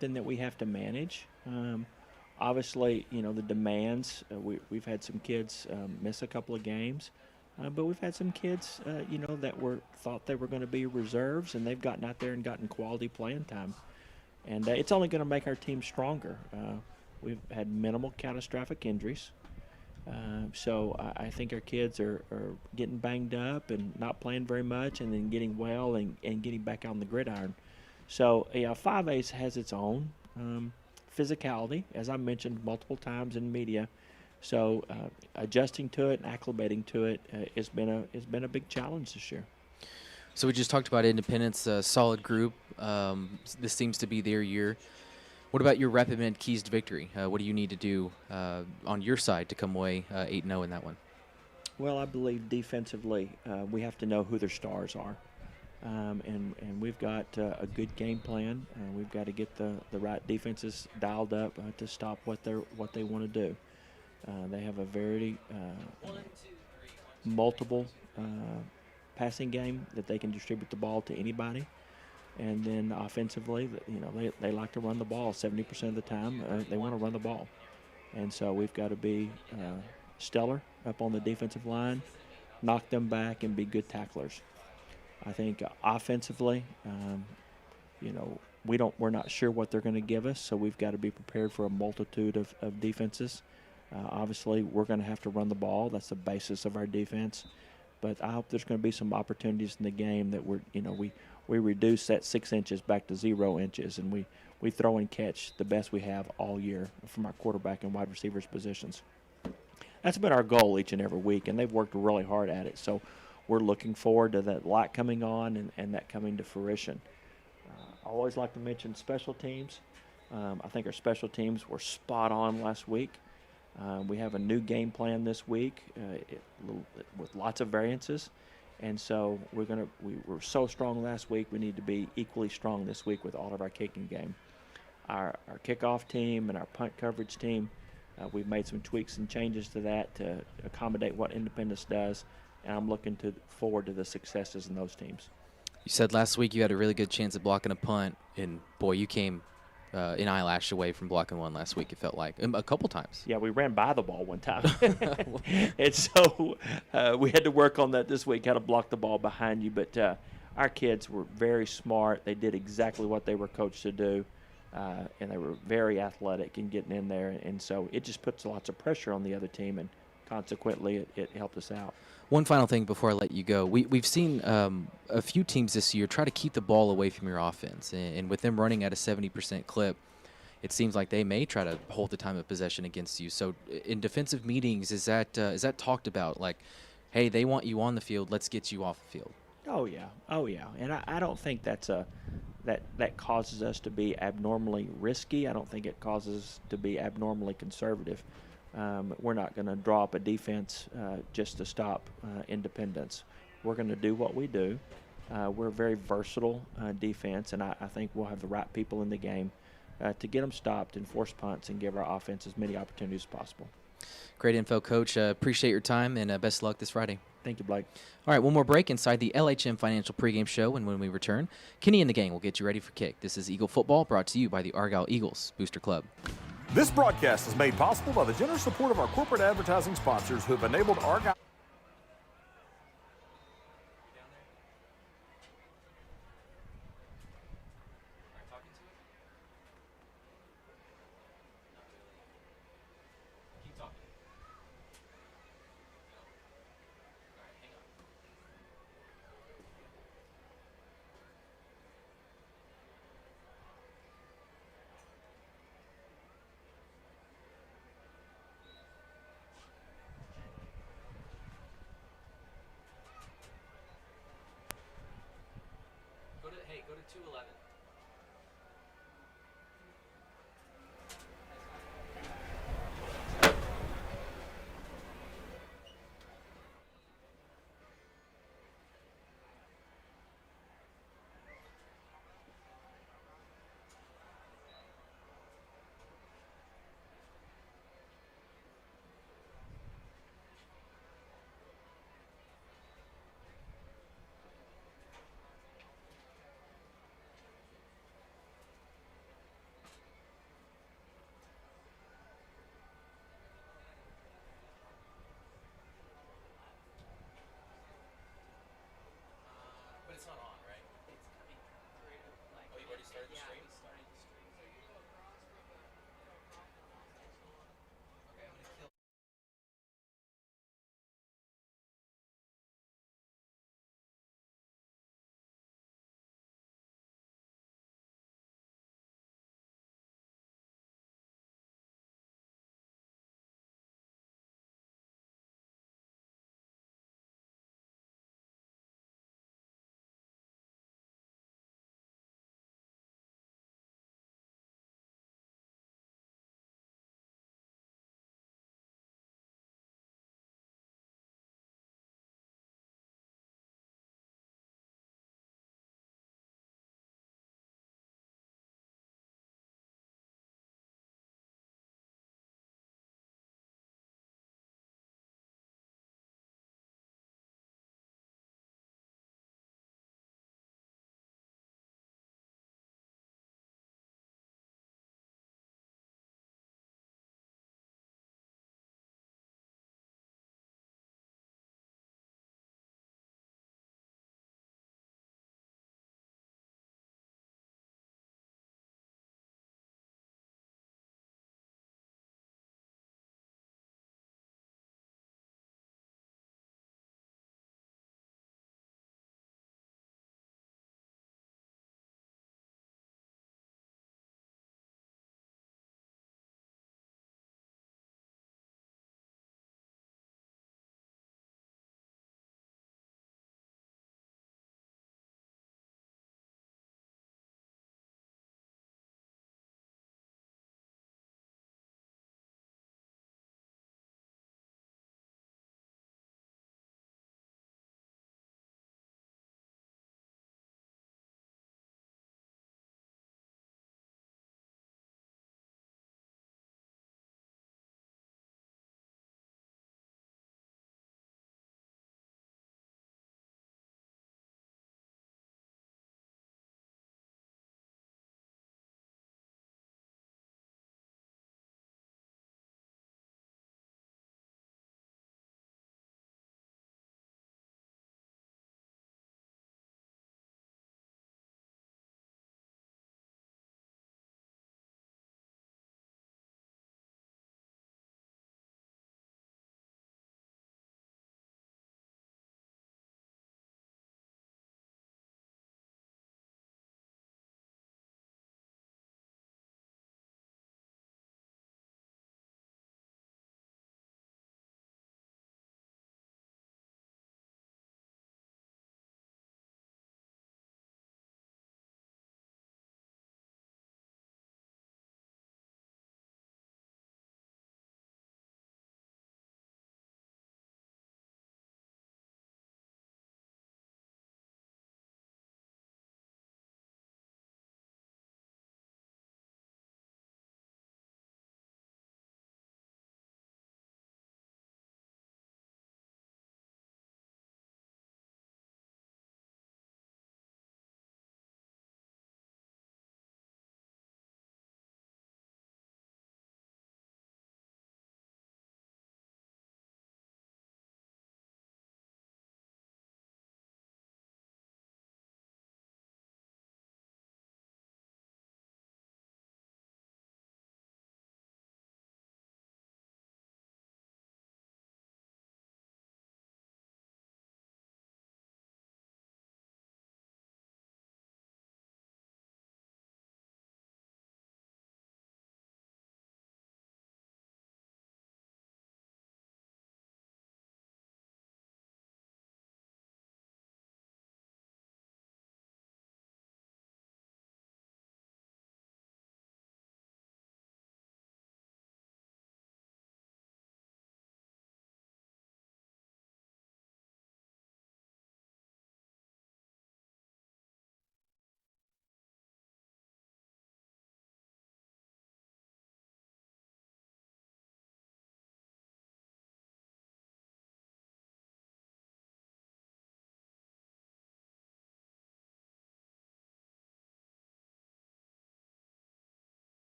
something that we have to manage. Obviously, the demands. We've had some kids miss a couple of games, but we've had some kids, that thought they were going to be reserves, and they've gotten out there and gotten quality playing time. And it's only going to make our team stronger. We've had minimal catastrophic injuries. So I think our kids are getting banged up and not playing very much, and then getting well and getting back on the gridiron. So, 5A has its own physicality, as I mentioned multiple times in media. So adjusting to it and acclimating to it has been a big challenge this year. So we just talked about Independence, a solid group. This seems to be their year. What about your Rapid keys to victory? What do you need to do on your side to come away 8-0 in that one? Well, I believe defensively we have to know who their stars are. And we've got a good game plan. We've got to get the right defenses dialed up to stop what they want to do. They have a very multiple passing game that they can distribute the ball to anybody. And then offensively, they like to run the ball 70% of the time. They want to run the ball. And so we've got to be stellar up on the defensive line, knock them back, and be good tacklers. I think offensively, we're not sure what they're going to give us, so we've got to be prepared for a multitude of defenses. Obviously, we're going to have to run the ball. That's the basis of our defense. But I hope there's going to be some opportunities in the game that we reduce that 6 inches back to 0 inches, and we throw and catch the best we have all year from our quarterback and wide receivers positions. That's been our goal each and every week, and they've worked really hard at it. So we're looking forward to that light coming on and that coming to fruition. I always like to mention special teams. I think our special teams were spot on last week. We have a new game plan this week with lots of variances. And so we were so strong last week, we need to be equally strong this week with all of our kicking game. Our kickoff team and our punt coverage team, we've made some tweaks and changes to that to accommodate what Independence does, and I'm looking forward to the successes in those teams. You said last week you had a really good chance at blocking a punt, and, boy, you came an eyelash away from blocking one last week, it felt like, a couple times. Yeah, we ran by the ball one time. And so we had to work on that this week, how to block the ball behind you. But our kids were very smart. They did exactly what they were coached to do, and they were very athletic in getting in there. And so it just puts lots of pressure on the other team, and consequently it helped us out. One final thing before I let you go. We've seen a few teams this year try to keep the ball away from your offense. And with them running at a 70% clip, it seems like they may try to hold the time of possession against you. So in defensive meetings, is that talked about? Like, hey, they want you on the field, let's get you off the field. Oh, yeah. And I don't think that causes us to be abnormally risky. I don't think it causes us to be abnormally conservative. We're not going to draw up a defense just to stop Independence. We're going to do what we do. We're a very versatile defense, and I think we'll have the right people in the game to get them stopped and force punts and give our offense as many opportunities as possible. Great info, Coach. Appreciate your time, and best of luck this Friday. Thank you, Blake. All right, one more break inside the LHM Financial Pregame Show, and when we return, Kenny and the gang will get you ready for kick. This is Eagle Football, brought to you by the Argyle Eagles Booster Club. This broadcast is made possible by the generous support of our corporate advertising sponsors who have enabled Argyle. Go to 211.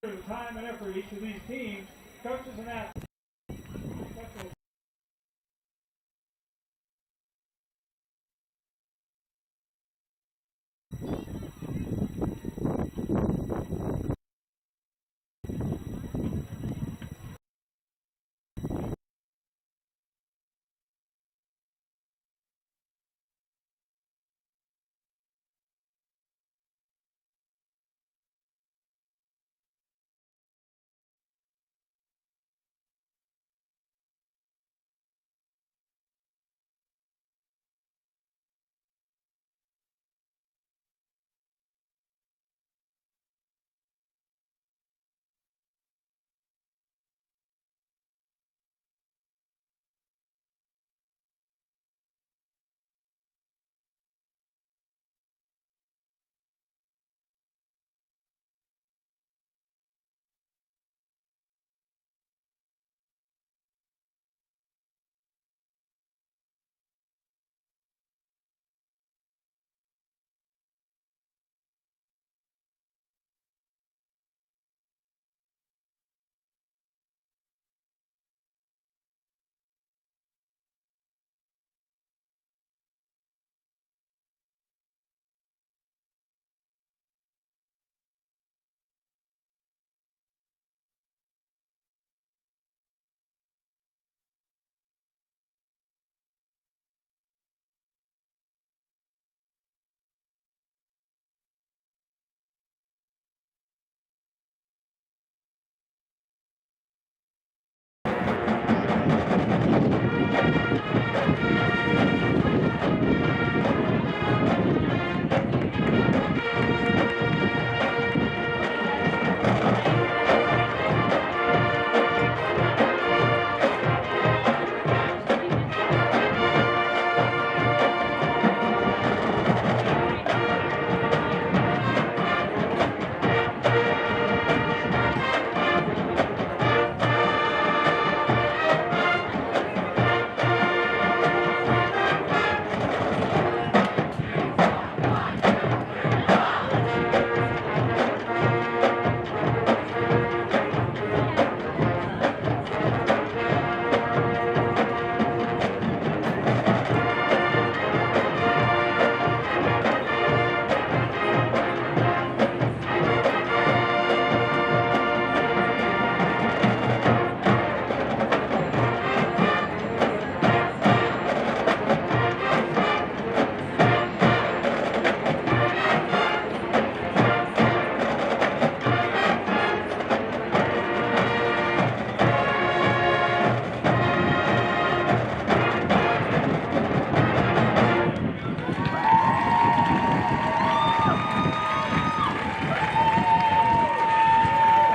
Time and effort each of these teams, coaches and athletes.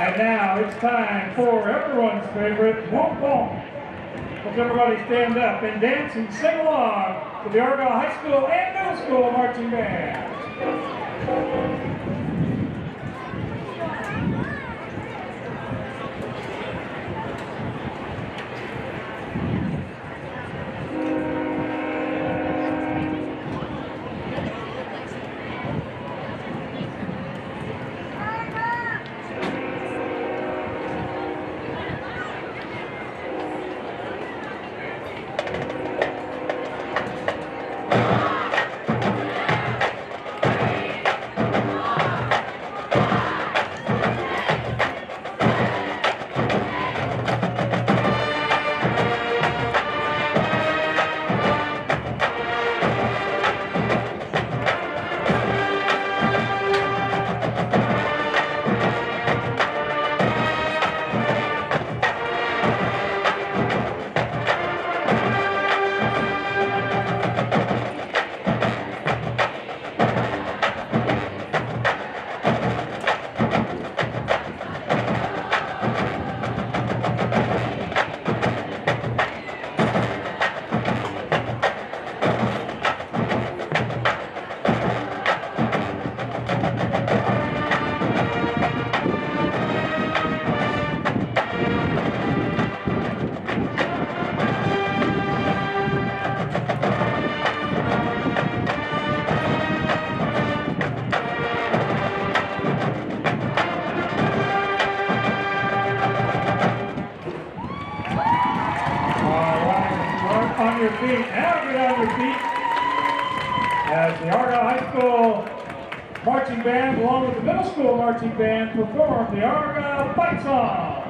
And now it's time for everyone's favorite womp womp. Let's everybody stand up and dance and sing along to the Argyle High School and Middle School marching band. Now get on your feet as the Argyle High School marching band, along with the middle school marching band, perform the Argyle Fight Song.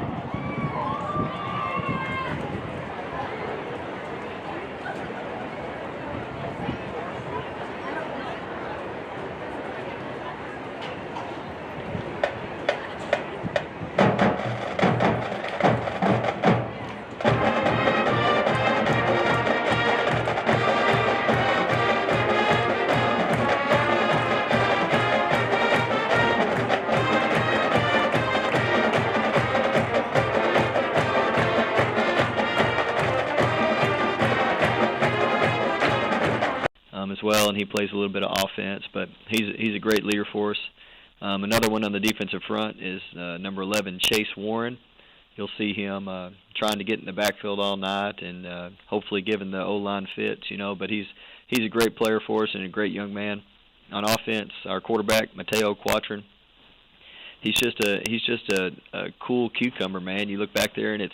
As well, and he plays a little bit of offense, but he's a great leader for us. Another one on the defensive front is number 11, Chase Warren. You'll see him trying to get in the backfield all night and hopefully giving the O-line fits, but he's a great player for us and a great young man. On offense, our quarterback, Mateo Quatron, he's just a cool cucumber, man. You look back there and it's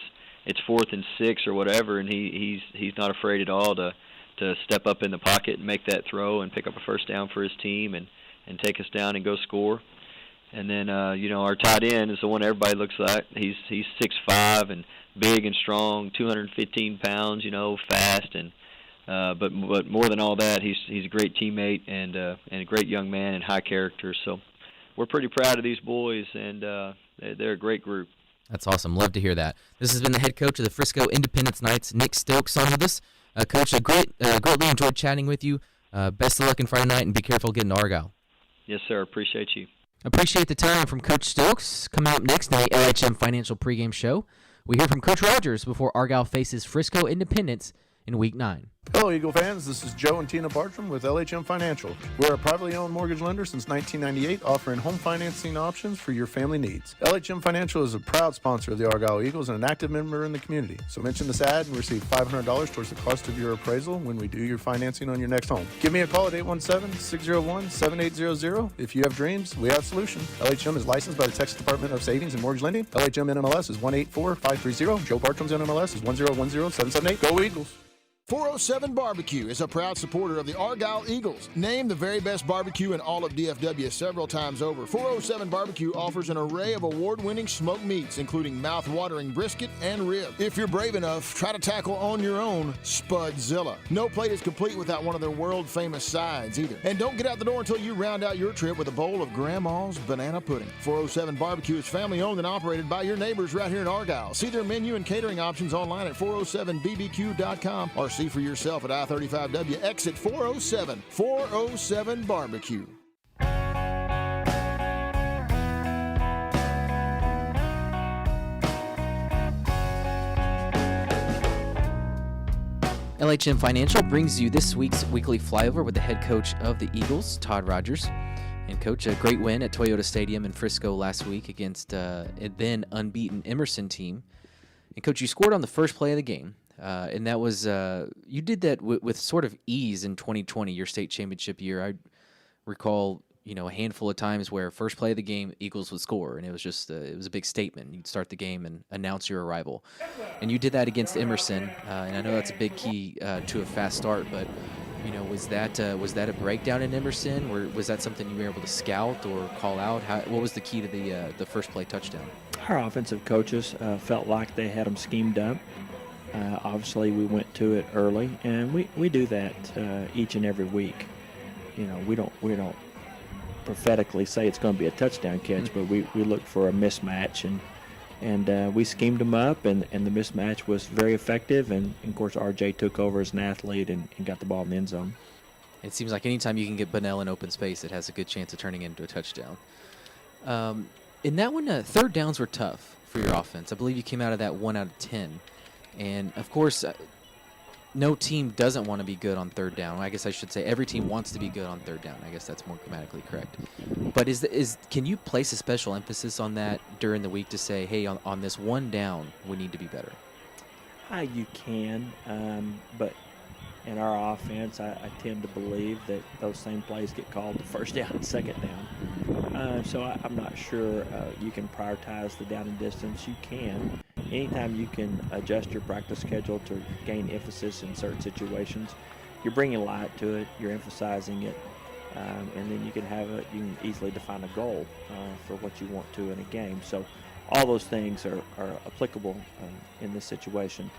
4th and 6 or whatever, and he's not afraid at all to step up in the pocket and make that throw and pick up a first down for his team and take us down and go score. And then, our tight end is the one everybody looks like. He's 6'5" and big and strong, 215 pounds, fast. And but more than all that, he's a great teammate and a great young man and high character. So we're pretty proud of these boys, and they're a great group. That's awesome. Love to hear that. This has been the head coach of the Frisco Independence Knights, Nick Stokes, on with us. Coach, greatly enjoyed chatting with you. Best of luck in Friday night, and be careful getting to Argyle. Yes, sir. Appreciate you. Appreciate the time from Coach Stokes. Coming up next in the LHM Financial Pregame Show, we hear from Coach Rodgers before Argyle faces Frisco Independence in Week 9. Hello, Eagle fans. This is Joe and Tina Bartram with LHM Financial. We're a privately owned mortgage lender since 1998, offering home financing options for your family needs. LHM Financial is a proud sponsor of the Argyle Eagles and an active member in the community. So mention this ad and receive $500 towards the cost of your appraisal when we do your financing on your next home. Give me a call at 817-601-7800. If you have dreams, we have solutions. LHM is licensed by the Texas Department of Savings and Mortgage Lending. LHM NMLS is 184530. Joe Bartram's NMLS is 1010778. Go Eagles! 407 Barbecue is a proud supporter of the Argyle Eagles. Named the very best barbecue in all of DFW several times over, 407 Barbecue offers an array of award-winning smoked meats, including mouth-watering brisket and rib. If you're brave enough, try to tackle on your own Spudzilla. No plate is complete without one of their world-famous sides either. And don't get out the door until you round out your trip with a bowl of Grandma's banana pudding. 407 Barbecue is family-owned and operated by your neighbors right here in Argyle. See their menu and catering options online at 407bbq.com or see for yourself at I-35W exit 407. 407 Barbecue. LHM Financial brings you this week's weekly flyover with the head coach of the Eagles, Todd Rodgers. And Coach, a great win at Toyota Stadium in Frisco last week against a then unbeaten Emerson team. And Coach, you scored on the first play of the game. And that was, you did that with sort of ease in 2020, your state championship year. I recall, a handful of times where first play of the game, Eagles would score, and it was just, it was a big statement. You'd start the game and announce your arrival. And you did that against Emerson, and I know that's a big key to a fast start, but, was that a breakdown in Emerson, or was that something you were able to scout or call out? What was the key to the first play touchdown? Our offensive coaches felt like they had them schemed up. Obviously, we went to it early, and we do that each and every week. We don't prophetically say it's going to be a touchdown catch, but we look for a mismatch, and we schemed them up, and the mismatch was very effective. And of course, RJ took over as an athlete and got the ball in the end zone. It seems like anytime you can get Bunnell in open space, it has a good chance of turning into a touchdown. In that one, third downs were tough for your offense. I believe you came out of that 1 out of 10. And, of course, no team doesn't want to be good on third down. I guess I should say every team wants to be good on third down. I guess that's more grammatically correct. But can you place a special emphasis on that during the week to say, hey, on this one down, we need to be better? You can, but in our offense, I tend to believe that those same plays get called the first down and second down. So I'm not sure you can prioritize the down and distance. You can. Anytime you can adjust your practice schedule to gain emphasis in certain situations, you're bringing light to it, you're emphasizing it, and then you can easily define a goal for what you want to in a game. So all those things are applicable in this situation.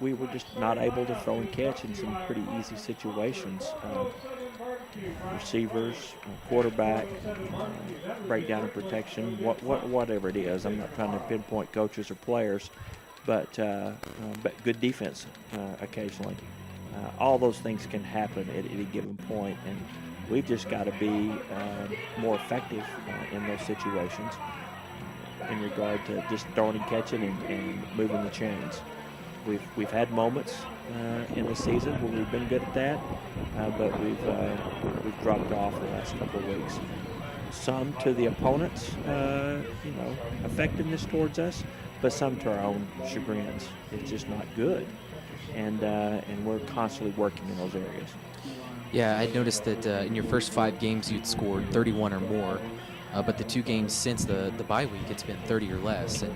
We were just not able to throw and catch in some pretty easy situations. Receivers, quarterback, breakdown and protection, whatever it is. I'm not trying to pinpoint coaches or players, but good defense occasionally. All those things can happen at any given point, and we've just got to be more effective in those situations in regard to just throwing and catching and moving the chains. We've had moments in the season where we've been good at that, but we've dropped off the last couple of weeks. Some to the opponents, effectiveness towards us, but some to our own chagrins. It's just not good, and we're constantly working in those areas. Yeah, I noticed that in your first 5 games you'd scored 31 or more. But the 2 games since the bye week, it's been 30 or less. And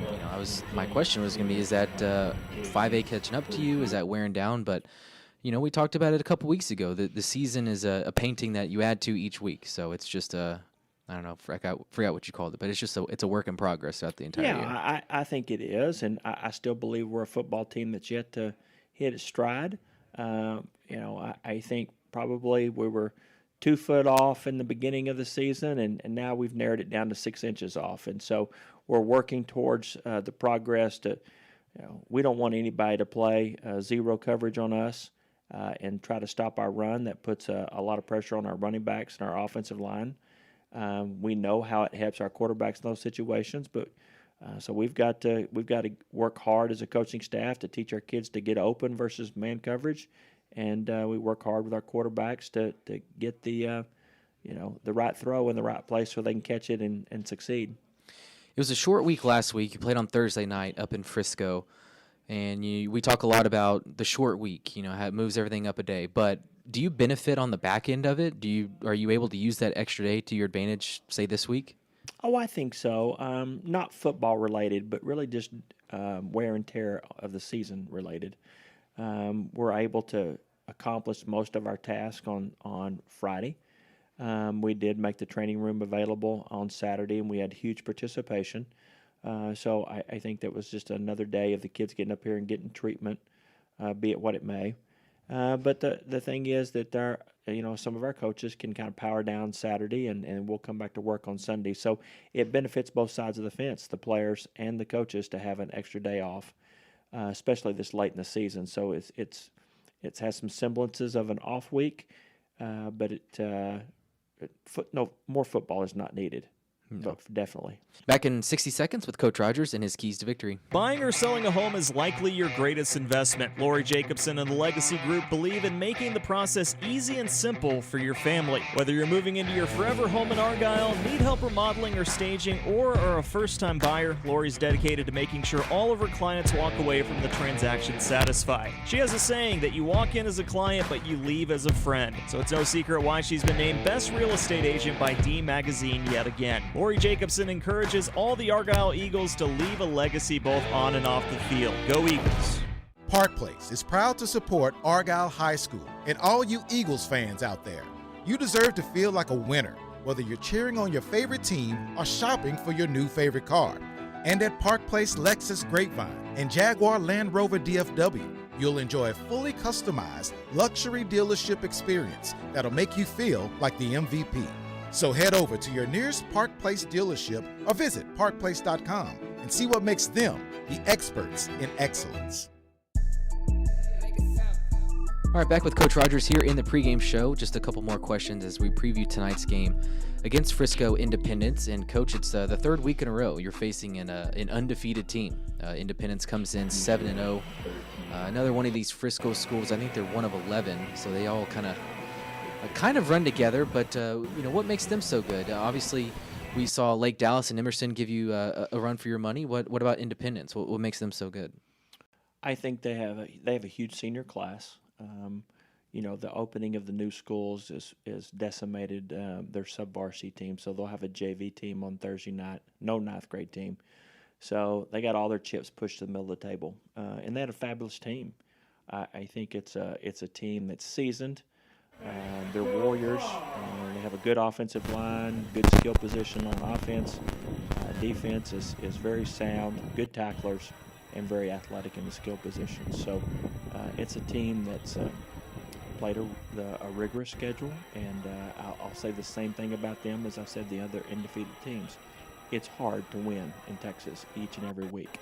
my question was going to be: is that 5A catching up to you? Is that wearing down? But we talked about it a couple weeks ago. The season is a painting that you add to each week. So it's just I don't know, forgot what you called it, but it's just it's a work in progress throughout the entire year. Yeah, I think it is, and I still believe we're a football team that's yet to hit its stride. I think probably we were 2 foot off in the beginning of the season, and now we've narrowed it down to 6 inches off. And so we're working towards the progress to, we don't want anybody to play zero coverage on us and try to stop our run. That puts a lot of pressure on our running backs and our offensive line. We know how it helps our quarterbacks in those situations, but so we've got to work hard as a coaching staff to teach our kids to get open versus man coverage. And we work hard with our quarterbacks to get the right throw in the right place so they can catch it and succeed. It was a short week last week. You played on Thursday night up in Frisco, and we talk a lot about the short week. How it moves everything up a day. But do you benefit on the back end of it? Are you able to use that extra day to your advantage, say this week? Oh, I think so. Not football related, but really just wear and tear of the season related. We're able to accomplish most of our tasks on Friday. We did make the training room available on Saturday, and we had huge participation. So I think that was just another day of the kids getting up here and getting treatment, be it what it may. But the thing is that some of our coaches can kind of power down Saturday, and we'll come back to work on Sunday. So it benefits both sides of the fence, the players and the coaches, to have an extra day off. Especially this late in the season, so it has some semblances of an off week, but more football is not needed. No. Definitely. Back in 60 seconds with Coach Rodgers and his keys to victory. Buying or selling a home is likely your greatest investment. Lori Jacobson and the Legacy Group believe in making the process easy and simple for your family. Whether you're moving into your forever home in Argyle, need help remodeling or staging, or are a first-time buyer, Lori's dedicated to making sure all of her clients walk away from the transaction satisfied. She has a saying that you walk in as a client, but you leave as a friend. So it's no secret why she's been named Best Real Estate Agent by D Magazine yet again. Lori Jacobson encourages all the Argyle Eagles to leave a legacy both on and off the field. Go Eagles! Park Place is proud to support Argyle High School and all you Eagles fans out there. You deserve to feel like a winner, whether you're cheering on your favorite team or shopping for your new favorite car. And at Park Place Lexus Grapevine and Jaguar Land Rover DFW, you'll enjoy a fully customized luxury dealership experience that'll make you feel like the MVP. So head over to your nearest Park Place dealership or visit parkplace.com and see what makes them the experts in excellence. All right, back with Coach Rodgers here in the pregame show. Just a couple more questions as we preview tonight's game against Frisco Independence. And, Coach, it's the 3rd week in a row you're facing an undefeated team. Independence comes in 7-0. Another one of these Frisco schools, I think they're one of 11, so they all kind of run together, but what makes them so good? Obviously, we saw Lake Dallas and Emerson give you a run for your money. What about Independence? What makes them so good? I think they have a huge senior class. The opening of the new schools is decimated their sub-varsity team, so they'll have a JV team on Thursday night, no 9th grade team. So they got all their chips pushed to the middle of the table, and they had a fabulous team. I think it's a team that's seasoned. They're warriors. They have a good offensive line, good skill position on offense. Defense is very sound, good tacklers, and very athletic in the skill position. So it's a team that's played a rigorous schedule, and I'll say the same thing about them as I've said the other undefeated teams. It's hard to win in Texas each and every week.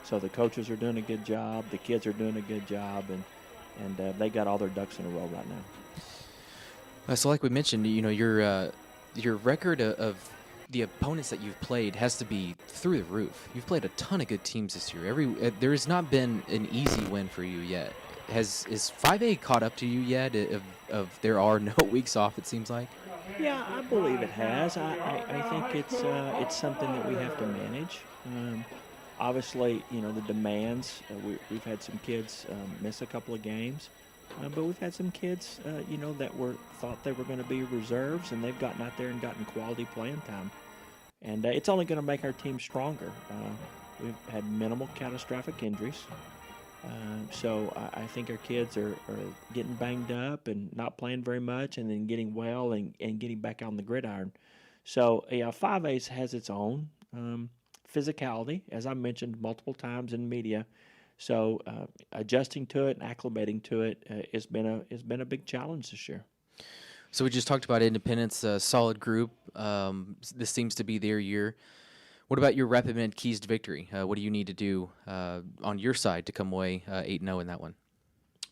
So the coaches are doing a good job, the kids are doing a good job, and they got all their ducks in a row right now. So like we mentioned, your record of the opponents that you've played has to be through the roof. You've played a ton of good teams this year. There has not been an easy win for you yet. Is 5A caught up to you yet? Of there are no weeks off, it seems like. Yeah, I believe it has. I think it's something that we have to manage. Obviously, the demands. We've had some kids miss a couple of games. But we've had some kids, that thought they were going to be reserves, and they've gotten out there and gotten quality playing time. And it's only going to make our team stronger. We've had minimal catastrophic injuries. So I think our kids are getting banged up and not playing very much, and then getting well and getting back on the gridiron. So, 5A has its own physicality, as I mentioned multiple times in media. So adjusting to it and acclimating to it has been a big challenge this year. So we just talked about Independence, a solid group. This seems to be their year. What about your Rapid keys to victory? What do you need to do on your side to come away 8-0 in that one?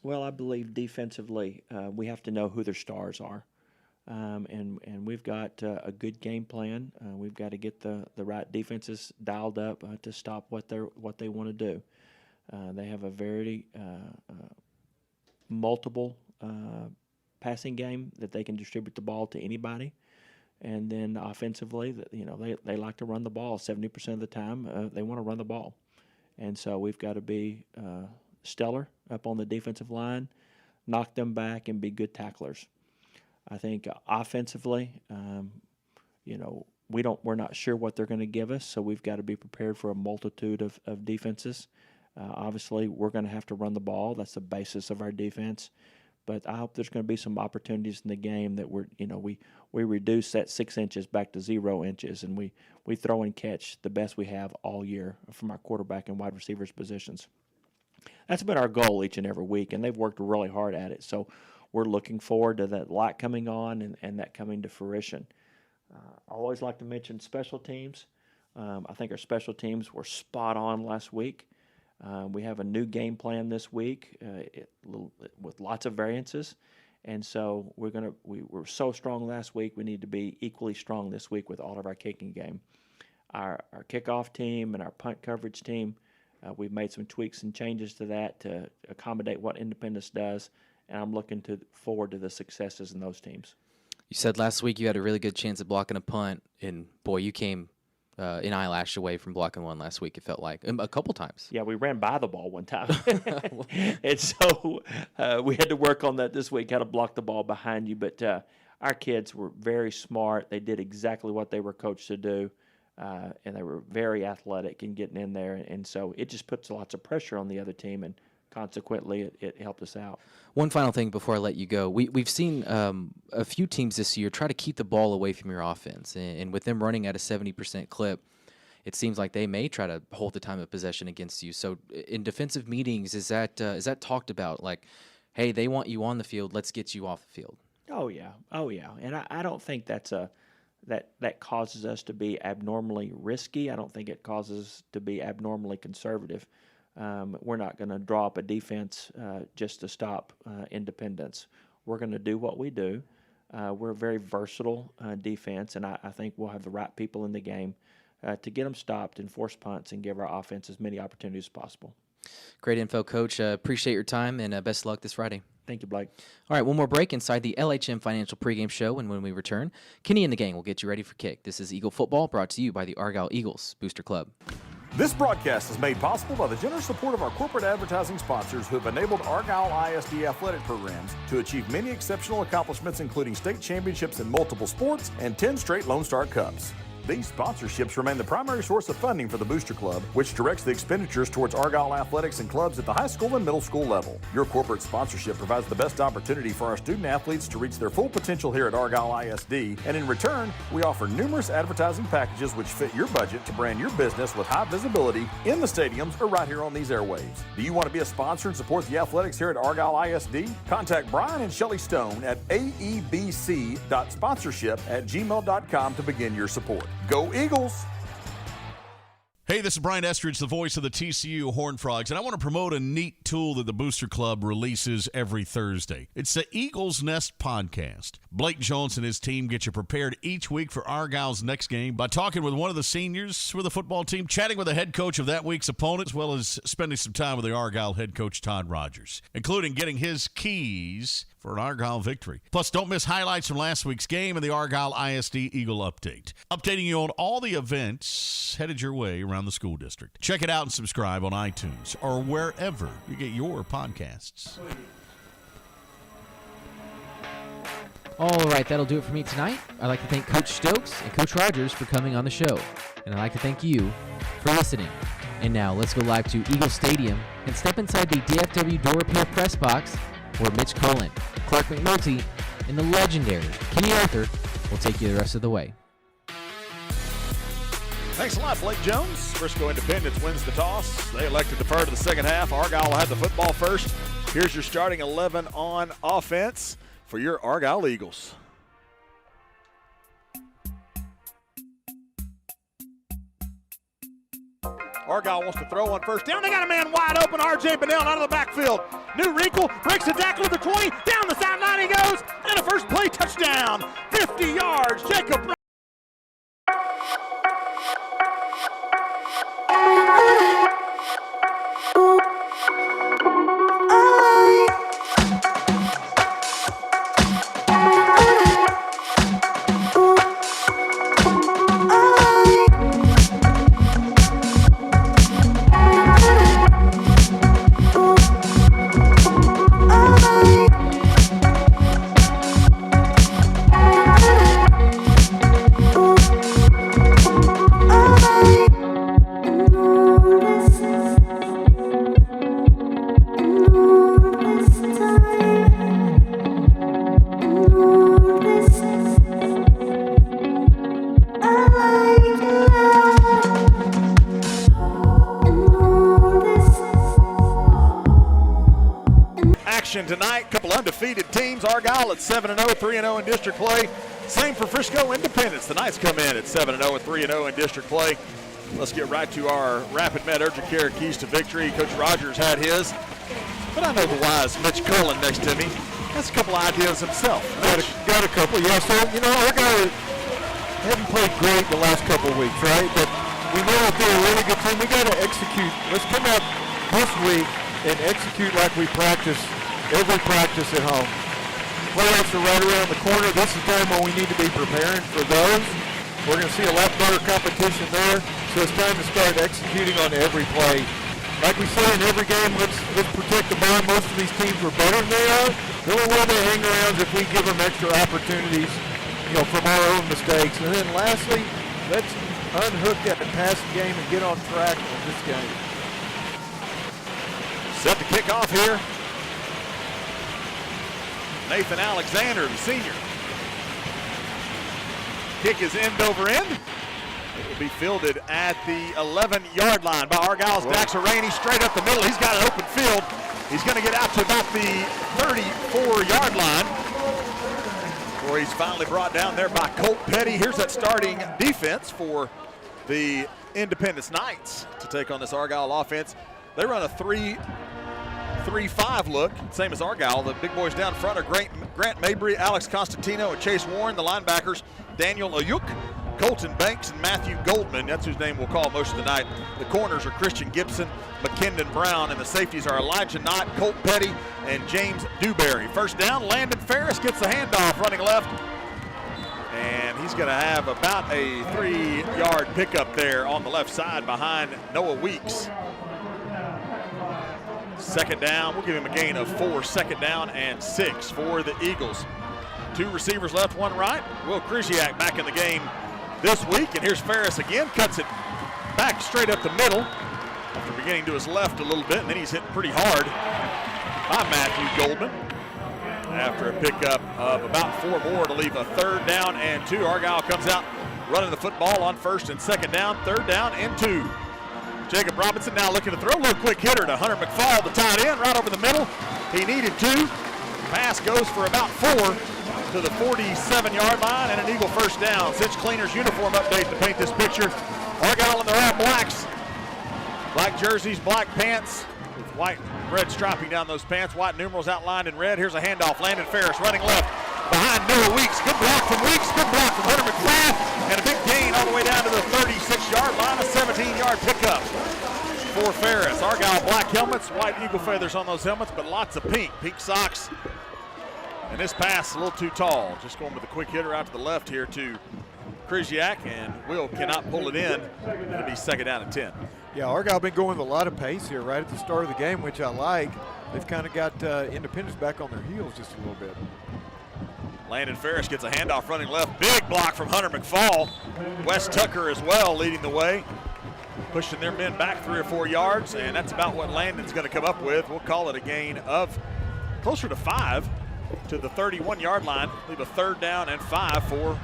Well, I believe defensively we have to know who their stars are. And we've got a good game plan. We've got to get the right defenses dialed up to stop what they want to do. They have a very multiple passing game that they can distribute the ball to anybody, and then offensively, they like to run the ball 70% of the time. They want to run the ball, and so we've got to be stellar up on the defensive line, knock them back, and be good tacklers. I think offensively, we're not sure what they're going to give us, so we've got to be prepared for a multitude of defenses. Obviously, we're going to have to run the ball. That's the basis of our defense. But I hope there's going to be some opportunities in the game that we reduce that 6 inches back to 0 inches, and we throw and catch the best we have all year from our quarterback and wide receivers positions. That's been our goal each and every week, and they've worked really hard at it. So we're looking forward to that light coming on and that coming to fruition. I always like to mention special teams. I think our special teams were spot on last week. We have a new game plan this week with lots of variances, and so we were so strong last week. We need to be equally strong this week with all of our kicking game. Our kickoff team and our punt coverage team, we've made some tweaks and changes to that to accommodate what Independence does, and I'm looking forward to the successes in those teams. You said last week you had a really good chance at blocking a punt, and boy, you came an eyelash away from blocking one last week, it felt like, a couple times. Yeah, we ran by the ball one time. And so we had to work on that this week, how to block the ball behind you. But our kids were very smart. They did exactly what they were coached to do, and they were very athletic in getting in there. And so it just puts lots of pressure on the other team, and consequently, it helped us out. One final thing before I let you go. We've seen a few teams this year try to keep the ball away from your offense. And with them running at a 70% clip, it seems like they may try to hold the time of possession against you. So in defensive meetings, is that talked about? Like, hey, they want you on the field, let's get you off the field. Oh, yeah. And I don't think that causes us to be abnormally risky. I don't think it causes us to be abnormally conservative. We're not going to draw up a defense just to stop Independence. We're going to do what we do. We're a very versatile defense, and I think we'll have the right people in the game to get them stopped and force punts and give our offense as many opportunities as possible. Great info, Coach. Appreciate your time, and best of luck this Friday. Thank you, Blake. All right, one more break inside the LHM Financial Pregame Show, and when we return, Kenny and the gang will get you ready for kick. This is Eagle Football, brought to you by the Argyle Eagles Booster Club. This broadcast is made possible by the generous support of our corporate advertising sponsors who have enabled Argyle ISD athletic programs to achieve many exceptional accomplishments, including state championships in multiple sports and 10 straight Lone Star Cups. These sponsorships remain the primary source of funding for the Booster Club, which directs the expenditures towards Argyle athletics and clubs at the high school and middle school level. Your corporate sponsorship provides the best opportunity for our student athletes to reach their full potential here at Argyle ISD, and in return, we offer numerous advertising packages which fit your budget to brand your business with high visibility in the stadiums or right here on these airwaves. Do you want to be a sponsor and support the athletics here at Argyle ISD? Contact Brian and Shelley Stone at aebc.sponsorship@gmail.com to begin your support. Go Eagles! Hey, this is Brian Estridge, the voice of the TCU Horned Frogs, and I want to promote a neat tool that the Booster Club releases every Thursday. It's the Eagles Nest podcast. Blake Jones and his team get you prepared each week for Argyle's next game by talking with one of the seniors for the football team, chatting with the head coach of that week's opponent, as well as spending some time with the Argyle head coach, Todd Rodgers, including getting his keys for an Argyle victory. Plus, don't miss highlights from last week's game and the Argyle ISD Eagle Update, updating you on all the events headed your way around the school district. Check it out and subscribe on iTunes or wherever you get your podcasts. All right, that'll do it for me tonight. I'd like to thank Coach Stokes and Coach Rodgers for coming on the show. And I'd like to thank you for listening. And now, let's go live to Eagle Stadium and step inside the DFW Door Repair Press Box, where Mitch Cullen, Clark McNulty, and the legendary Kenny Arthur will take you the rest of the way. Thanks a lot, Blake Jones. Frisco Independence wins the toss. They elect to defer to the second half. Argyle will have the football first. Here's your starting 11 on offense for your Argyle Eagles. Argyle wants to throw on first down. They got a man wide open. R.J. Bennell out of the backfield. New wrinkle, breaks the tackle at the 20. Down the sideline he goes. And a first play touchdown. 50 yards. Jacob. Tonight, couple undefeated teams. Argyle at 7-0, 3-0 in district play. Same for Frisco Independence. The Knights come in at 7-0 and 3-0 in district play. Let's get right to our Rapid Med Urgent Care keys to victory. Coach Rodgers had his, but I know the wise Mitch Cullen next to me has a couple ideas himself. Got a couple, yeah. So, Argyle haven't played great the last couple of weeks, right? But we know that they're a really good team. We got to execute. Let's come out this week and execute like we practice every practice at home. Playoffs are right around the corner. This is time when we need to be preparing for those. We're going to see a lot better competition there, so it's time to start executing on every play. Like we say in every game, let's protect the ball. Most of these teams were better than they are. The only way they hang around is if we give them extra opportunities, from our own mistakes. And then lastly, let's unhook that passing game and get on track on this game. Set to kick off here. Nathan Alexander, the senior. Kick is end over end. It will be fielded at the 11-yard line by Argyle's Dax Rainey, straight up the middle. He's got an open field. He's going to get out to about the 34-yard line, where he's finally brought down there by Colt Petty. Here's that starting defense for the Independence Knights to take on this Argyle offense. They run a 3-5 look, same as Argyle. The big boys down front are Grant Mabry, Alex Constantino, and Chase Warren. The linebackers, Daniel Ayuk, Colton Banks, and Matthew Goldman. That's whose name we'll call most of the night. The corners are Christian Gibson, McKendon Brown, and the safeties are Elijah Knott, Colt Petty, and James Dewberry. First down, Landon Ferris gets the handoff running left. And he's going to have about a 3-yard pickup there on the left side behind Noah Weeks. Second down, we'll give him a gain of 4. Second down and 6 for the Eagles. 2 receivers left, 1 right. Will Krzyzak back in the game this week. And here's Ferris again, cuts it back straight up the middle after beginning to his left a little bit, and then he's hit pretty hard by Matthew Goldman after a pickup of about 4 more to leave a 3rd down and 2. Argyle comes out running the football on 1st and 2nd down, 3rd down and 2. Jacob Robinson now looking to throw a little quick hitter to Hunter McFall, the tight end, right over the middle. He needed 2. Pass goes for about 4 to the 47-yard line and an Eagle 1st down. Cinch Cleaners uniform update to paint this picture. Argyle in their all blacks. Black jerseys, black pants with white red striping down those pants. White numerals outlined in red. Here's a handoff. Landon Ferris running left behind Noah Weeks. Good block from Weeks. Good block from Hunter McFall. And a big gain all the way down to the 36-yard line. A 17-yard pickup for Ferris. Argyle black helmets, white eagle feathers on those helmets, but lots of pink socks. And this pass a little too tall. Just going with a quick hitter out to the left here to Krzyzak, and Will cannot pull it in. It'll be 2nd down and 10. Yeah, Argyle been going with a lot of pace here right at the start of the game, which I like. They've kind of got Independence back on their heels just a little bit. Landon Ferris gets a handoff running left. Big block from Hunter McFall. Wes Tucker as well leading the way, pushing their men back 3 or 4 yards, and that's about what Landon's going to come up with. We'll call it a gain of closer to 5 to the 31-yard line. Leave a 3rd down and 5 for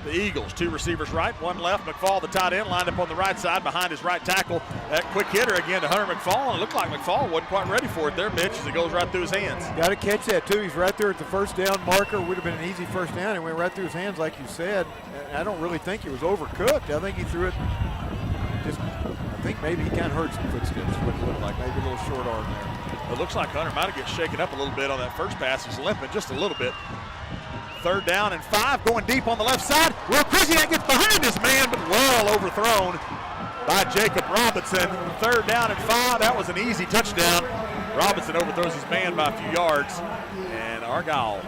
the Eagles. 2 receivers right, 1 left. McFall, the tight end, lined up on the right side behind his right tackle. That quick hitter again to Hunter McFall, and it looked like McFall wasn't quite ready for it there, Mitch, as it goes right through his hands. Got to catch that, too. He's right there at the 1st down marker. Would have been an easy 1st down. It went right through his hands, like you said. And I don't really think he was overcooked. I think he threw it just, I think maybe he kind of heard some footsteps, what it looked like. Maybe a little short arm there. It looks like Hunter might have got shaken up a little bit on that first pass. He's limping just a little bit. 3rd down and 5, going deep on the left side. Will Krzyzak gets behind his man, but well overthrown by Jacob Robinson. 3rd down and 5. That was an easy touchdown. Robinson overthrows his man by a few yards, and Argyle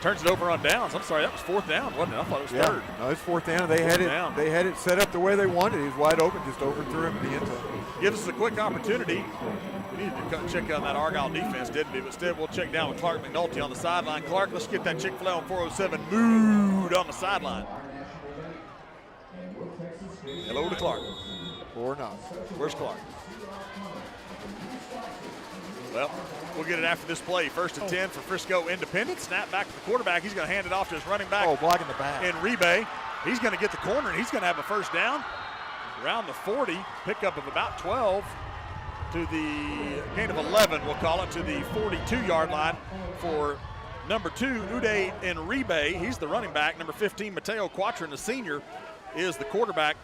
turns it over on downs. I'm sorry, that was 4th down, wasn't it? I thought it was 3rd. No, it's 4th down. They had it set up the way they wanted. He was wide open, just overthrew him in the end zone. Gives us a quick opportunity. We needed to check out that Argyle defense, didn't we? But instead, we'll check down with Clark McNulty on the sideline. Clark, let's get that Chick-fil-A on 407 mood on the sideline. Hello to Clark. Or not. Where's Clark? Well, we'll get it after this play. 1st and 10 for Frisco Independent. Snap back to the quarterback. He's going to hand it off to his running back. Oh, blocking the back. In Rebay. He's going to get the corner, and he's going to have a 1st down. Around the 40, pickup of about 12 to the gain of 11, we'll call it, to the 42-yard line for number 2, Uday Enribe. He's the running back. Number 15, Mateo Quatron, the senior, is the quarterback.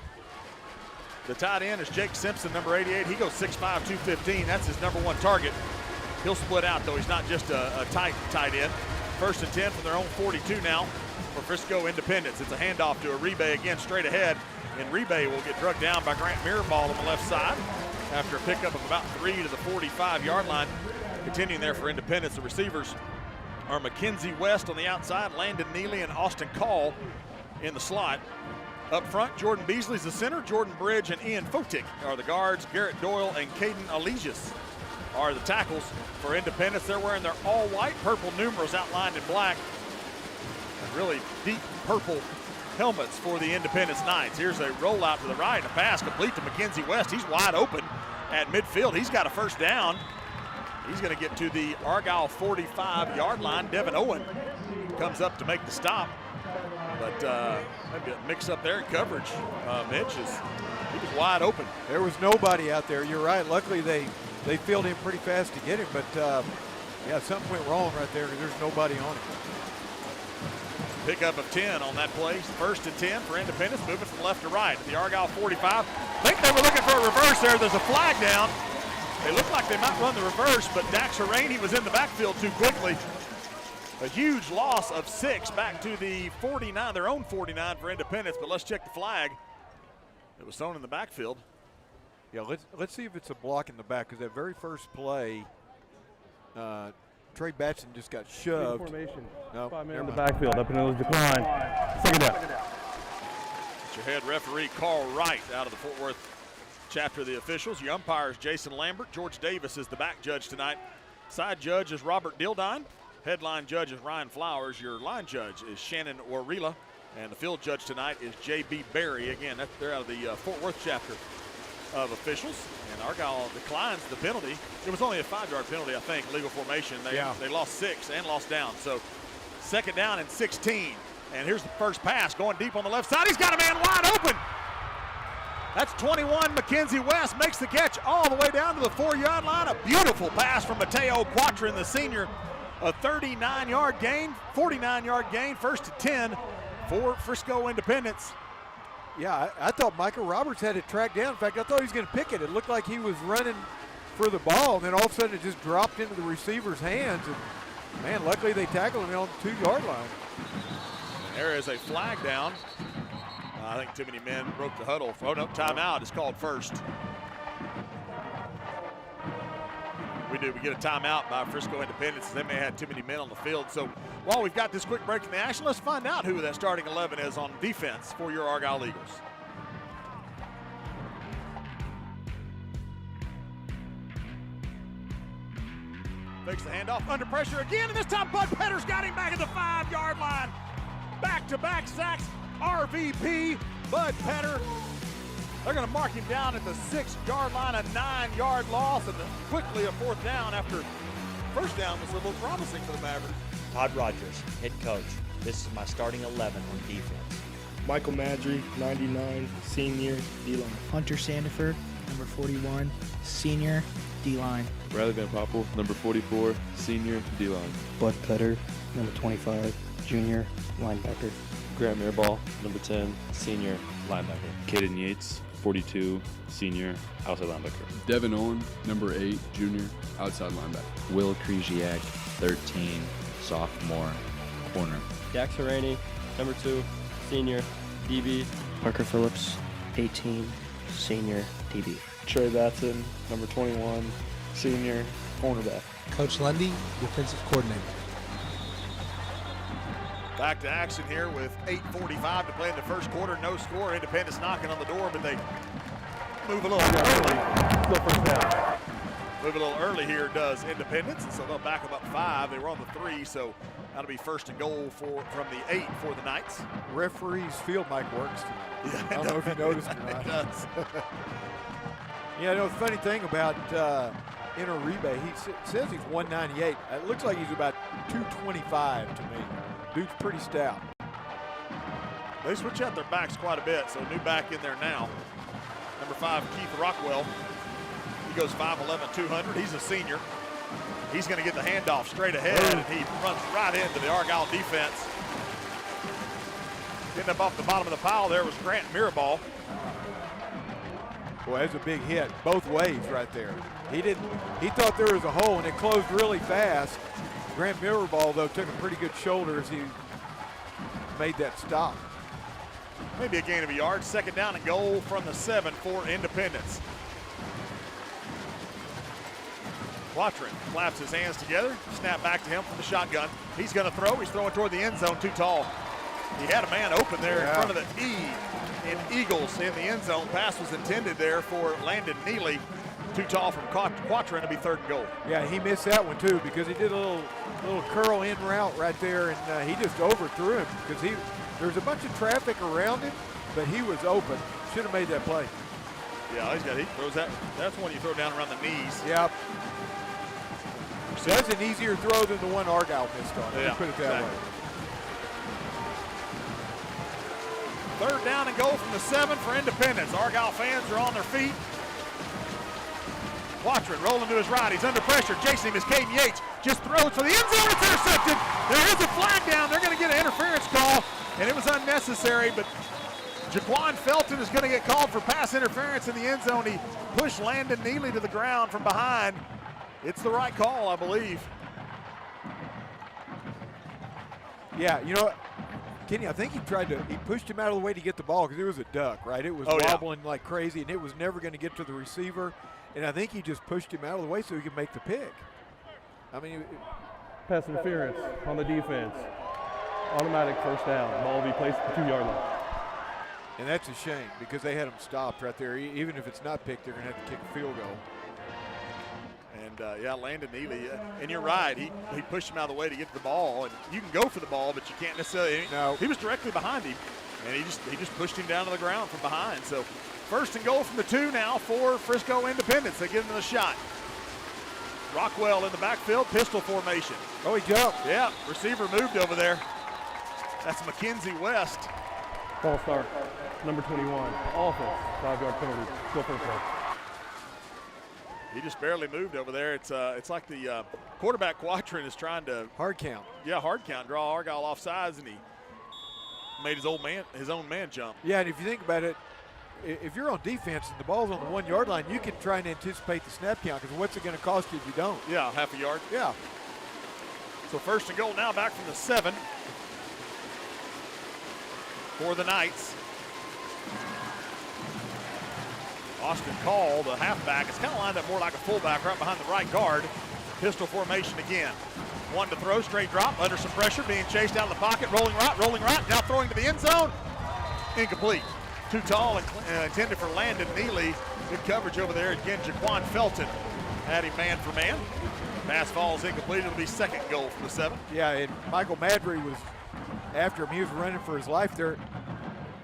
The tight end is Jake Simpson, number 88. He goes 6'5", 215. That's his number 1 target. He'll split out, though. He's not just a tight end. 1st and 10 from their own 42 now for Frisco Independence. It's a handoff to Enribe again straight ahead. Enribe will get drugged down by Grant Mirabal on the left side after a pickup of about 3 to the 45-yard line. Continuing there for Independence, the receivers are Mackenzie West on the outside, Landon Neely and Austin Call in the slot. Up front, Jordan Beasley's the center, Jordan Bridge and Ian Fotick are the guards, Garrett Doyle and Caden Allegius are the tackles for Independence. They're wearing their all-white, purple numerals outlined in black, and really deep purple helmets for the Independence Knights. Here's a rollout to the right, a pass complete to Mackenzie West. He's wide open at midfield. He's got a 1st down. He's going to get to the Argyle 45-yard line. Devin Owen comes up to make the stop, but maybe a mix-up there in coverage. Mitch, he was wide open. There was nobody out there. You're right. Luckily, they filled in pretty fast to get him, but yeah, something went wrong right there because there's nobody on him. Pickup of 10 on that play. 1st and 10 for Independence, moving from left to right. The Argyle 45. I think they were looking for a reverse there. There's a flag down. They look like they might run the reverse, but Dax Harani was in the backfield too quickly. A huge loss of 6 back to the 49, their own 49 for Independence, but let's check the flag. It was thrown in the backfield. Yeah, let's see if it's a block in the back, because that very first play, Trey Batson just got shoved. Formation. No, 5 men in the backfield, up and it was declined. 2nd down. It's your head referee, Carl Wright, out of the Fort Worth chapter of the officials. Your umpires, Jason Lambert. George Davis is the back judge tonight. Side judge is Robert Dildine. Headline judge is Ryan Flowers. Your line judge is Shannon Warila. And the field judge tonight is J.B. Berry. Again, they're out of the Fort Worth chapter of officials. And Argyle declines the penalty. It was only a 5-yard penalty, I think, legal formation. They lost 6 and lost down. So 2nd down and 16. And here's the first pass going deep on the left side. He's got a man wide open. That's 21, Mackenzie West makes the catch all the way down to the 4-yard line. A beautiful pass from Mateo Quatrin, the senior. A 39-yard gain, 49-yard gain, 1st and 10 for Frisco Independence. Yeah, I thought Michael Roberts had it tracked down. In fact, I thought he was going to pick it. It looked like he was running for the ball, and then all of a sudden it just dropped into the receiver's hands. And, man, luckily they tackled him on the 2-yard line. There is a flag down. I think too many men broke the huddle. Oh, no, timeout is called first. We get a timeout by Frisco Independence. They may have had too many men on the field. So while we've got this quick break in the action, let's find out who that starting 11 is on defense for your Argyle Eagles. Fakes the handoff, under pressure again, and this time Bud Petter's got him back at the 5-yard line. Back-to-back sacks, RVP, Bud Petter. They're going to mark him down at the 6-yard line, a 9-yard loss, and quickly a 4th down after first down was a little promising for the Mavericks. Todd Rodgers, head coach. This is my starting 11 on defense. Michael Madry, 99, senior, D-line. Hunter Sandiford, number 41, senior, D-line. Rylie Van Poppel, number 44, senior, D-line. Bud Petter, number 25, junior, linebacker. Grant Mirabal, number 10, senior, linebacker. Caden Yates, 42, senior, outside linebacker. Devin Owen, number 8, junior, outside linebacker. Will Krzyziak, 13, sophomore, corner. Dax Harani, number 2, senior, DB. Parker Phillips, 18, senior, DB. Trey Batson, number 21, senior, cornerback. Coach Lundy, defensive coordinator. Back to action here with 8:45 to play in the first quarter. No score. Independence knocking on the door, but they move a little early. Move a little early here does Independence, and so they'll back them up 5. They were on the 3, so that'll be 1st and goal from the 8 for the Knights. Referee's field mic works tonight. Yeah, I don't know if you noticed or not. It does. Yeah, the funny thing about Uribe, he says he's 198. It looks like he's about 225 to me. Dude's pretty stout. They switch out their backs quite a bit, so new back in there now. Number 5, Keith Rockwell. He goes 5'11", 200. He's a senior. He's going to get the handoff straight ahead, and he runs right into the Argyle defense. Getting up off the bottom of the pile there was Grant Mirabal. Boy, that's a big hit both ways right there. He thought there was a hole, and it closed really fast. Grant Mirabal, though, took a pretty good shoulder as he made that stop. Maybe a gain of a yard. 2nd down and goal from the 7 for Independence. Quatrin flaps his hands together. Snap back to him from the shotgun. He's going to throw. He's throwing toward the end zone, too tall. He had a man open there in front of the E in Eagles in the end zone. Pass was intended there for Landon Neely. Too tall from Quatrin to be 3rd and goal. Yeah, he missed that one too because he did a little curl in route right there, and he just overthrew him because there was a bunch of traffic around him, but he was open. Should have made that play. Yeah, he throws that. That's one you throw down around the knees. Yep. That's an easier throw than the one Argyle missed on. Yeah, put it that way. 3rd down and goal from the 7 for Independence. Argyle fans are on their feet. Quatrin rolling to his right. He's under pressure. Chasing him is Caden Yates. Just throws for the end zone. It's intercepted. There is a flag down. They're going to get an interference call, and it was unnecessary, but Jaquan Felton is going to get called for pass interference in the end zone. He pushed Landon Neely to the ground from behind. It's the right call, I believe. Yeah, you know what, Kenny, I think he pushed him out of the way to get the ball because it was a duck, right? It was wobbling like crazy, and it was never going to get to the receiver. And I think he just pushed him out of the way so he could make the pick. I mean, pass interference on the defense. Automatic 1st down. Ball will be placed at the 2-yard line. And that's a shame because they had him stopped right there. Even if it's not picked, they're going to have to kick a field goal. And Landon Neely. And you're right. He pushed him out of the way to get to the ball. And you can go for the ball, but you can't necessarily. No. He was directly behind him, and he just pushed him down to the ground from behind. So first and goal from the 2 now for Frisco Independence. They give him the shot. Rockwell in the backfield, pistol formation. Oh, he jumped. Yeah, receiver moved over there. That's Mackenzie West. Ball start, number 21, offense, 5-yard penalty, go for the play. He just barely moved over there. It's like the quarterback quadrant is trying to hard count. Yeah, hard count, draw Argyle off sides, and he made his own man jump. Yeah, and if you think about it, if you're on defense and the ball's on the 1 yard line, you can try and anticipate the snap count, because what's it going to cost you if you don't? Yeah, half a yard. Yeah. So first and goal now, back from the 7 for the Knights. Austin Call, the halfback, is kind of lined up more like a fullback right behind the right guard. Pistol formation again. One to throw, straight drop, under some pressure, being chased out of the pocket, rolling right, now throwing to the end zone. Incomplete. Too tall and intended for Landon Neely. Good coverage over there. Again, Jaquan Felton had him man for man. Pass falls incomplete. It'll be second goal from the 7. Yeah, and Michael Madry was after him. He was running for his life there.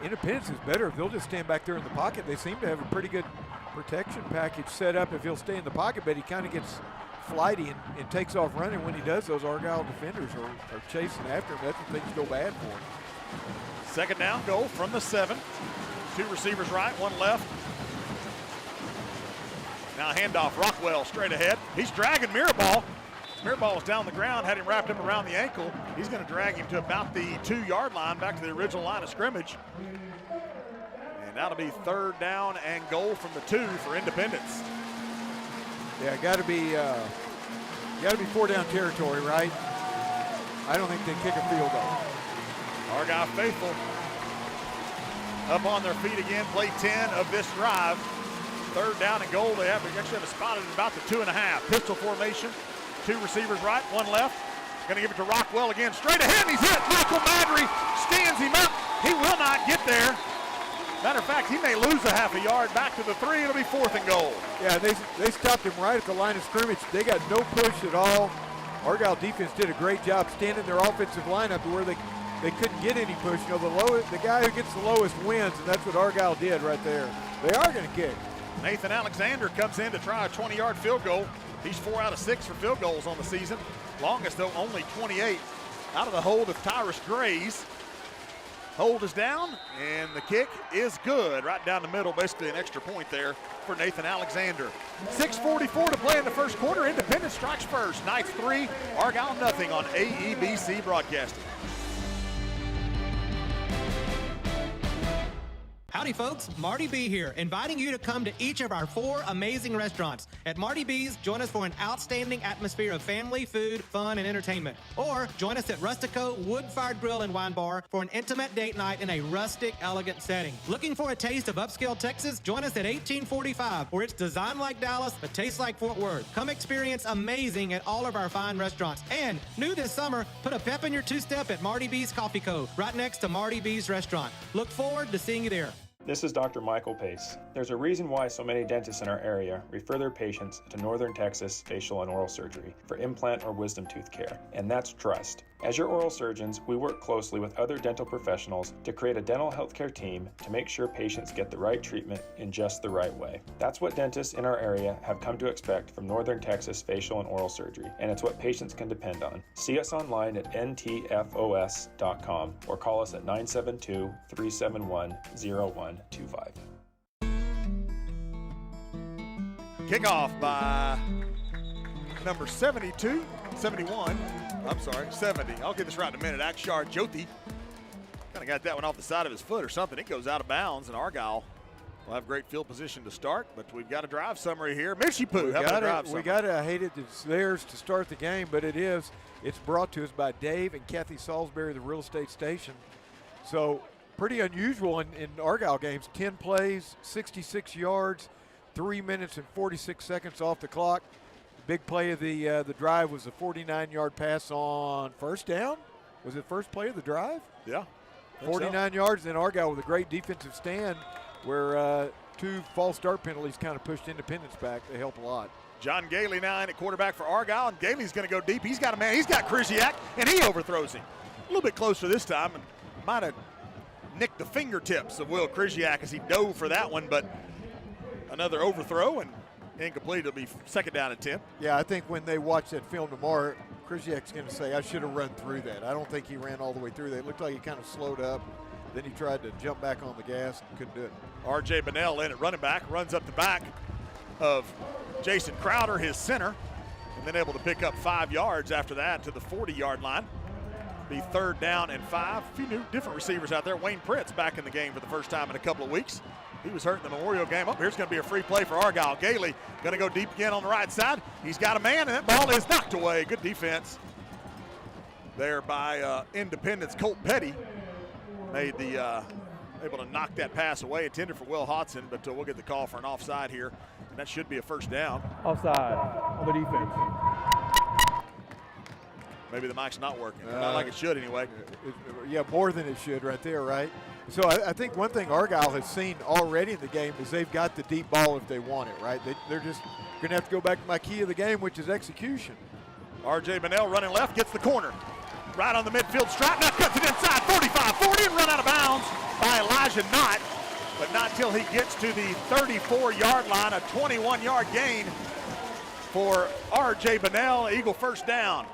Independence is better if they'll just stand back there in the pocket. They seem to have a pretty good protection package set up if he'll stay in the pocket, but he kind of gets flighty and takes off running. When he does, those Argyle defenders are chasing after him. That's when things go bad for him. Second down goal from the 7. 2 receivers right, 1 left. Now handoff, Rockwell straight ahead. He's dragging Mirabal. Mirabal is down the ground, had him wrapped up around the ankle. He's going to drag him to about the 2-yard line, back to the original line of scrimmage. And that'll be third down and goal from the 2 for Independence. Yeah, got to be 4-down territory, right? I don't think they kick a field goal. Argyle faithful up on their feet again, play 10 of this drive. Third down and goal. They actually have it spotted at about the 2.5. Pistol formation. 2 receivers right, 1 left. Going to give it to Rockwell again. Straight ahead, and he's hit. Michael Madry stands him up. He will not get there. Matter of fact, he may lose a half a yard. Back to the 3. It'll be 4th and goal. Yeah, they stopped him right at the line of scrimmage. They got no push at all. Argyle defense did a great job standing their offensive line up to where they couldn't get any push. You know, the guy who gets the lowest wins, and that's what Argyle did right there. They are going to kick. Nathan Alexander comes in to try a 20-yard field goal. He's 4 out of 6 for field goals on the season. Longest, though, only 28. Out of the hold of Tyrus Grays. Hold is down, and the kick is good. Right down the middle, basically an extra point there for Nathan Alexander. 6:44 to play in the first quarter. Independence strikes first. Knights 3, Argyle nothing on AEBC Broadcasting. Howdy folks, Marty B here, inviting you to come to each of our 4 amazing restaurants. At Marty B's, join us for an outstanding atmosphere of family, food, fun, and entertainment. Or join us at Rustico Wood-Fired Grill and Wine Bar for an intimate date night in a rustic, elegant setting. Looking for a taste of upscale Texas? Join us at 1845, where it's designed like Dallas, but tastes like Fort Worth. Come experience amazing at all of our fine restaurants. And new this summer, put a pep in your two-step at Marty B's Coffee Co., right next to Marty B's restaurant. Look forward to seeing you there. This is Dr. Michael Pace. There's a reason why so many dentists in our area refer their patients to Northern Texas Facial and Oral Surgery for implant or wisdom tooth care, and that's trust. As your oral surgeons, we work closely with other dental professionals to create a dental healthcare team to make sure patients get the right treatment in just the right way. That's what dentists in our area have come to expect from Northern Texas Facial and Oral Surgery, and it's what patients can depend on. See us online at ntfos.com or call us at 972-371-0125. Kickoff by number 71. I'm sorry, 70. I'll get this right in a minute. Akshar Jyoti kind of got that one off the side of his foot or something. It goes out of bounds, and Argyle will have great field position to start, but we've got a drive summary here. Mitchie Poo, how about a drive summary? We got it. I hate it. It's theirs to start the game, but it is. It's brought to us by Dave and Kathy Salisbury, the real estate station. So pretty unusual in Argyle games. 10 plays, 66 yards, 3 minutes and 46 seconds off the clock. Big play of the drive was a 49-yard pass on first down. Was it first play of the drive? Yeah. 49 yards, then Argyle with a great defensive stand where 2 false start penalties kind of pushed Independence back. They help a lot. John Gailey now in at quarterback for Argyle, and Gailey's going to go deep. He's got a man. He's got Krzyzak, and he overthrows him. A little bit closer this time, and might have nicked the fingertips of Will Krzyzak as he dove for that one, but another overthrow and incomplete. It'll be second down and 10. Yeah, I think when they watch that film tomorrow, Krzyzak's going to say, I should have run through that. I don't think he ran all the way through that. It looked like he kind of slowed up. Then he tried to jump back on the gas and couldn't do it. R.J. Bunnell in at running back, runs up the back of Jason Crowder, his center, and then able to pick up 5 yards after that to the 40-yard line. Be third down and 5. A few new different receivers out there. Wayne Pritt's back in the game for the first time in a couple of weeks. He was hurt in the Memorial game. Here's going to be a free play for Argyle. Gailey going to go deep again on the right side. He's got a man, and that ball is knocked away. Good defense there by Independence. Colt Petty made the able to knock that pass away. Intended for Will Hodson, but we'll get the call for an offside here, and that should be a first down. Offside on the defense. Maybe the mic's not working. Not like it should anyway. Yeah, more than it should right there, right? So I think one thing Argyle has seen already in the game is they've got the deep ball if they want it, right? They're just going to have to go back to my key of the game, which is execution. R.J. Bunnell running left, gets the corner. Right on the midfield stripe, now cuts it inside, 45-40, and run out of bounds by Elijah Knott. But not till he gets to the 34-yard line, a 21-yard gain for R.J. Bunnell, Eagle first down.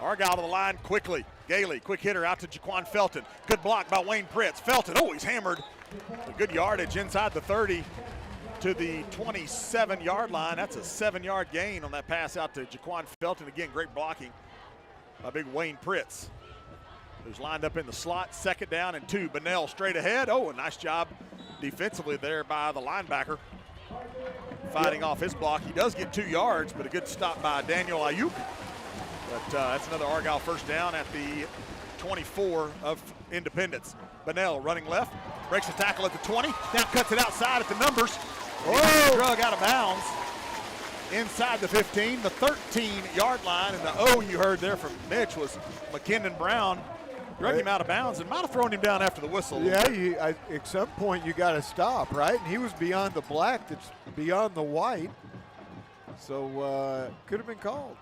Argyle to the line quickly. Gailey, quick hitter out to Jaquan Felton. Good block by Wayne Pritz. Felton, he's hammered. A good yardage inside the 30 to the 27-yard line. That's a 7-yard gain on that pass out to Jaquan Felton. Again, great blocking by big Wayne Pritz, who's lined up in the slot. Second down and 2. Bunnell straight ahead. A nice job defensively there by the linebacker, fighting off his block. He does get 2 yards, but a good stop by Daniel Ayuk. But that's another Argyle first down at the 24 of Independence. Bunnell running left, breaks the tackle at the 20, now cuts it outside at the numbers. Drug out of bounds inside the 15, the 13-yard line, and the you heard there from Mitch was McKinnon Brown. Drug him out of bounds and might have thrown him down after the whistle. Yeah, at some point you got to stop, right? And he was beyond the black, that's beyond the white, so could have been called.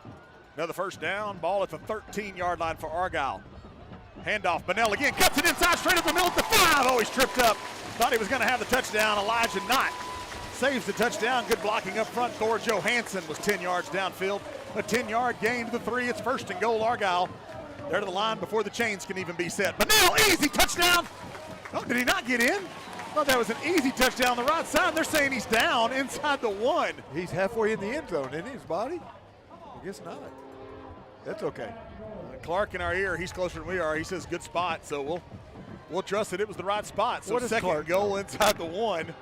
Another first down, ball at the 13-yard line for Argyle. Handoff, Bunnell again, cuts it inside, straight up the middle at the 5. He's tripped up. Thought he was going to have the touchdown. Elijah Knott saves the touchdown. Good blocking up front. Thor Johansson was 10 yards downfield. A 10-yard gain to the 3. It's first and goal, Argyle. There to the line before the chains can even be set. Bunnell, easy touchdown. Oh, did he not get in? Thought that was an easy touchdown on the right side. They're saying he's down inside the 1. He's halfway in the end zone, isn't he, his body? I guess not. That's okay. Clark in our ear, he's closer than we are. He says good spot, so we'll trust that it was the right spot. So second goal inside the 1.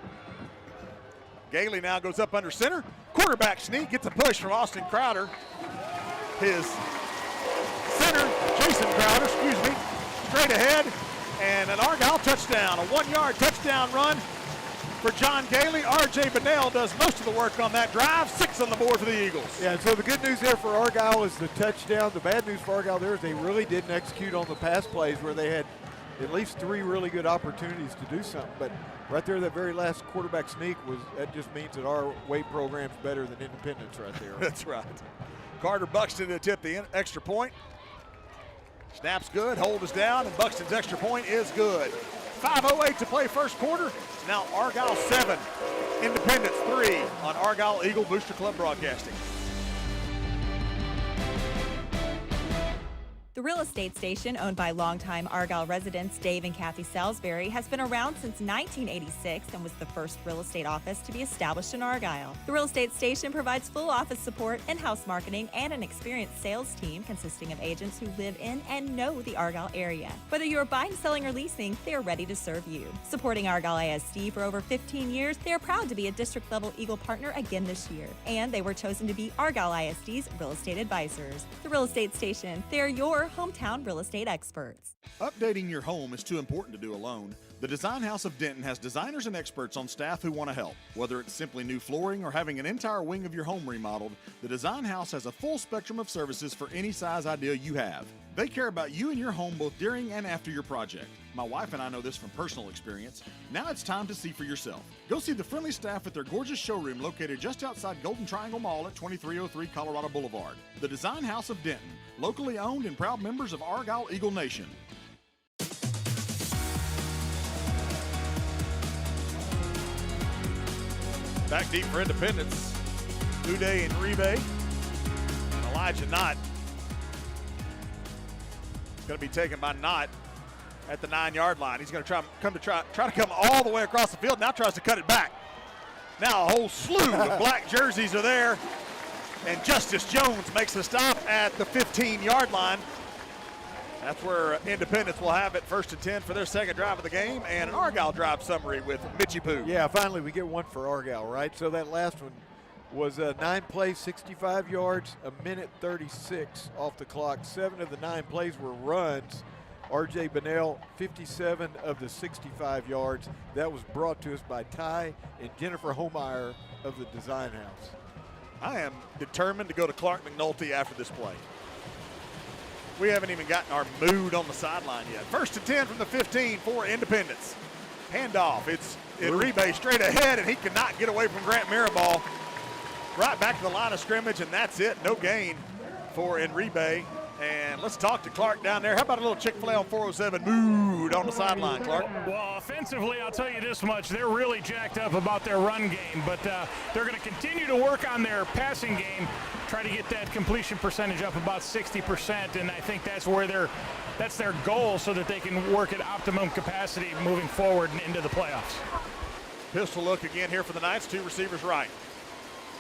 Gailey now goes up under center. Quarterback sneak, gets a push from Austin Crowder. His center, Jason Crowder, straight ahead. And an Argyle touchdown, a 1-yard touchdown run for John Gailey. R.J. Bunnell does most of the work on that drive. 6 on the board for the Eagles. Yeah, so the good news there for Argyle is the touchdown. The bad news for Argyle there is they really didn't execute on the pass plays where they had at least 3 really good opportunities to do something. But right there, that very last quarterback sneak that just means that our weight program's better than Independence right there. That's right. Carter Buxton to tip the extra point. Snap's good, hold is down, and Buxton's extra point is good. 5:08 to play first quarter. Now Argyle 7, Independence 3 on Argyle Eagle Booster Club Broadcasting. The real estate station, owned by longtime Argyle residents Dave and Kathy Salisbury, has been around since 1986 and was the first real estate office to be established in Argyle. The real estate station provides full office support, in-house marketing, and an experienced sales team consisting of agents who live in and know the Argyle area. Whether you are buying, selling, or leasing, they are ready to serve you. Supporting Argyle ISD for over 15 years, they are proud to be a district-level Eagle partner again this year. And they were chosen to be Argyle ISD's real estate advisors. The real estate station, they are your hometown real estate experts. Updating your home is too important to do alone. The Design House of Denton has designers and experts on staff who want to help. Whether it's simply new flooring or having an entire wing of your home remodeled, the Design House has a full spectrum of services for any size idea you have. They care about you and your home both during and after your project. My wife and I know this from personal experience. Now it's time to see for yourself. Go see the friendly staff at their gorgeous showroom located just outside Golden Triangle Mall at 2303 Colorado Boulevard. The Design House of Denton, locally owned and proud members of Argyle Eagle Nation. Back deep for Independence. Uday and Ribe. Elijah Knott. Going to be taken by Knott at the 9-yard line. He's going to try to come all the way across the field. Now tries to cut it back. Now a whole slew of black jerseys are there. And Justice Jones makes a stop at the 15-yard line. That's where Independence will have it, 1st and 10 for their second drive of the game, and an Argyle drive summary with Mitchy Poo. Yeah, finally we get one for Argyle, right? So that last one was 9 plays, 65 yards, a minute 36 off the clock. 7 of the 9 plays were runs. R.J. Bunnell, 57 of the 65 yards. That was brought to us by Ty and Jennifer Homeyer of the Design House. I am determined to go to Clark McNulty after this play. We haven't even gotten our mood on the sideline yet. 1st and 10 from the 15 for Independence. Handoff. It's Enribe straight ahead, and he cannot get away from Grant Mirabal. Right back to the line of scrimmage, and that's it. No gain for Enribe. And let's talk to Clark down there. How about a little Chick-fil-A on 407 mood on the sideline, Clark? Well, offensively, I'll tell you this much. They're really jacked up about their run game, but they're going to continue to work on their passing game, try to get that completion percentage up about 60%, and I think that's where that's their goal so that they can work at optimum capacity moving forward and into the playoffs. Pistol look again here for the Knights. 2 receivers right.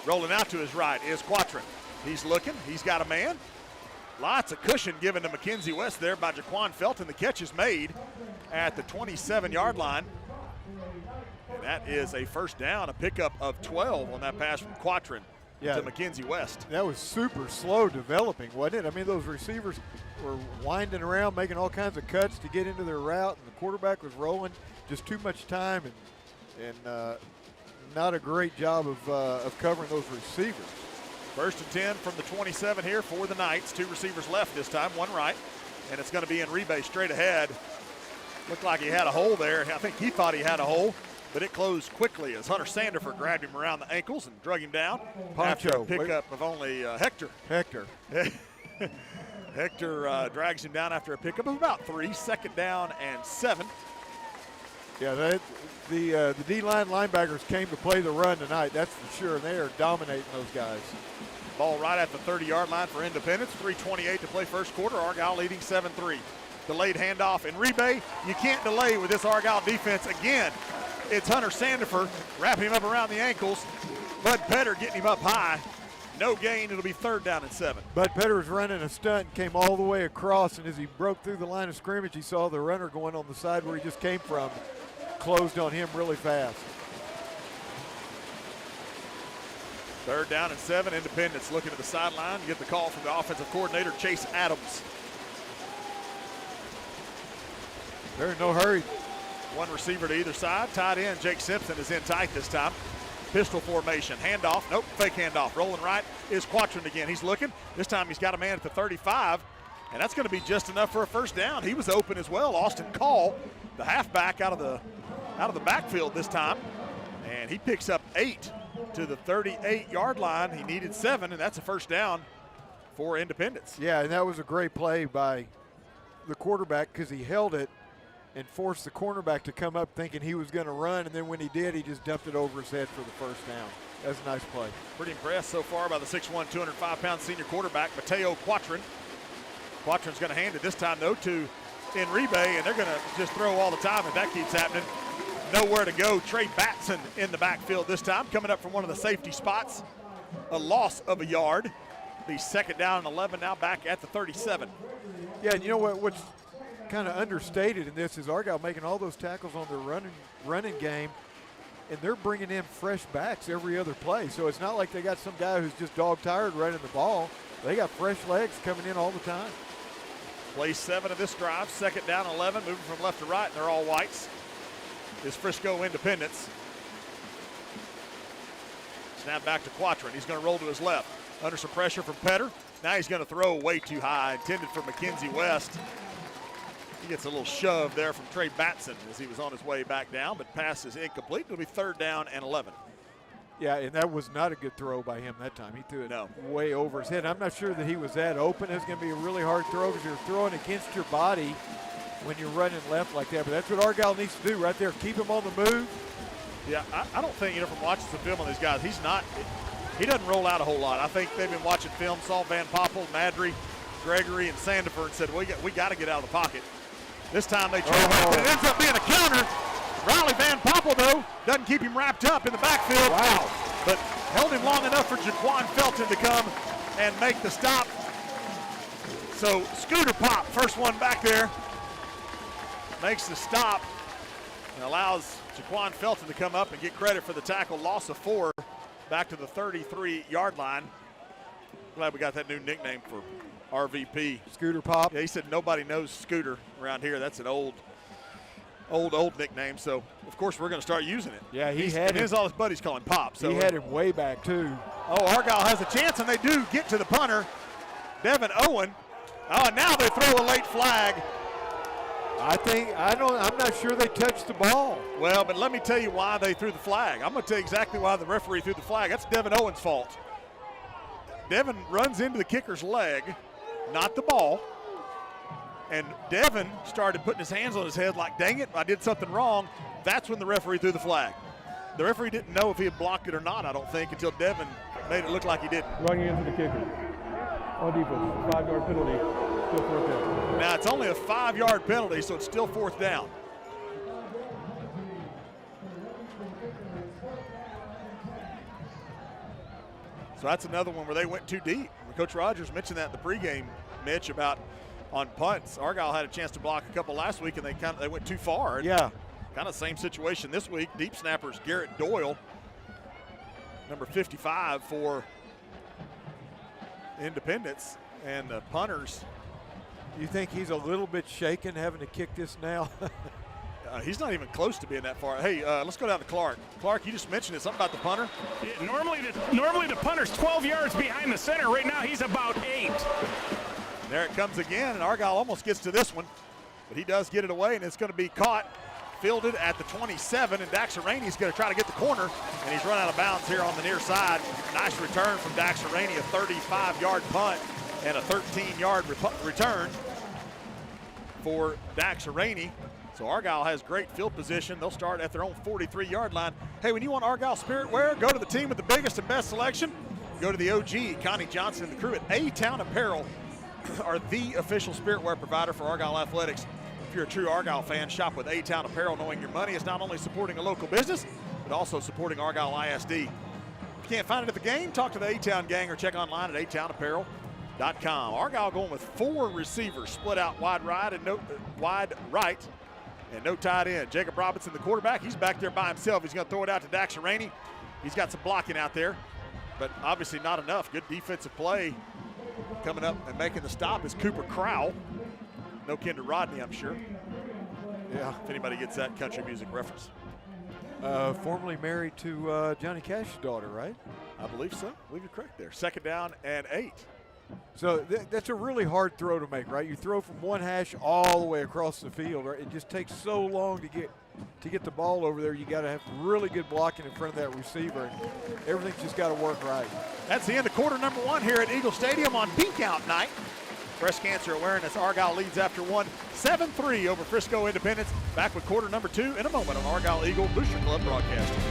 Rolling out to his right is Quatrin. He's looking. He's got a man. Lots of cushion given to Mackenzie West there by Jaquan Felton. The catch is made at the 27-yard line. And that is a first down, a pickup of 12 on that pass from Quatrin to Mackenzie West. That was super slow developing, wasn't it? I mean, those receivers were winding around, making all kinds of cuts to get into their route, and the quarterback was rolling. Just too much time and not a great job of covering those receivers. 1st and 10 from the 27 here for the Knights. 2 receivers left this time, 1 right. And it's going to be Enribe straight ahead. Looked like he had a hole there. I think he thought he had a hole, but it closed quickly as Hunter Sandifer grabbed him around the ankles and drug him down. After a pickup of only Hector. Hector drags him down after a pickup of about 3. 2nd down and 7. Yeah, the D-line linebackers came to play the run tonight, that's for sure, and they are dominating those guys. Ball right at the 30-yard line for Independence. 3:28 to play first quarter. Argyle leading 7-3. Delayed handoff. And Ribe, you can't delay with this Argyle defense. Again, it's Hunter Sandifer wrapping him up around the ankles. Bud Petter getting him up high. No gain. It'll be 3rd down and 7. Bud Petter was running a stunt and came all the way across, and as he broke through the line of scrimmage, he saw the runner going on the side where he just came from. Closed on him really fast. 3rd down and 7. Independence looking at the sideline. Get the call from the offensive coordinator, Chase Adams. They're in no hurry. 1 receiver to either side. Tight end Jake Simpson is in tight this time. Pistol formation. Handoff. Nope, fake handoff. Rolling right is Quatrin again. He's looking. This time he's got a man at the 35. And that's going to be just enough for a first down. He was open as well. Austin Call, the halfback out of the backfield this time. And he picks up 8 to the 38-yard line. He needed 7, and that's a first down for Independence. Yeah, and that was a great play by the quarterback because he held it and forced the cornerback to come up thinking he was going to run, and then when he did, he just dumped it over his head for the first down. That's a nice play. Pretty impressed so far by the 6'1", 205-pound senior quarterback, Mateo Quatrin. Quatrin's going to hand it this time, though, to Enribe, and they're going to just throw all the time if that keeps happening. Nowhere to go. Trey Batson in the backfield this time, coming up from one of the safety spots. A loss of a yard. The 2nd down and 11 now back at the 37. Yeah, and you know what's kind of understated in this is Argyle making all those tackles on their running game, and they're bringing in fresh backs every other play. So it's not like they got some guy who's just dog-tired running the ball. They got fresh legs coming in all the time. Play 7 of this drive, 2nd down 11, moving from left to right, and they're all whites. Is Frisco Independence. Snap back to Quatrin. He's going to roll to his left. Under some pressure from Petter. Now he's going to throw way too high, intended for Mackenzie West. He gets a little shove there from Trey Batson as he was on his way back down, but pass is incomplete. It'll be 3rd down and 11. Yeah, and that was not a good throw by him that time. He threw it way over his head. I'm not sure that he was that open. It's going to be a really hard throw because you're throwing against your body when you're running left like that. But that's what Argyle needs to do right there. Keep him on the move. Yeah, I don't think, from watching some film on these guys, he doesn't roll out a whole lot. I think they've been watching film, saw Van Poppel, Madry, Gregory, and Sandifer, and said, we got to get out of the pocket. This time they try, but it ends up being a counter. Rylie Van Poppel, though, doesn't keep him wrapped up in the backfield. Wow. But held him long enough for Jaquan Felton to come and make the stop. So Scooter Pop, first one back there, makes the stop and allows Jaquan Felton to come up and get credit for the tackle. Loss of 4 back to the 33-yard line. Glad we got that new nickname for RVP. Scooter Pop. Yeah, he said nobody knows Scooter around here. That's an old nickname. So, of course, we're going to start using it. Yeah, he had him. All his buddies call him Pop. So he had him way back, too. Oh, Argyle has a chance, and they do get to the punter, Devin Owen. Oh, and now they throw a late flag. I'm not sure they touched the ball. Well, but let me tell you why they threw the flag. I'm going to tell you exactly why the referee threw the flag. That's Devin Owen's fault. Devin runs into the kicker's leg, not the ball. And Devin started putting his hands on his head like, dang it, I did something wrong. That's when the referee threw the flag. The referee didn't know if he had blocked it or not, I don't think, until Devin made it look like he didn't. Running into the kicker. On defense, 5-yard penalty, still 4th down. Now, it's only a 5-yard penalty, so it's still 4th down. So that's another one where they went too deep. Coach Rodgers mentioned that in the pregame, Mitch, about on punts. Argyle had a chance to block a couple last week, and they went too far. Yeah. Kind of same situation this week. Deep snappers Garrett Doyle, number 55 for Independence, and the punters. You think he's a little bit shaken having to kick this now? He's not even close to being that far. Hey, let's go down to Clark. Clark, you just mentioned it, something about the punter. Yeah, normally the punter's 12 yards behind the center. Right now he's about 8. There it comes again, and Argyle almost gets to this one, but he does get it away, and it's going to be caught, fielded at the 27, and Dax Rainey's going to try to get the corner, and he's run out of bounds here on the near side. Nice return from Dax Rainey, a 35-yard punt and a 13-yard return for Dax Rainey. So Argyle has great field position. They'll start at their own 43-yard line. Hey, when you want Argyle spirit wear, go to the team with the biggest and best selection. Go to the OG, Connie Johnson and the crew at A-Town Apparel are the official spirit wear provider for Argyle Athletics. If you're a true Argyle fan, shop with A-Town Apparel, knowing your money is not only supporting a local business, but also supporting Argyle ISD. If you can't find it at the game, talk to the A-Town gang or check online at atownaapparel.com. Argyle going with 4 receivers split out wide right and no tight end. Jacob Robinson, the quarterback, he's back there by himself. He's going to throw it out to Dax Rainey. He's got some blocking out there, but obviously not enough. Good defensive play. Coming up and making the stop is Cooper Crowell. No kin to Rodney, I'm sure. Yeah, if anybody gets that country music reference. Formerly married to Johnny Cash's daughter, right? I believe so. I believe you're correct there. 2nd down and 8. So that's a really hard throw to make, right? You throw from one hash all the way across the field, right? It just takes so long to get the ball over there. You got to have really good blocking in front of that receiver, and everything's just got to work right. That's the end of quarter number 1 here at Eagle Stadium on Pink Out Night. Breast Cancer Awareness. Argyle leads after 1, 7-3 over Frisco Independence. Back with quarter number 2 in a moment on Argyle Eagle Booster Club Broadcasting.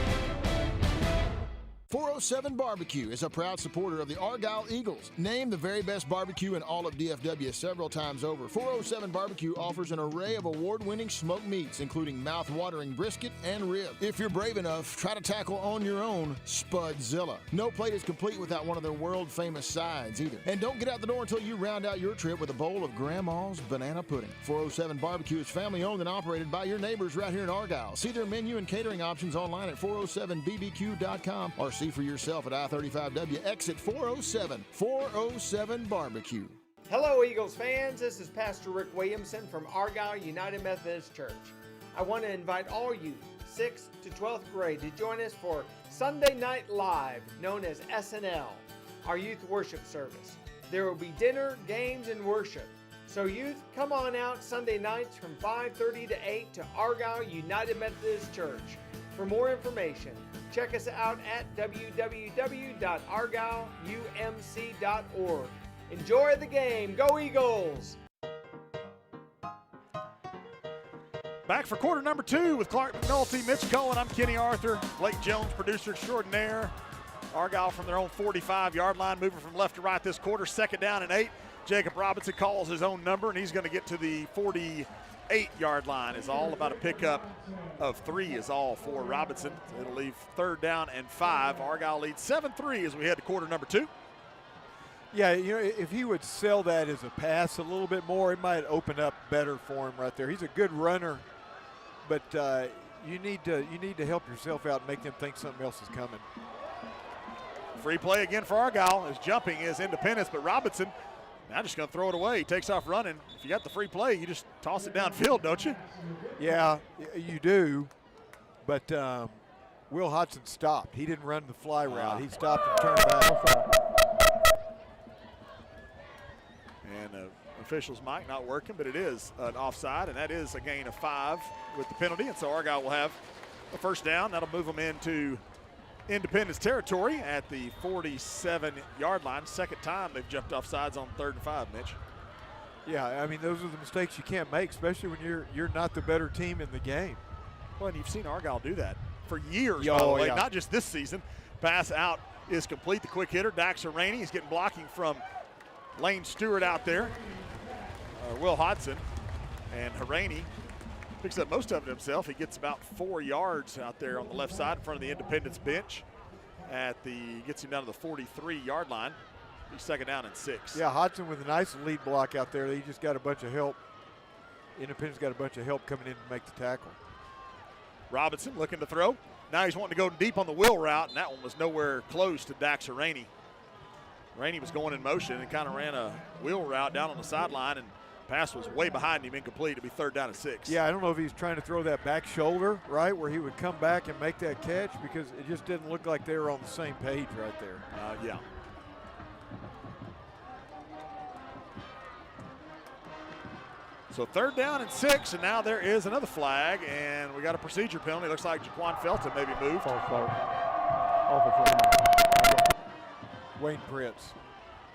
407 Barbecue is a proud supporter of the Argyle Eagles. Named the very best barbecue in all of DFW several times over, 407 Barbecue offers an array of award-winning smoked meats, including mouth-watering brisket and rib. If you're brave enough, try to tackle on your own Spudzilla. No plate is complete without one of their world-famous sides either. And don't get out the door until you round out your trip with a bowl of Grandma's Banana Pudding. 407 Barbecue is family-owned and operated by your neighbors right here in Argyle. See their menu and catering options online at 407bbq.com or see for yourself at I-35W exit 407. 407 Barbecue. Hello, Eagles fans. This is Pastor Rick Williamson from Argyle United Methodist Church. I want to invite all youth, 6th to 12th grade, to join us for Sunday Night Live, known as SNL, our youth worship service. There will be dinner, games, and worship. So youth, come on out Sunday nights from 5:30 to 8 to Argyle United Methodist Church. For more information, check us out at www.argyleumc.org. Enjoy the game. Go Eagles! Back for quarter number 2 with Clark McNulty, Mitch Cullen. I'm Kenny Arthur. Blake Jones, producer extraordinaire. Argyle from their own 45-yard line, moving from left to right this quarter. 2nd down and 8. Jacob Robinson calls his own number, and he's going to get to the 48-yard line. It's all about a pickup of 3 is all for Robinson. It'll leave 3rd down and 5. Argyle leads 7-3 as we head to quarter number 2. Yeah, you know, if he would sell that as a pass a little bit more, it might open up better for him right there. He's a good runner, but you need to help yourself out and make them think something else is coming. Free play again for Argyle. His jumping is Independence, but Robinson now just going to throw it away. He takes off running. If you got the free play, you just toss it downfield, don't you? Yeah, you do. But Will Hodgson stopped. He didn't run the fly route. He stopped and turned back. And officials might not working, but it is an offside, and that is a gain of 5 with the penalty. And so Argyle will have a 1st down. That'll move them into Independence territory at the 47-yard line. 2nd time they've jumped off sides on 3rd and 5, Mitch. Yeah, I mean, those are the mistakes you can't make, especially when you're not the better team in the game. Well, and you've seen Argyle do that for years, Oh, by the way, yeah. not just this season. Pass out is complete. The quick hitter, Dax Rainey. He's getting blocking from Lane Stewart out there. Will Hodgson. And Haraney picks up most of it himself. He gets about 4 yards out there on the left side in front of the Independence bench. Gets him down to the 43-yard line. He's 2nd down and 6. Yeah, Hodgson with a nice lead block out there. He just got a bunch of help. Independence got a bunch of help coming in to make the tackle. Robinson looking to throw. Now he's wanting to go deep on the wheel route, and that one was nowhere close to Dax Rainey. Rainey was going in motion and kind of ran a wheel route down on the sideline, and pass was way behind him, incomplete. It'll be 3rd down and 6. Yeah, I don't know if he's trying to throw that back shoulder, right, where he would come back and make that catch, because it just didn't look like they were on the same page right there. Yeah. So 3rd down and 6, and now there is another flag, and we got a procedure penalty. Looks like Jaquan Felton maybe moved. Wayne Pritz.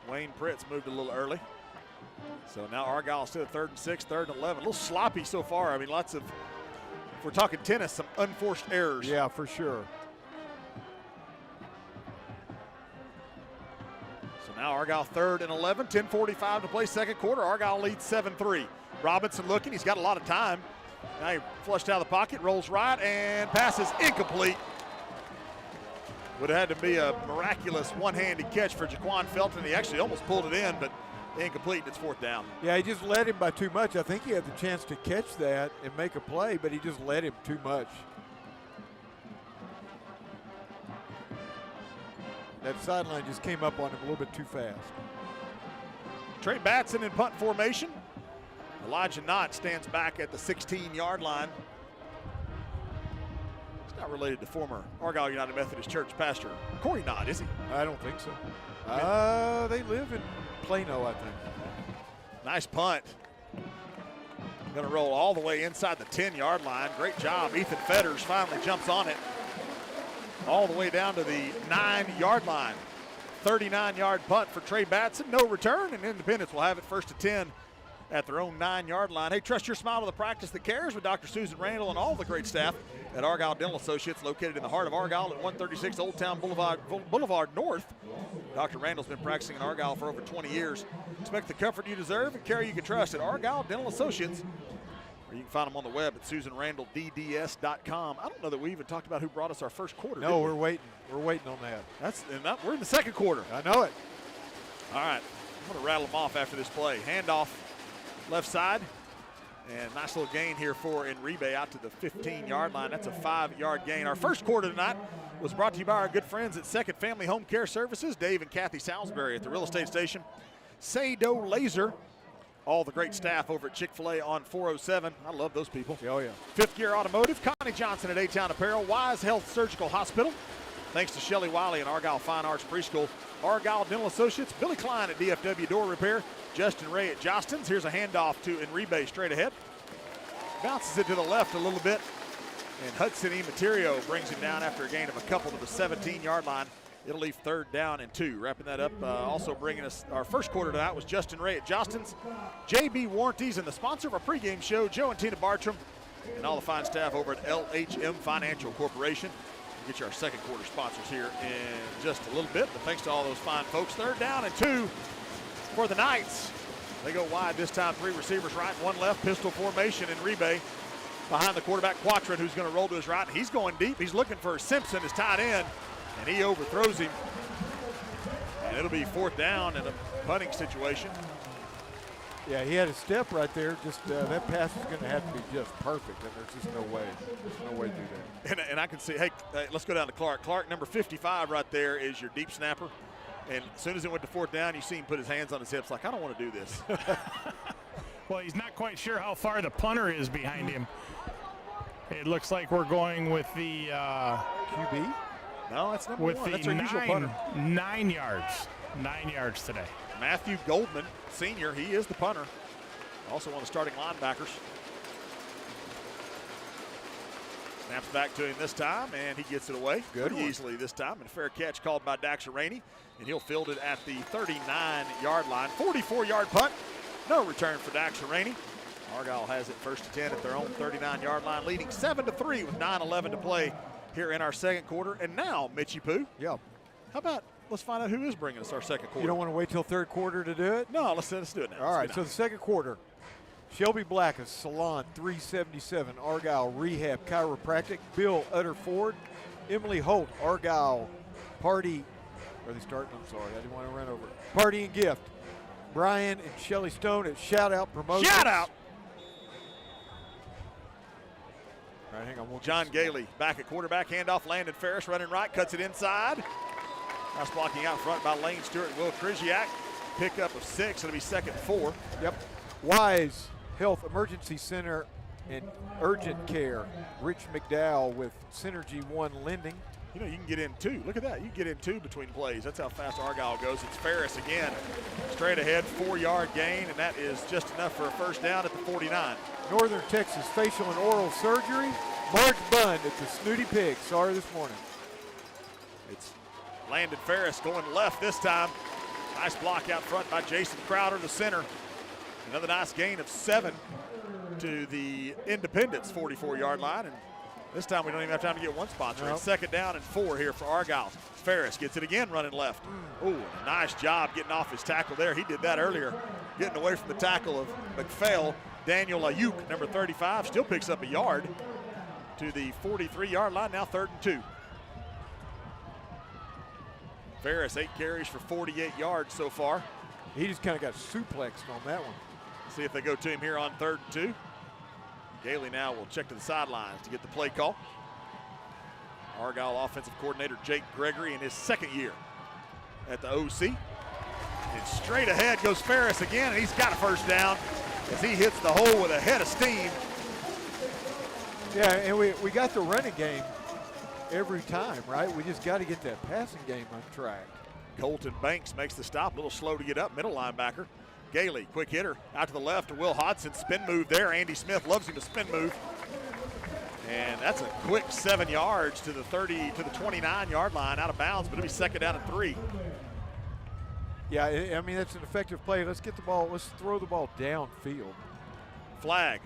Wayne Pritz moved a little early. So now Argyle still at 3rd and 6, 3rd and 11. A little sloppy so far. I mean, lots of, if we're talking tennis, some unforced errors. Yeah, for sure. So now Argyle 3rd and 11, 10:45 to play 2nd quarter. Argyle leads 7-3. Robinson looking, he's got a lot of time. Now he flushed out of the pocket, rolls right, and passes incomplete. Would have had to be a miraculous one-handed catch for Jaquan Felton. He actually almost pulled it in, but incomplete. It's 4th down. Yeah, he just led him by too much. I think he had the chance to catch that and make a play, but he just led him too much. That sideline just came up on him a little bit too fast. Trey Batson in punt formation. Elijah Knott stands back at the 16-yard line. He's not related to former Argyle United Methodist Church pastor Corey Knott, is he? I don't think so. They live in Plano, I think. Nice punt. Going to roll all the way inside the 10-yard line. Great job. Ethan Fetters finally jumps on it. All the way down to the 9-yard line. 39-yard punt for Trey Batson. No return, and Independence will have it 1st and 10 at their own 9-yard line. Hey, trust your smile to the practice that cares with Dr. Susan Randall and all the great staff at Argyle Dental Associates, located in the heart of Argyle at 136 Old Town Boulevard North. Dr. Randall's been practicing in Argyle for over 20 years. Expect the comfort you deserve and care you can trust at Argyle Dental Associates. Or you can find them on the web at SusanRandallDDS.com. I don't know that we even talked about who brought us our first quarter. No, we're waiting. We're waiting on that. We're in the 2nd quarter. I know it. All right, I'm going to rattle them off after this play. Handoff left side, and nice little gain here for Enribe out to the 15-yard line. That's a 5-yard gain. Our first quarter tonight was brought to you by our good friends at Second Family Home Care Services, Dave and Kathy Salisbury at the real estate station, Sado Laser, all the great staff over at Chick-fil-A on 407. I love those people. Oh, yeah. 5th Gear Automotive, Connie Johnson at A-Town Apparel, Wise Health Surgical Hospital, Thanks to Shelley Wiley and Argyle Fine Arts Preschool, Argyle Dental Associates, Billy Klein at DFW Door Repair, Justin Ray at Jostens. Here's a handoff to Enribe straight ahead. Bounces it to the left a little bit, and Hudson E. Materio brings him down after a gain of a couple to the 17-yard line. It'll leave 3rd down and 2. Wrapping that up, also bringing us our first quarter tonight was Justin Ray at Jostens, JB Warranties, and the sponsor of our pregame show, Joe and Tina Bartram, and all the fine staff over at LHM Financial Corporation. We'll get you our second quarter sponsors here in just a little bit, but thanks to all those fine folks. 3rd down and 2 for the Knights. They go wide this time, 3 receivers right, 1 left, pistol formation, and Enribe behind the quarterback, Quatron, who's going to roll to his right. He's going deep. He's looking for Simpson, his tight end, and he overthrows him. And it'll be 4th down in a punting situation. Yeah, he had a step right there. Just that pass is going to have to be just perfect, and there's just no way. There's no way to do that. And I can see, hey, let's go down to Clark. Clark, number 55 right there is your deep snapper. And as soon as it went to 4th down, you see him put his hands on his hips like, I don't want to do this. Well, he's not quite sure how far the punter is behind him. It looks like we're going with the QB. No, that's number with 1. the That's our usual punter. 9 yards. 9 yards today. Matthew Goldman, senior, he is the punter. Also one of the starting linebackers. Snaps back to him this time, and he gets it away pretty easily this time. And a fair catch called by Dax Rainey, and he'll field it at the 39-yard line. 44-yard punt. No return for Dax Rainey. Argyle has it 1st and 10 at their own 39-yard line, leading 7-3 with 9:11 to play here in our second quarter. And now, Mitchie Poo. Yeah. How about let's find out who is bringing us our second quarter? You don't want to wait till 3rd quarter to do it? No, let's do it now. All right, so the second quarter. Shelby Black of Salon 377, Argyle Rehab Chiropractic. Bill Utterford, Emily Holt, Argyle Party. Are they starting? I'm sorry, I didn't want to run over. Party and Gift. Brian and Shelly Stone at Shout Out Promotions. Shout out! All right, hang on. John Gailey back at quarterback. Handoff, Landon Ferris running right, cuts it inside. Nice blocking out front by Lane Stewart and Will Kriziak. Pickup of 6. It'll be 2nd and 4. Yep. Wise Health Emergency Center and Urgent Care. Rich McDowell with Synergy One Lending. You know, you can get in 2. Look at that. You can get in 2 between plays. That's how fast Argyle goes. It's Ferris again. Straight ahead, 4-yard gain, and that is just enough for a 1st down at the 49. Northern Texas Facial and Oral Surgery. Mark Bund at the Snooty Pig. Sorry this morning. It's Landon Ferris going left this time. Nice block out front by Jason Crowder, the center. Another nice gain of 7 to the Independence 44-yard line. And this time we don't even have time to get one sponsor. It's 2nd down and 4 here for Argyle. Ferris gets it again running left. Ooh, nice job getting off his tackle there. He did that earlier, getting away from the tackle of McPhail. Daniel Ayuk, number 35, still picks up a yard to the 43-yard line, now 3rd and 2. Ferris, 8 carries for 48 yards so far. He just kind of got suplexed on that one. See if they go to him here on 3rd and 2. Gailey now will check to the sidelines to get the play call. Argyle offensive coordinator Jake Gregory in his 2nd year at the OC. And straight ahead goes Ferris again, and he's got a 1st down as he hits the hole with a head of steam. Yeah, and we got the running game every time, right? We just got to get that passing game on track. Colton Banks makes the stop, a little slow to get up, middle linebacker. Gailey, quick hitter, out to the left to Will Hodson, spin move there. Andy Smith loves him to spin move. And that's a quick 7 yards to the 29-yard line, out of bounds, but it'll be 2nd down and 3. Yeah, I mean, that's an effective play. Let's get the ball, let's throw the ball downfield. Flag.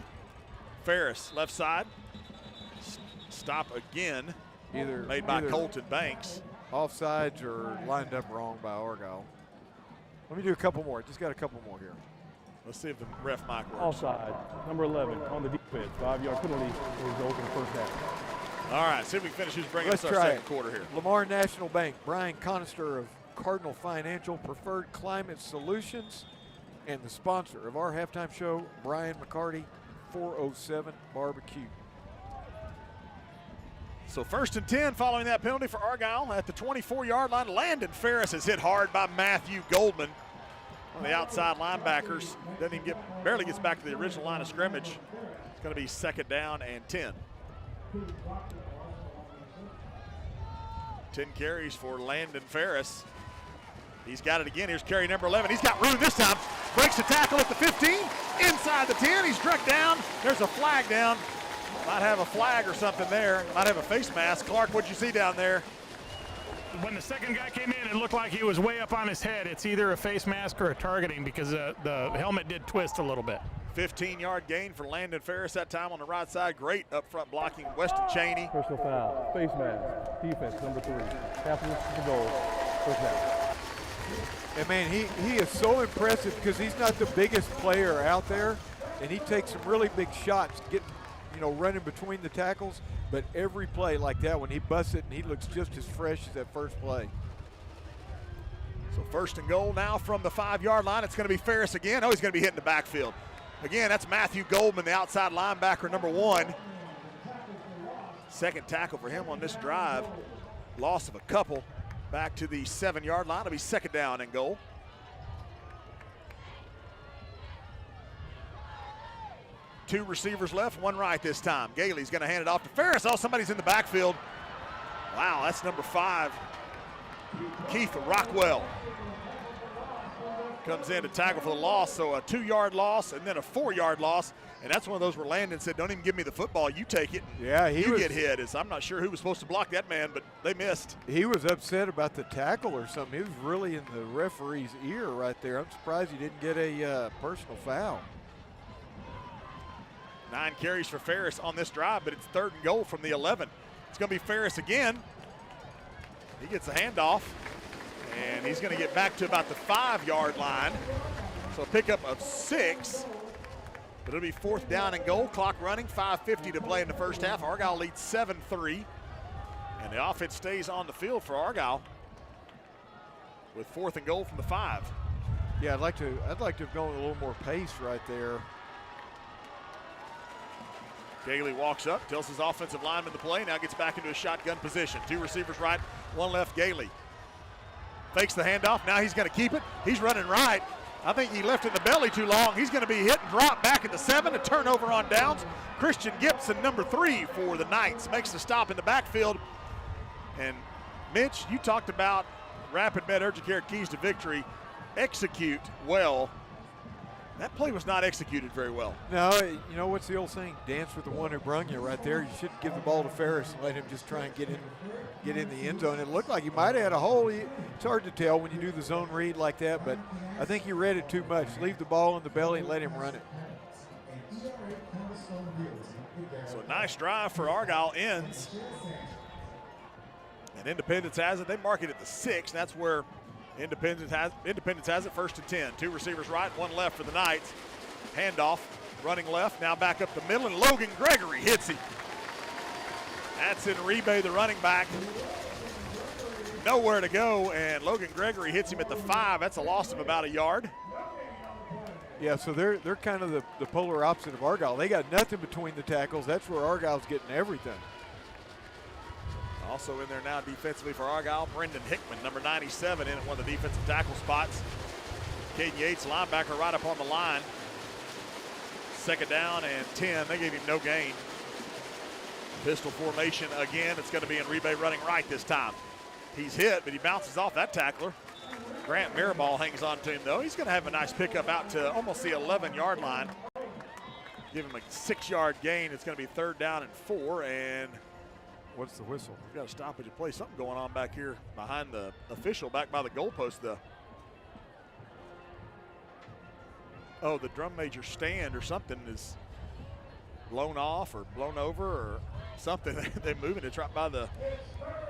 Ferris, left side. Stop again. Either made by Colton Banks. Offsides or lined up wrong by Argyle. Let me do a couple more. Just got a couple more here. Let's see if the ref mic works. Offside, number 11 on the defense. 5-yard penalty result in the 1st half. All right, see if we can finish who's bringing Let's us our try second quarter here. Lamar National Bank, Brian Conister of Cardinal Financial, Preferred Climate Solutions, and the sponsor of our halftime show, Brian McCarty, 407 Barbecue. So 1st and 10 following that penalty for Argyle at the 24-yard line. Landon Ferris is hit hard by Matthew Goldman. One of the outside linebackers. Doesn't even barely gets back to the original line of scrimmage. It's going to be 2nd down and 10. 10 carries for Landon Ferris. He's got it again. Here's carry number 11. He's got room this time. Breaks the tackle at the 15. Inside the 10. He's struck down. There's a flag down. Might have a flag or something there. Might have a face mask. Clark, what'd you see down there? When the second guy came in, it looked like he was way up on his head. It's either a face mask or a targeting because the helmet did twist a little bit. 15-yard gain for Landon Ferris that time on the right side. Great up front blocking. Weston Cheney. Personal foul. Face mask. Defense, number 3. Half of the goal. First down. And man, he is so impressive because he's not the biggest player out there, and he takes some really big shots, running between the tackles. But every play like that, when he busts it, and he looks just as fresh as that first play. So 1st and goal now from the 5-yard line. It's going to be Ferris again. Oh, he's going to be hitting the backfield. Again, that's Matthew Goldman, the outside linebacker, number 1. Second tackle for him on this drive. Loss of a couple. Back to the 7-yard line. It'll be 2nd down and goal. Two receivers left, one right this time. Gailey's going to hand it off to Ferris. Oh, somebody's in the backfield. Wow, that's number 5, Keith Rockwell. Comes in to tackle for the loss, so a 2-yard loss and then a 4-yard loss. And that's one of those where Landon said, don't even give me the football, you take it. Yeah, you get hit. I'm not sure who was supposed to block that man, but they missed. He was upset about the tackle or something. He was really in the referee's ear right there. I'm surprised he didn't get a personal foul. 9 carries for Ferris on this drive, but it's 3rd and goal from the 11. It's going to be Ferris again. He gets a handoff, and he's going to get back to about the 5-yard line. So a pickup of 6. But it'll be 4th down and goal. Clock running, 5:50 to play in the first half. Argyle leads 7-3. And the offense stays on the field for Argyle with 4th and goal from the 5. Yeah, I'd like to have gone with a little more pace right there. Gailey walks up, tells his offensive lineman to play, now gets back into a shotgun position. 2 receivers right, 1 left. Gailey fakes the handoff. Now he's going to keep it. He's running right. I think he left it in the belly too long. He's going to be hit and drop back at the 7. A turnover on downs. Christian Gibson, number 3 for the Knights, makes the stop in the backfield. And Mitch, you talked about Rapid Med Urgent Care keys to victory. Execute well. That play was not executed very well. No, you know what's the old saying? Dance with the one who brung you right there. You shouldn't give the ball to Ferris and let him just try and get in the end zone. It looked like he might have had a hole. It's hard to tell when you do the zone read like that, but I think he read it too much. Leave the ball in the belly and let him run it. So a nice drive for Argyle ends. And Independence has it. They mark it at the 6. That's where Independence has it. 1st and 10. 2 receivers right, 1 left for the Knights. Handoff, running left, now back up the middle, and Logan Gregory hits him. That's Enrique, the running back. Nowhere to go, and Logan Gregory hits him at the 5. That's a loss of about a yard. Yeah, so they're kind of the polar opposite of Argyle. They got nothing between the tackles. That's where Argyle's getting everything. Also in there now defensively for Argyle, Brendan Hickman, number 97, in at one of the defensive tackle spots. Caden Yates, linebacker, right up on the line. 2nd down and 10. They gave him no gain. Pistol formation again. It's going to be Enrique running right this time. He's hit, but he bounces off that tackler. Grant Mirabal hangs on to him, though. He's going to have a nice pickup out to almost the 11-yard line. Give him a 6-yard gain. It's going to be 3rd down and 4, and what's the whistle? We've got to stop it to play. Something going on back here behind the official, back by the goalpost. The drum major stand or something is blown off or blown over or something. They're moving it right by the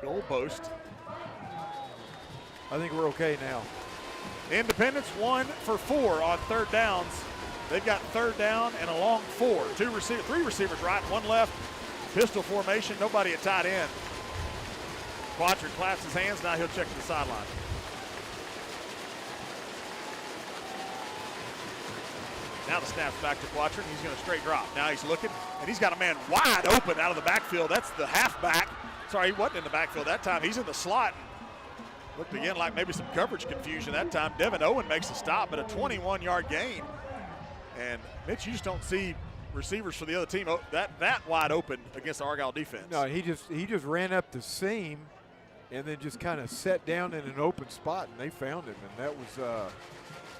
goalpost. I think we're okay now. Independence 1 for 4 on 3rd downs. They've got 3rd down and a long 4. 3 receivers right, 1 left. Pistol formation, nobody at tight end. Quadrant claps his hands, now he'll check to the sideline. Now the snap's back to Quadrant, he's going to straight drop. Now he's looking, and he's got a man wide open out of the backfield. That's the halfback. Sorry, he wasn't in the backfield that time. He's in the slot. Looked again like maybe some coverage confusion that time. Devin Owen makes a stop, but a 21-yard gain. And Mitch, you just don't see receivers for the other team that wide open against the Argyle defense. No, he just ran up the seam and then just kind of sat down in an open spot, and they found him. And that was,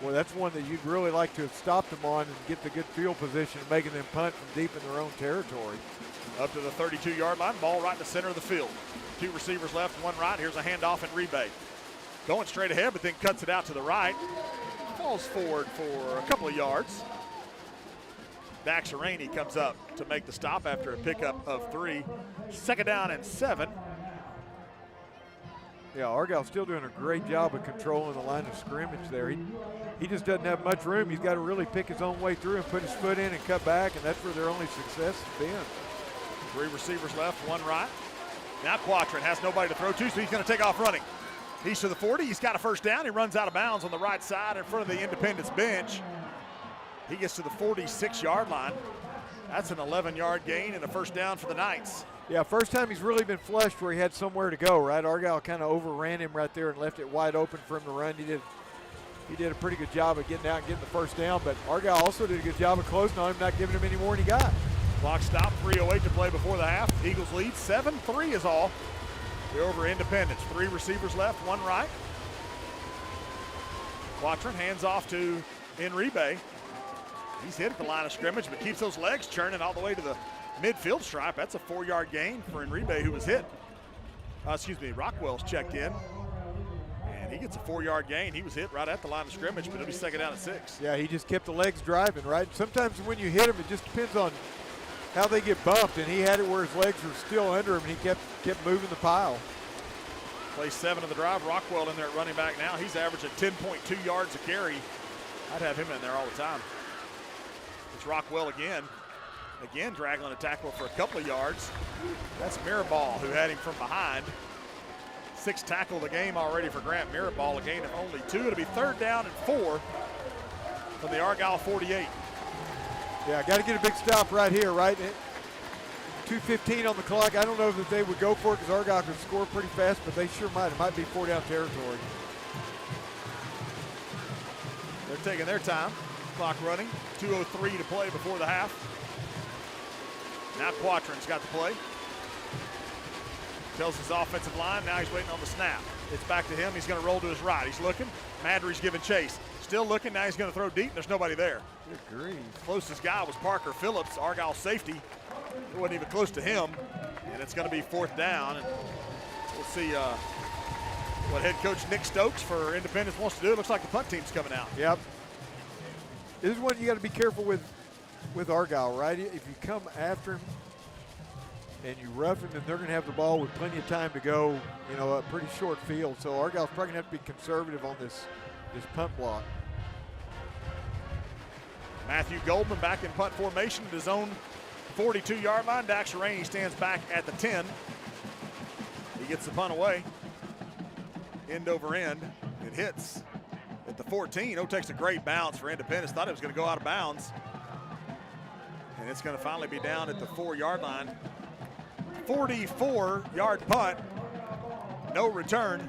well, that's one that you'd really like to have stopped them on and get the good field position, making them punt from deep in their own territory. Up to the 32-yard line, ball right in the center of the field. 2 receivers left, 1 right. Here's a handoff and rebate. Going straight ahead, but then cuts it out to the right. Falls forward for a couple of yards. Dax Rainey comes up to make the stop after a pickup of 3. 2nd down and 7. Yeah, Argyle's still doing a great job of controlling the line of scrimmage there. He just doesn't have much room. He's got to really pick his own way through and put his foot in and cut back, and that's where their only success has been. 3 receivers left, 1 right. Now Quattrin has nobody to throw to, so he's going to take off running. He's to the 40. He's got a 1st down. He runs out of bounds on the right side in front of the Independence bench. He gets to the 46-yard line. That's an 11-yard gain and a 1st down for the Knights. Yeah, first time he's really been flushed where he had somewhere to go, right? Argyle kind of overran him right there and left it wide open for him to run. He did a pretty good job of getting out and getting the 1st down, but Argyle also did a good job of closing on him, not giving him any more than he got. Clock stop, 3:08 to play before the half. Eagles lead 7-3 is all. They're over Independence. 3 receivers left, 1 right. Quattrin hands off to Enribe. He's hit at the line of scrimmage, but keeps those legs churning all the way to the midfield stripe. That's a 4-yard gain for Enribe, who was hit. Rockwell's checked in. And he gets a 4-yard gain. He was hit right at the line of scrimmage, but it'll be 2nd down and 6. Yeah, he just kept the legs driving, right? Sometimes when you hit him, it just depends on how they get bumped, and he had it where his legs were still under him, and he kept moving the pile. Play 7 of the drive. Rockwell in there at running back now. He's averaging 10.2 yards a carry. I'd have him in there all the time. It's Rockwell again. Again, dragging a tackle for a couple of yards. That's Mirabal, who had him from behind. 6th tackle of the game already for Grant Mirabal, a gain of only 2. It'll be 3rd down and 4 from the Argyle 48. Yeah, got to get a big stop right here, right? 2:15 on the clock. I don't know that they would go for it because Argyle could score pretty fast, but they sure might. It might be 4-down territory. They're taking their time. Clock running. 2:03 to play before the half. Now Quattrin's got the play. Tells his offensive line. Now he's waiting on the snap. It's back to him. He's going to roll to his right. He's looking. Madry's giving chase. Still looking. Now he's going to throw deep. There's nobody there. Good grief. Closest guy was Parker Phillips, Argyle safety. It wasn't even close to him. And it's going to be 4th down. And we'll see what head coach Nick Stokes for Independence wants to do. It looks like the punt team's coming out. Yep. This is one you got to be careful with Argyle, right? If you come after him and you rough him, then they're going to have the ball with plenty of time to go, a pretty short field. So Argyle's probably going to have to be conservative on this punt block. Matthew Goldman back in punt formation at his own 42-yard line. Dax Rainey stands back at the 10. He gets the punt away. End over end. It hits at the 14. Takes a great bounce for Independence. Thought it was going to go out of bounds. And it's going to finally be down at the 4-yard line. 44-yard punt. No return.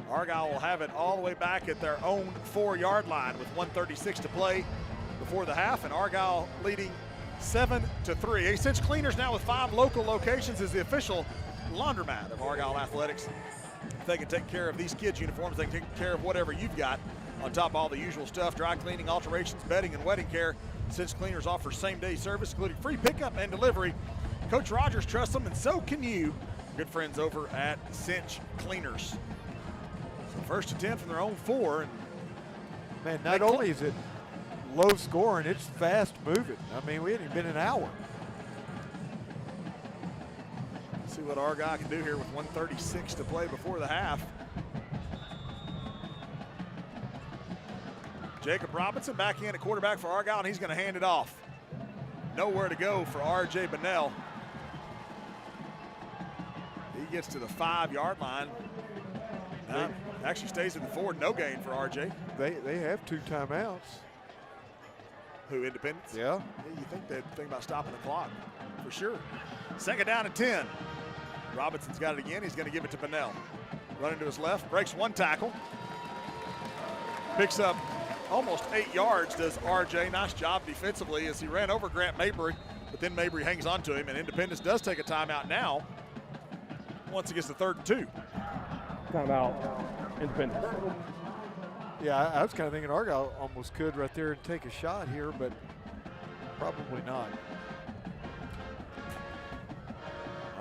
Argyle will have it all the way back at their own 4-yard line with 1:36 to play before the half, and Argyle leading 7-3. H-Cinch Cleaners now with 5 local locations is the official laundromat of Argyle Athletics. If they can take care of these kids' uniforms, they can take care of whatever you've got. On top of all the usual stuff, dry cleaning, alterations, bedding, and wedding care, Cinch Cleaners offers same-day service, including free pickup and delivery. Coach Rodgers trusts them, and so can you. Good friends over at Cinch Cleaners. So 1st and 10 from their own 4. And man, not only is it low scoring, it's fast moving. I mean, we hadn't even been an hour. Let's see what Argyle can do here with 1:36 to play before the half. Jacob Robinson back in at quarterback for Argyle, and he's going to hand it off. Nowhere to go for R.J. Bunnell. He gets to the 5-yard line. Actually stays at the 4. No gain for R.J. They have 2 timeouts. Who, Independence? Yeah. You think they'd think about stopping the clock, for sure. 2nd down and 10. Robinson's got it again. He's going to give it to Bunnell. Running to his left, breaks 1 tackle. Picks up almost 8 yards, does RJ. Nice job defensively as he ran over Grant Mabry, but then Mabry hangs on to him, and Independence does take a timeout now once it gets to 3rd and 2. timeout, Independence. Yeah, I was kind of thinking Argyle almost could right there and take a shot here, but probably not.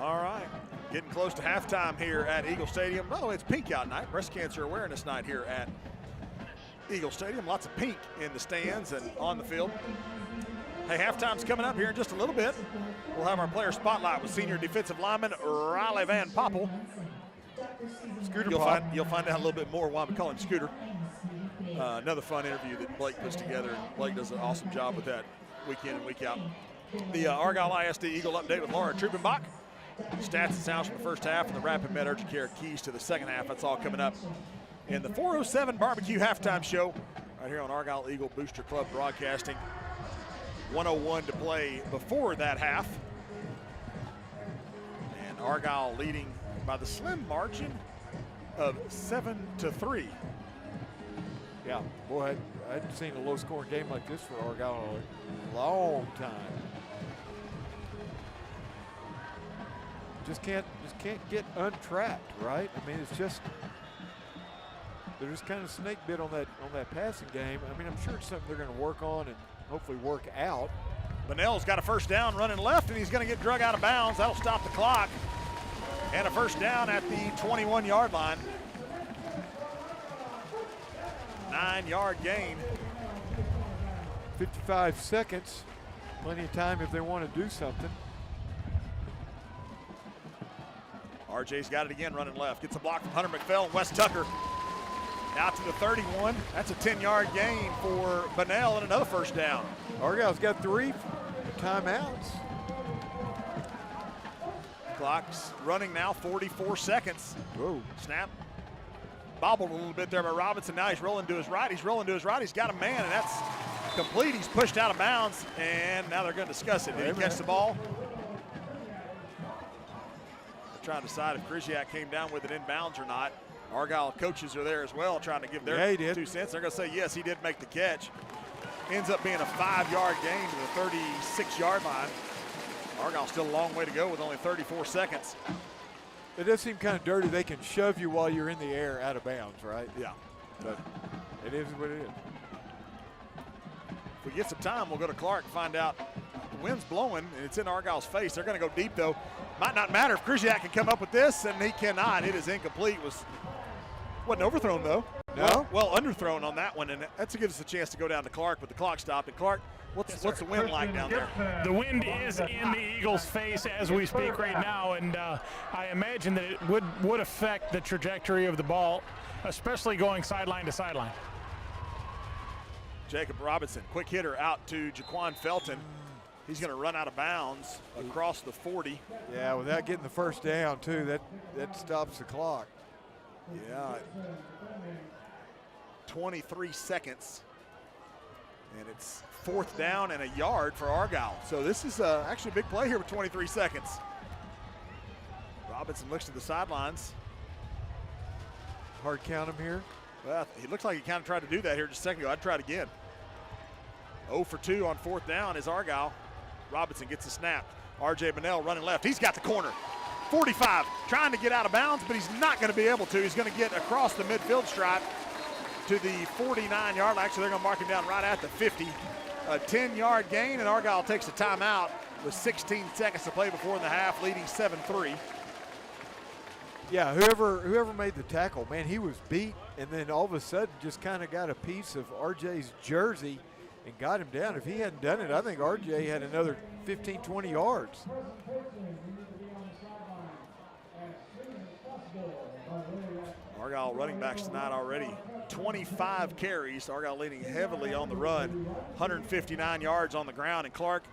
All right, getting close to halftime here at Eagle Stadium. By the way, it's Pink Out Night, Breast Cancer Awareness Night here at Eagle Stadium. Lots of pink in the stands and on the field. Hey, halftime's coming up here in just a little bit. We'll have our player spotlight with senior defensive lineman Rylie Van Poppel. Scooter You'll find out a little bit more why we call him Scooter. Another fun interview that Blake puts together, and Blake does an awesome job with that week in and week out. The Argyle ISD Eagle update with Laura Trubenbach. Stats and sounds from the first half and the Rapid Med Urgent Care keys to the second half. That's all coming up in the 407 Barbecue Halftime Show right here on Argyle Eagle Booster Club Broadcasting. 101 to play before that half. And Argyle leading by the slim margin of 7-3. Yeah, boy, I hadn't seen a low-scoring game like this for Argyle in a long time. Just can't get untrapped, right? I mean, it's just they're just kind of snake bit on that passing game. I mean, I'm sure it's something they're going to work on and hopefully work out. Bunnell's got a first down running left, and he's going to get drug out of bounds. That'll stop the clock. And a first down at the 21-yard line. 9-yard gain. 55 seconds. Plenty of time if they want to do something. RJ's got it again running left. Gets a block from Hunter McPhail and Wes Tucker. Out to the 31. That's a 10-yard gain for Bunnell and another first down. Argyle's got 3 timeouts. Clock's running now, 44 seconds. Whoa. Snap. Bobbled a little bit there by Robinson. Now he's rolling to his right. He's rolling to his right. He's got a man, and that's complete. He's pushed out of bounds, and now they're going to discuss it. Did he catch the ball? They're trying to decide if Krzyzak came down with it in bounds or not. Argyle coaches are there as well, trying to give their 2 cents. They're going to say, yes, he did make the catch. Ends up being a 5-yard gain to the 36-yard line. Argyle's still a long way to go with only 34 seconds. It does seem kind of dirty. They can shove you while you're in the air out of bounds, right? Yeah. But it is what it is. If we get some time, we'll go to Clark and find out. The wind's blowing, and it's in Argyle's face. They're going to go deep, though. Might not matter if Krzyzak can come up with this, and he cannot. It is incomplete. Wasn't overthrown, though. No? Well, underthrown on that one, and that gives us a chance to go down to Clark, but the clock stopped. And Clark, what's the wind like down there? The wind is in the Eagles' face as we speak right now, and I imagine that it would affect the trajectory of the ball, especially going sideline to sideline. Jacob Robinson, quick hitter out to Jaquan Felton. He's going to run out of bounds across the 40. Yeah, without getting the first down, too, that stops the clock. Yeah. 23 seconds. And it's 4th down and a yard for Argyle. So this is actually a big play here with 23 seconds. Robinson looks to the sidelines. Hard count him here. Well, he looks like he kind of tried to do that here just a second ago. I'd try it again. 0 for 2 on 4th down is Argyle. Robinson gets the snap. RJ Bunnell running left. He's got the corner. 45, trying to get out of bounds, but he's not going to be able to. He's going to get across the midfield stripe to the 49-yard line. Actually, they're going to mark him down right at the 50. A 10-yard gain, and Argyle takes a timeout with 16 seconds to play before the half, leading 7-3. Yeah, whoever made the tackle, man, he was beat, and then all of a sudden just kind of got a piece of RJ's jersey and got him down. If he hadn't done it, I think RJ had another 15, 20 yards. Argyle running backs tonight already. 25 carries. Argyle leading heavily on the run. 159 yards on the ground. And Clark,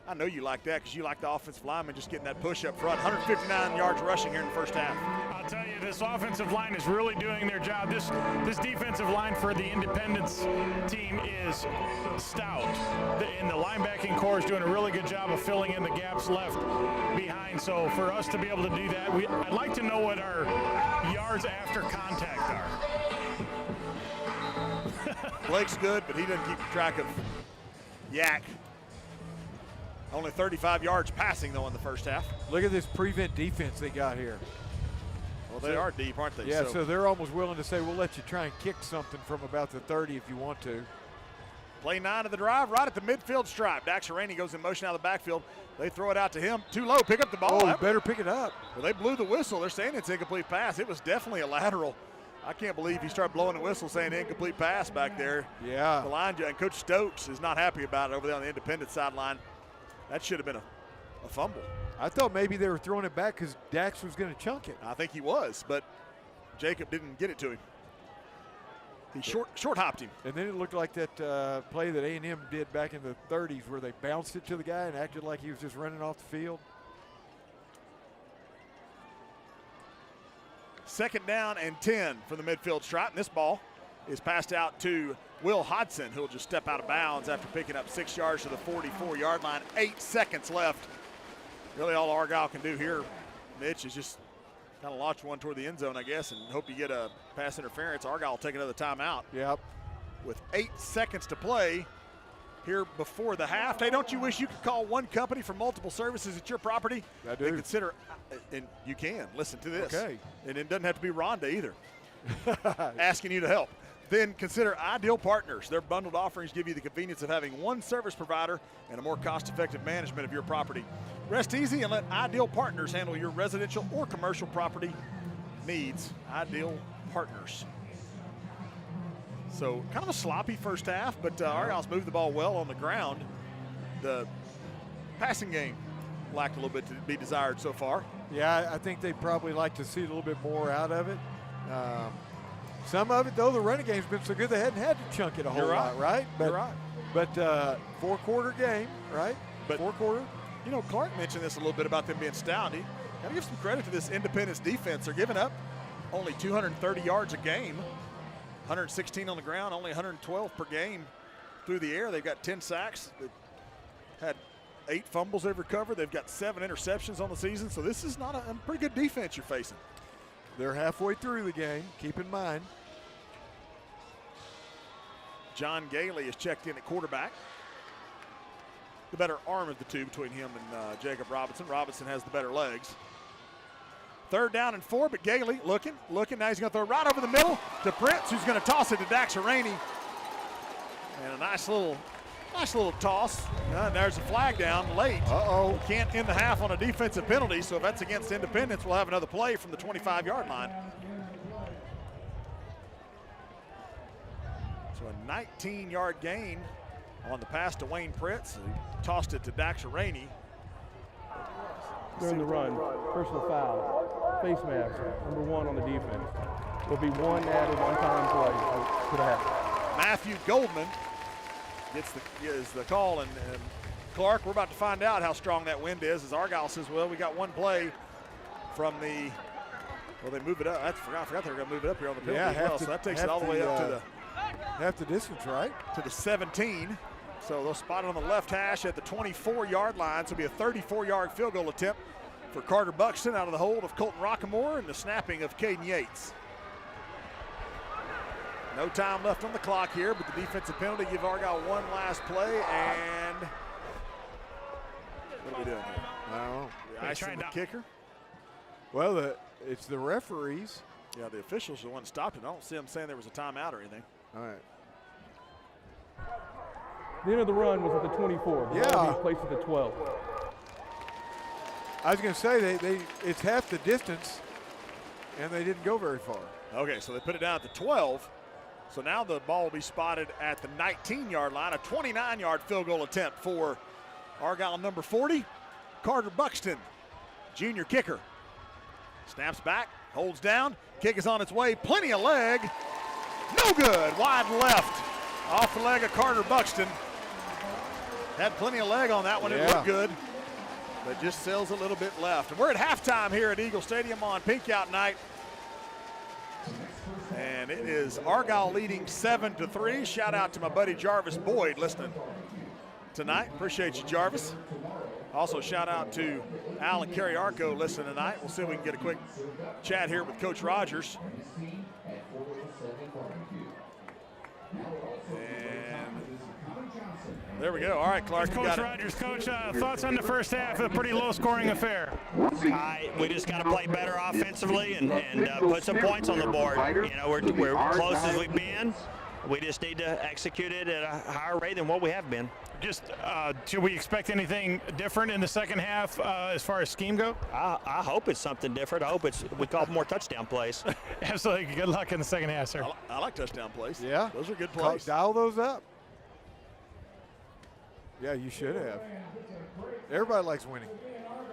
I know you like that because you like the offensive lineman just getting that push up front. 159 yards rushing here in the first half. I'll tell you, this offensive line is really doing their job. This defensive line for the Independence team is stout. And the linebacking core is doing a really good job of filling in the gaps left behind. So for us to be able to do that, I'd like to know what our yards after contact are. Blake's good, but he doesn't keep track of Yak. Only 35 yards passing, though, in the first half. Look at this prevent defense they got here. Well, they are deep, aren't they? Yeah, so they're almost willing to say, we'll let you try and kick something from about the 30 if you want to. Play 9 of the drive, right at the midfield stripe. Dax Rainey goes in motion out of the backfield. They throw it out to him. Too low, pick up the ball. Oh, better pick it up. Well, they blew the whistle. They're saying it's incomplete pass. It was definitely a lateral. I can't believe he started blowing the whistle saying incomplete pass back there. Yeah. The line, and Coach Stokes is not happy about it over there on the independent sideline. That should have been a fumble. I thought maybe they were throwing it back because Dax was going to chunk it. I think he was, but Jacob didn't get it to him. He short hopped him. And then it looked like that play that A&M did back in the 30s where they bounced it to the guy and acted like he was just running off the field. 2nd down and 10 from the midfield stripe. And this ball is passed out to Will Hodson, who'll just step out of bounds after picking up 6 yards to the 44-yard line. 8 seconds left. Really all Argyle can do here, Mitch, is just kind of launch one toward the end zone, I guess, and hope you get a pass interference. Argyle will take another timeout. Yep. With 8 seconds to play here before the half. Hey, don't you wish you could call one company for multiple services at your property? I do. And consider, and you can. Listen to this. Okay. And it doesn't have to be Rhonda either. Asking you to help. Then consider Ideal Partners. Their bundled offerings give you the convenience of having one service provider and a more cost-effective management of your property. Rest easy and let Ideal Partners handle your residential or commercial property needs. Ideal Partners. So kind of a sloppy first half, but Argyle's moved the ball well on the ground. The passing game lacked a little bit to be desired so far. Yeah, I think they'd probably like to see a little bit more out of it. Some of it, though, the running game's been so good they hadn't had to chunk it a whole lot, right? But, You're right. But 4-quarter game, right? But 4-quarter. You know, Clark mentioned this a little bit about them being stout. Got to give some credit to this Independence defense. They're giving up only 230 yards a game, 116 on the ground, only 112 per game through the air. They've got 10 sacks. They've had 8 fumbles they've recovered. They've got 7 interceptions on the season. So this is not a pretty good defense you're facing. They're halfway through the game, keep in mind. John Gailey is checked in at quarterback. The better arm of the two between him and Jacob Robinson. Robinson has the better legs. 3rd down and 4, but Gailey looking. Now he's going to throw right over the middle to Prince, who's going to toss it to Dax Rainey. And a nice little toss. And there's a flag down late. Uh-oh. We can't end the half on a defensive penalty, so if that's against Independence, we'll have another play from the 25-yard line. So a 19-yard gain on the pass to Wayne Pritz. He tossed it to Dax Rainey. During the run, personal foul, face mask, number 1 on the defense. Will be one added one-time play to the half. Matthew Goldman gets the call, and Clark, we're about to find out how strong that wind is, as Argyle says, well, we got one play from the, well, they move it up. I forgot they were going to move it up here on the penalty as well, so that takes it all the way up to the half the distance, right? To the 17. So they'll spot it on the left hash at the 24-yard line. So it'll be a 34-yard field goal attempt for Carter Buxton out of the hold of Colton Rockamore and the snapping of Caden Yates. No time left on the clock here, but the defensive penalty give Argyle one last play. And what are we doing here? I don't know. Icing the kicker? Well, it's the referees. Yeah, the officials are the one that stopped it. I don't see them saying there was a timeout or anything. All right. The end of the run was at the 24. The ball being placed at the 12. I was going to say it's half the distance, and they didn't go very far. Okay, so they put it down at the 12. So now the ball will be spotted at the 19-yard line, a 29-yard field goal attempt for Argyle number 40, Carter Buxton, junior kicker. Snaps back, holds down, kick is on its way, plenty of leg. No good, wide left, off the leg of Carter Buxton. Had plenty of leg on that one, It looked good, but just sails a little bit left. And we're at halftime here at Eagle Stadium on Pink Out Night. And it is Argyle leading 7-3. Shout out to my buddy Jarvis Boyd listening tonight. Appreciate you, Jarvis. Also shout out to Alan Carriarco listening tonight. We'll see if we can get a quick chat here with Coach Rodgers. And There we go. All right, Clark, you Coach got it. Rodgers, Coach, thoughts on the first half? A pretty low-scoring affair. We just got to play better offensively and put some points on the board. You know, we're close as we've been. We just need to execute it at a higher rate than what we have been. Just should we expect anything different in the second half as far as scheme go? I hope it's something different. I hope we call more touchdown plays. Absolutely. Good luck in the second half, sir. I like touchdown plays. Yeah. Those are good plays. Dial those up. Yeah, you should have. Everybody likes winning.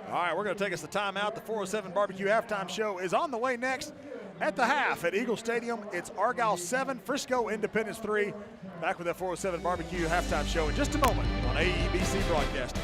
All right, we're going to take us to timeout. The 407 Barbecue Halftime Show is on the way next. At the half at Eagle Stadium, it's Argyle 7, Frisco Independence 3. Back with that 407 Barbecue Halftime Show in just a moment on AEBC Broadcasting.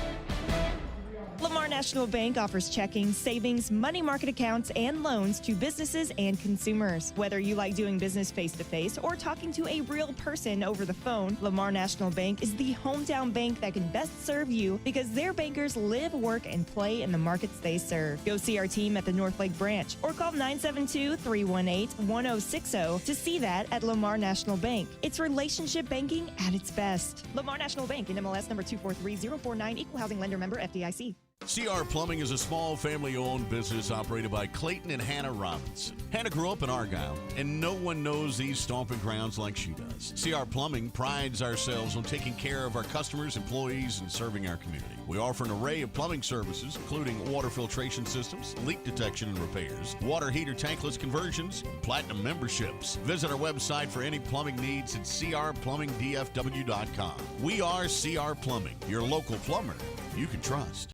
Lamar National Bank offers checking, savings, money market accounts, and loans to businesses and consumers. Whether you like doing business face-to-face or talking to a real person over the phone, Lamar National Bank is the hometown bank that can best serve you because their bankers live, work, and play in the markets they serve. Go see our team at the North Lake branch or call 972-318-1060 to see that at Lamar National Bank. It's relationship banking at its best. Lamar National Bank, NMLS number 243049, equal housing lender, member FDIC. CR Plumbing is a small family-owned business operated by Clayton and Hannah Robinson. Hannah grew up in Argyle, and no one knows these stomping grounds like she does. CR Plumbing prides ourselves on taking care of our customers, employees, and serving our community. We offer an array of plumbing services, including water filtration systems, leak detection and repairs, water heater tankless conversions, and platinum memberships. Visit our website for any plumbing needs at crplumbingdfw.com. We are CR Plumbing, your local plumber you can trust.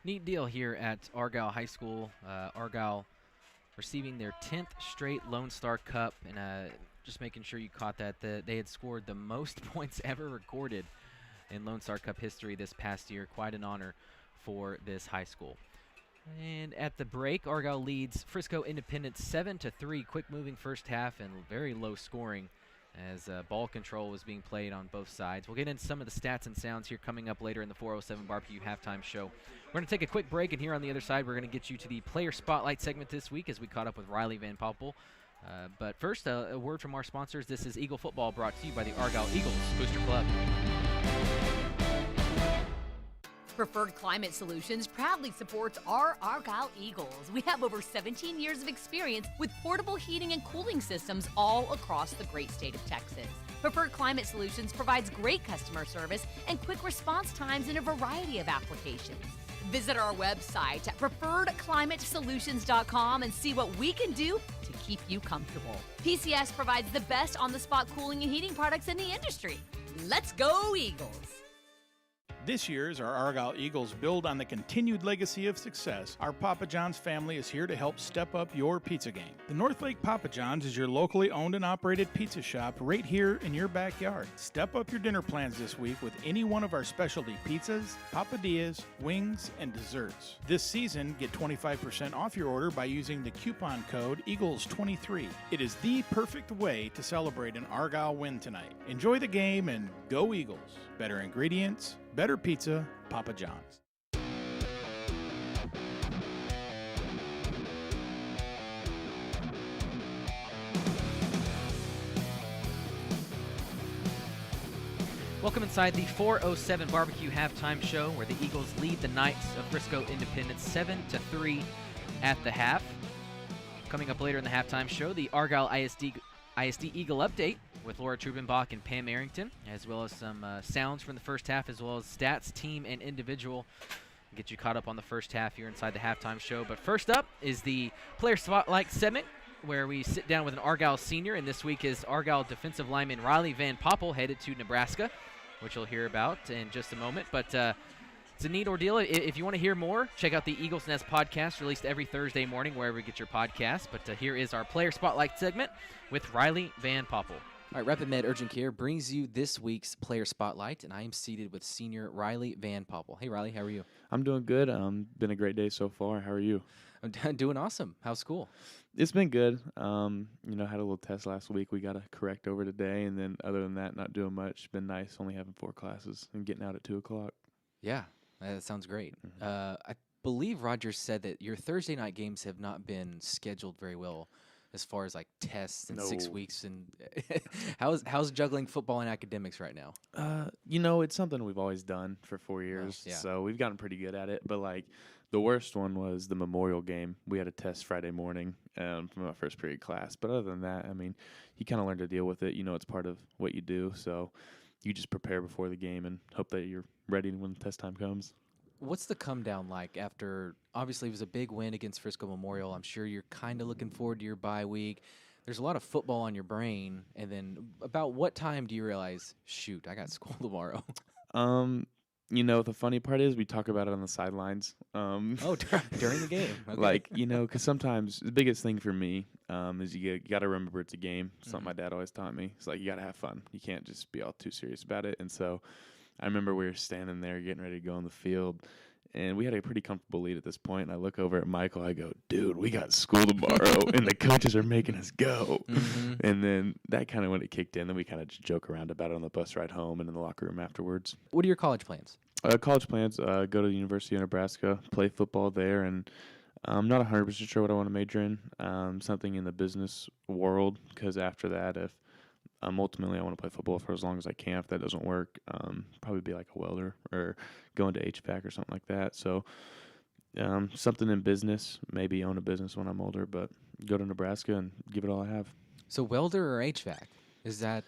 Neat deal here at Argyle High School. Argyle receiving their 10th straight Lone Star Cup, and just making sure you caught that. They had scored the most points ever recorded in Lone Star Cup history this past year. Quite an honor for this high school. And at the break, Argyle leads Frisco Independence 7-3. Quick-moving first half and very low scoring as ball control was being played on both sides. We'll get into some of the stats and sounds here coming up later in the 407 Barbecue Halftime Show. We're going to take a quick break, and here on the other side, we're going to get you to the Player Spotlight segment this week as we caught up with Rylie Van Poppel. But first, a word from our sponsors. This is Eagle Football, brought to you by the Argyle Eagles Booster Club. Preferred Climate Solutions proudly supports our Argyle Eagles. We have over 17 years of experience with portable heating and cooling systems all across the great state of Texas. Preferred Climate Solutions provides great customer service and quick response times in a variety of applications. Visit our website at preferredclimatesolutions.com and see what we can do to keep you comfortable. PCS provides the best on-the-spot cooling and heating products in the industry. Let's go, Eagles! This year, as our Argyle Eagles build on the continued legacy of success, our Papa John's family is here to help step up your pizza game. The North Lake Papa John's is your locally owned and operated pizza shop right here in your backyard. Step up your dinner plans this week with any one of our specialty pizzas, papadillas, wings, and desserts. This season, get 25% off your order by using the coupon code EAGLES23. It is the perfect way to celebrate an Argyle win tonight. Enjoy the game and go Eagles. Better ingredients, better pizza, Papa John's. Welcome inside the 407 Barbecue Halftime Show, where the Eagles lead the Knights of Frisco Independence 7-3 at the half. Coming up later in the halftime show, the Argyle ISD Eagle Update with Laura Trubenbach and Pam Arrington, as well as some sounds from the first half, as well as stats, team, and individual. Get you caught up on the first half here inside the halftime show. But first up is the Player Spotlight segment, where we sit down with an Argyle senior, and this week is Argyle defensive lineman Rylie Van Poppel, headed to Nebraska, which you'll hear about in just a moment. But it's a neat ordeal. If you want to hear more, check out the Eagles Nest podcast, released every Thursday morning wherever you get your podcasts. But here is our Player Spotlight segment with Rylie Van Poppel. All right, Rapid Med Urgent Care brings you this week's Player Spotlight, and I am seated with senior Rylie Van Poppel. Hey, Rylie, how are you? I'm doing good. Been a great day so far. How are you? I'm doing awesome. How's school? It's been good. Had a little test last week. We got to correct over today, and then other than that, not doing much. Been nice, only having 4 classes and getting out at 2 o'clock. Yeah, that sounds great. I believe Rodgers said that your Thursday night games have not been scheduled very well, as far as like tests in 6 weeks. And how's juggling football and academics right now? It's something we've always done for 4 years, so we've gotten pretty good at it. But like the worst one was the Memorial game. We had a test Friday morning from our first period class. But other than that, I mean, you kind of learn to deal with it. It's part of what you do. So you just prepare before the game and hope that you're ready when the test time comes. What's the come down like after, obviously it was a big win against Frisco Memorial. I'm sure you're kind of looking forward to your bye week. There's a lot of football on your brain. And then about what time do you realize, shoot, I got school tomorrow? The funny part is we talk about it on the sidelines. During the game. Okay. Because sometimes the biggest thing for me is you got to remember it's a game. Something my dad always taught me. It's like you got to have fun. You can't just be all too serious about it. And so I remember we were standing there getting ready to go on the field, and we had a pretty comfortable lead at this point. And I look over at Mykel. I go, dude, we got school tomorrow, and the coaches are making us go. Mm-hmm. And then that kind of when it kicked in, then we kind of just joke around about it on the bus ride home and in the locker room afterwards. What are your college plans? Go to the University of Nebraska, play football there, and I'm not 100% sure what I want to major in. Something in the business world, because after that, if ultimately I want to play football for as long as I can. If that doesn't work, probably be like a welder or go into HVAC or something like that. So something in business, maybe own a business when I'm older, but go to Nebraska and give it all I have. So welder or HVAC? Is that,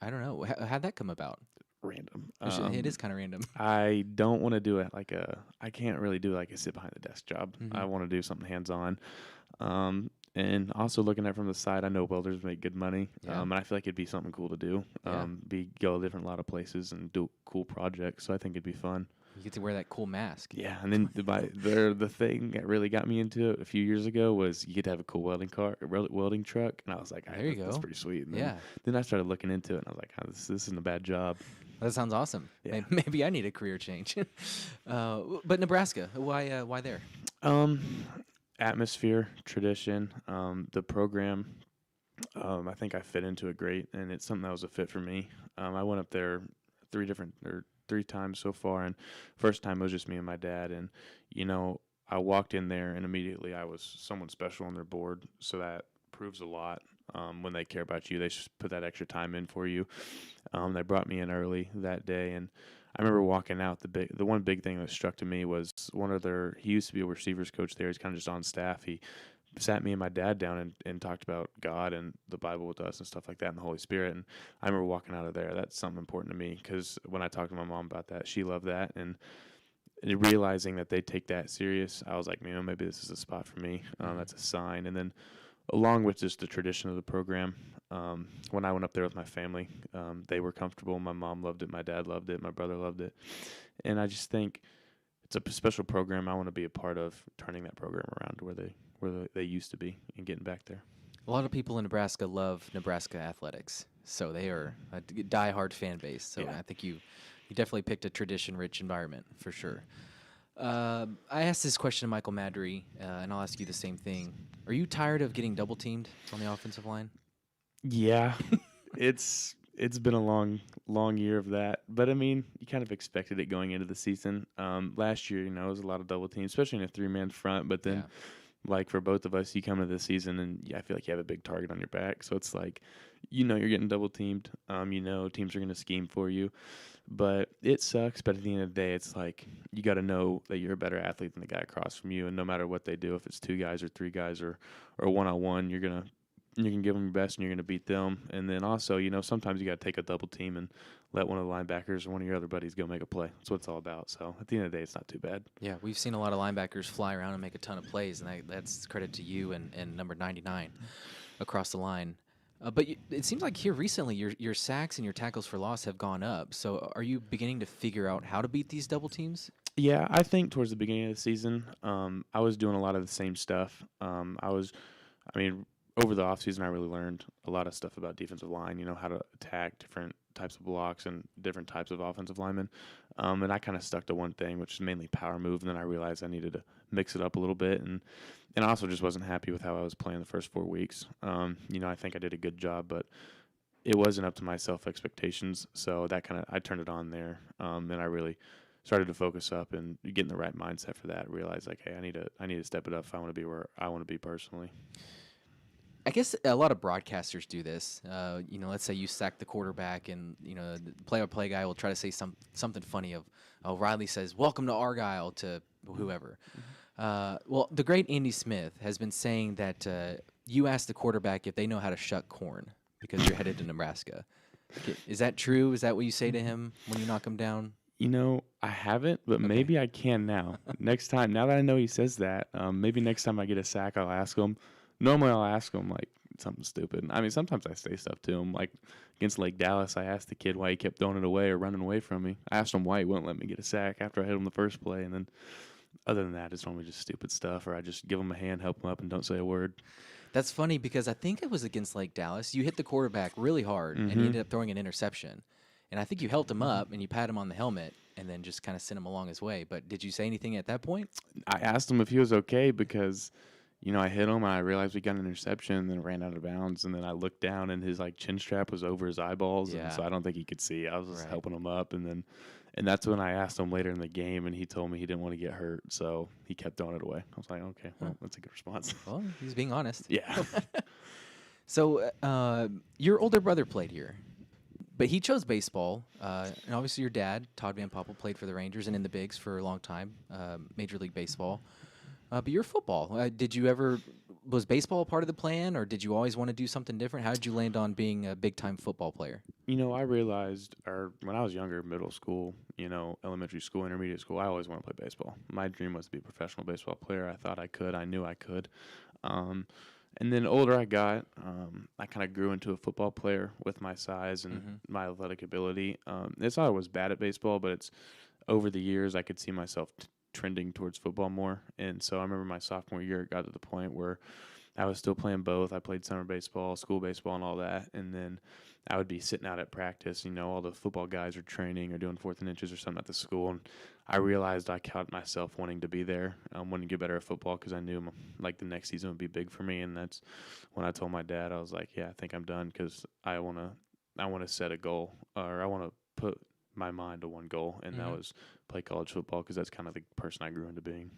I don't know, how'd that come about? Random. It is kind of random. I don't want to do it I can't really do like a sit behind the desk job. Mm-hmm. I want to do something hands-on. And also looking at it from the side, I know welders make good money, and I feel like it'd be something cool to do. Go to a lot of places and do cool projects. So I think it'd be fun. You get to wear that cool mask. Yeah, and then the thing that really got me into it a few years ago was you get to have a cool welding truck, and I was like, there you go. That's pretty sweet. And yeah. Then I started looking into it, and I was like, this isn't a bad job. That sounds awesome. Yeah. Maybe I need a career change. But Nebraska, why there? Atmosphere, tradition, the program. I think I fit into it great, and it's something that was a fit for me. I went up there three times so far, and first time it was just me and my dad, and I walked in there and immediately I was someone special on their board, so that proves a lot. When they care about you, they just put that extra time in for you. They brought me in early that day, and I remember walking out. The one big thing that struck to me was he used to be a receivers coach there. He's kind of just on staff. He sat me and my dad down and talked about God and the Bible with us and stuff like that and the Holy Spirit. And I remember walking out of there. That's something important to me because when I talked to my mom about that, she loved that. And realizing that they take that serious, I was like, maybe this is a spot for me. That's a sign. And then along with just the tradition of the program, when I went up there with my family, they were comfortable. My mom loved it. My dad loved it. My brother loved it. And I just think it's a special program. I want to be a part of turning that program around to where they used to be and getting back there. A lot of people in Nebraska love Nebraska athletics, so they are a diehard fan base. So yeah. I think you definitely picked a tradition-rich environment for sure. I asked this question to Mykel Madry, and I'll ask you the same thing. Are you tired of getting double-teamed on the offensive line? Yeah, it's been a long year of that. But, I mean, you kind of expected it going into the season. Last year, it was a lot of double teams, especially in a three-man front. But then, like for both of us, you come into the season and I feel like you have a big target on your back. So it's like, you're getting double-teamed. Teams are going to scheme for you. But it sucks. But at the end of the day, it's like you got to know that you're a better athlete than the guy across from you. And no matter what they do, if it's two guys or three guys or one-on-one, you can give them your best and you're going to beat them. And then also, sometimes you got to take a double team and let one of the linebackers or one of your other buddies go make a play. That's what it's all about. So at the end of the day, it's not too bad. Yeah, we've seen a lot of linebackers fly around and make a ton of plays, and that's credit to you and number 99 across the line. But it seems like here recently your sacks and your tackles for loss have gone up. So are you beginning to figure out how to beat these double teams? Yeah, I think towards the beginning of the season, I was doing a lot of the same stuff. Over the offseason, I really learned a lot of stuff about defensive line, how to attack different types of blocks and different types of offensive linemen. And I kind of stuck to one thing, which is mainly power move, and then I realized I needed to mix it up a little bit. And I also just wasn't happy with how I was playing the first 4 weeks. I think I did a good job, but it wasn't up to my self-expectations. So that I turned it on there, and I really started to focus up and get in the right mindset for that. Realize, like, hey, I need to step it up if I want to be where I want to be personally. I guess a lot of broadcasters do this. Let's say you sack the quarterback, and the play-by-play guy will try to say something funny of, Rylie says, "Welcome to Argyle," to whoever. Well, the great Andy Smith has been saying that you ask the quarterback if they know how to shuck corn because you're headed to Nebraska. Is that true? Is that what you say to him when you knock him down? I haven't, but maybe I can now. Next time, now that I know he says that, maybe next time I get a sack, I'll ask him. Normally, I'll ask him, like, something stupid. I mean, sometimes I say stuff to him. Like, against Lake Dallas, I asked the kid why he kept throwing it away or running away from me. I asked him why he wouldn't let me get a sack after I hit him the first play. And then other than that, it's normally just stupid stuff, or I just give him a hand, help him up, and don't say a word. That's funny because I think it was against Lake Dallas. You hit the quarterback really hard, and he ended up throwing an interception. And I think you helped him up, and you pat him on the helmet, and then just kind of sent him along his way. But did you say anything at that point? I asked him if he was okay because – I hit him, and I realized we got an interception, and then ran out of bounds, and then I looked down, and his chin strap was over his eyeballs, and so I don't think he could see. I was just helping him up, and that's when I asked him later in the game, and he told me he didn't want to get hurt, so he kept throwing it away. I was like, okay, well, that's a good response. Well, he's being honest. Yeah. So your older brother played here, but he chose baseball, and obviously your dad, Todd Van Poppel, played for the Rangers and in the Bigs for a long time, Major League Baseball. But you're football. Was baseball a part of the plan, or did you always want to do something different? How did you land on being a big-time football player? I realized, when I was younger, middle school, elementary school, intermediate school, I always wanted to play baseball. My dream was to be a professional baseball player. I thought I could. I knew I could. And then the older I got, I kind of grew into a football player with my size and my athletic ability. It's not I was bad at baseball, but it's over the years, I could see myself trending towards football more. And so I remember my sophomore year, it got to the point where I was still playing both. I played summer baseball, school baseball, and all that. And then I would be sitting out at practice. All the football guys are training or doing 4th and inches or something at the school. And I realized I caught myself wanting to be there, wanting to get better at football because I knew the next season would be big for me. And that's when I told my dad, I was like, yeah, I think I'm done because I want to set a goal, or I want to put my mind to one goal, and that was play college football because that's kind of the person I grew into being.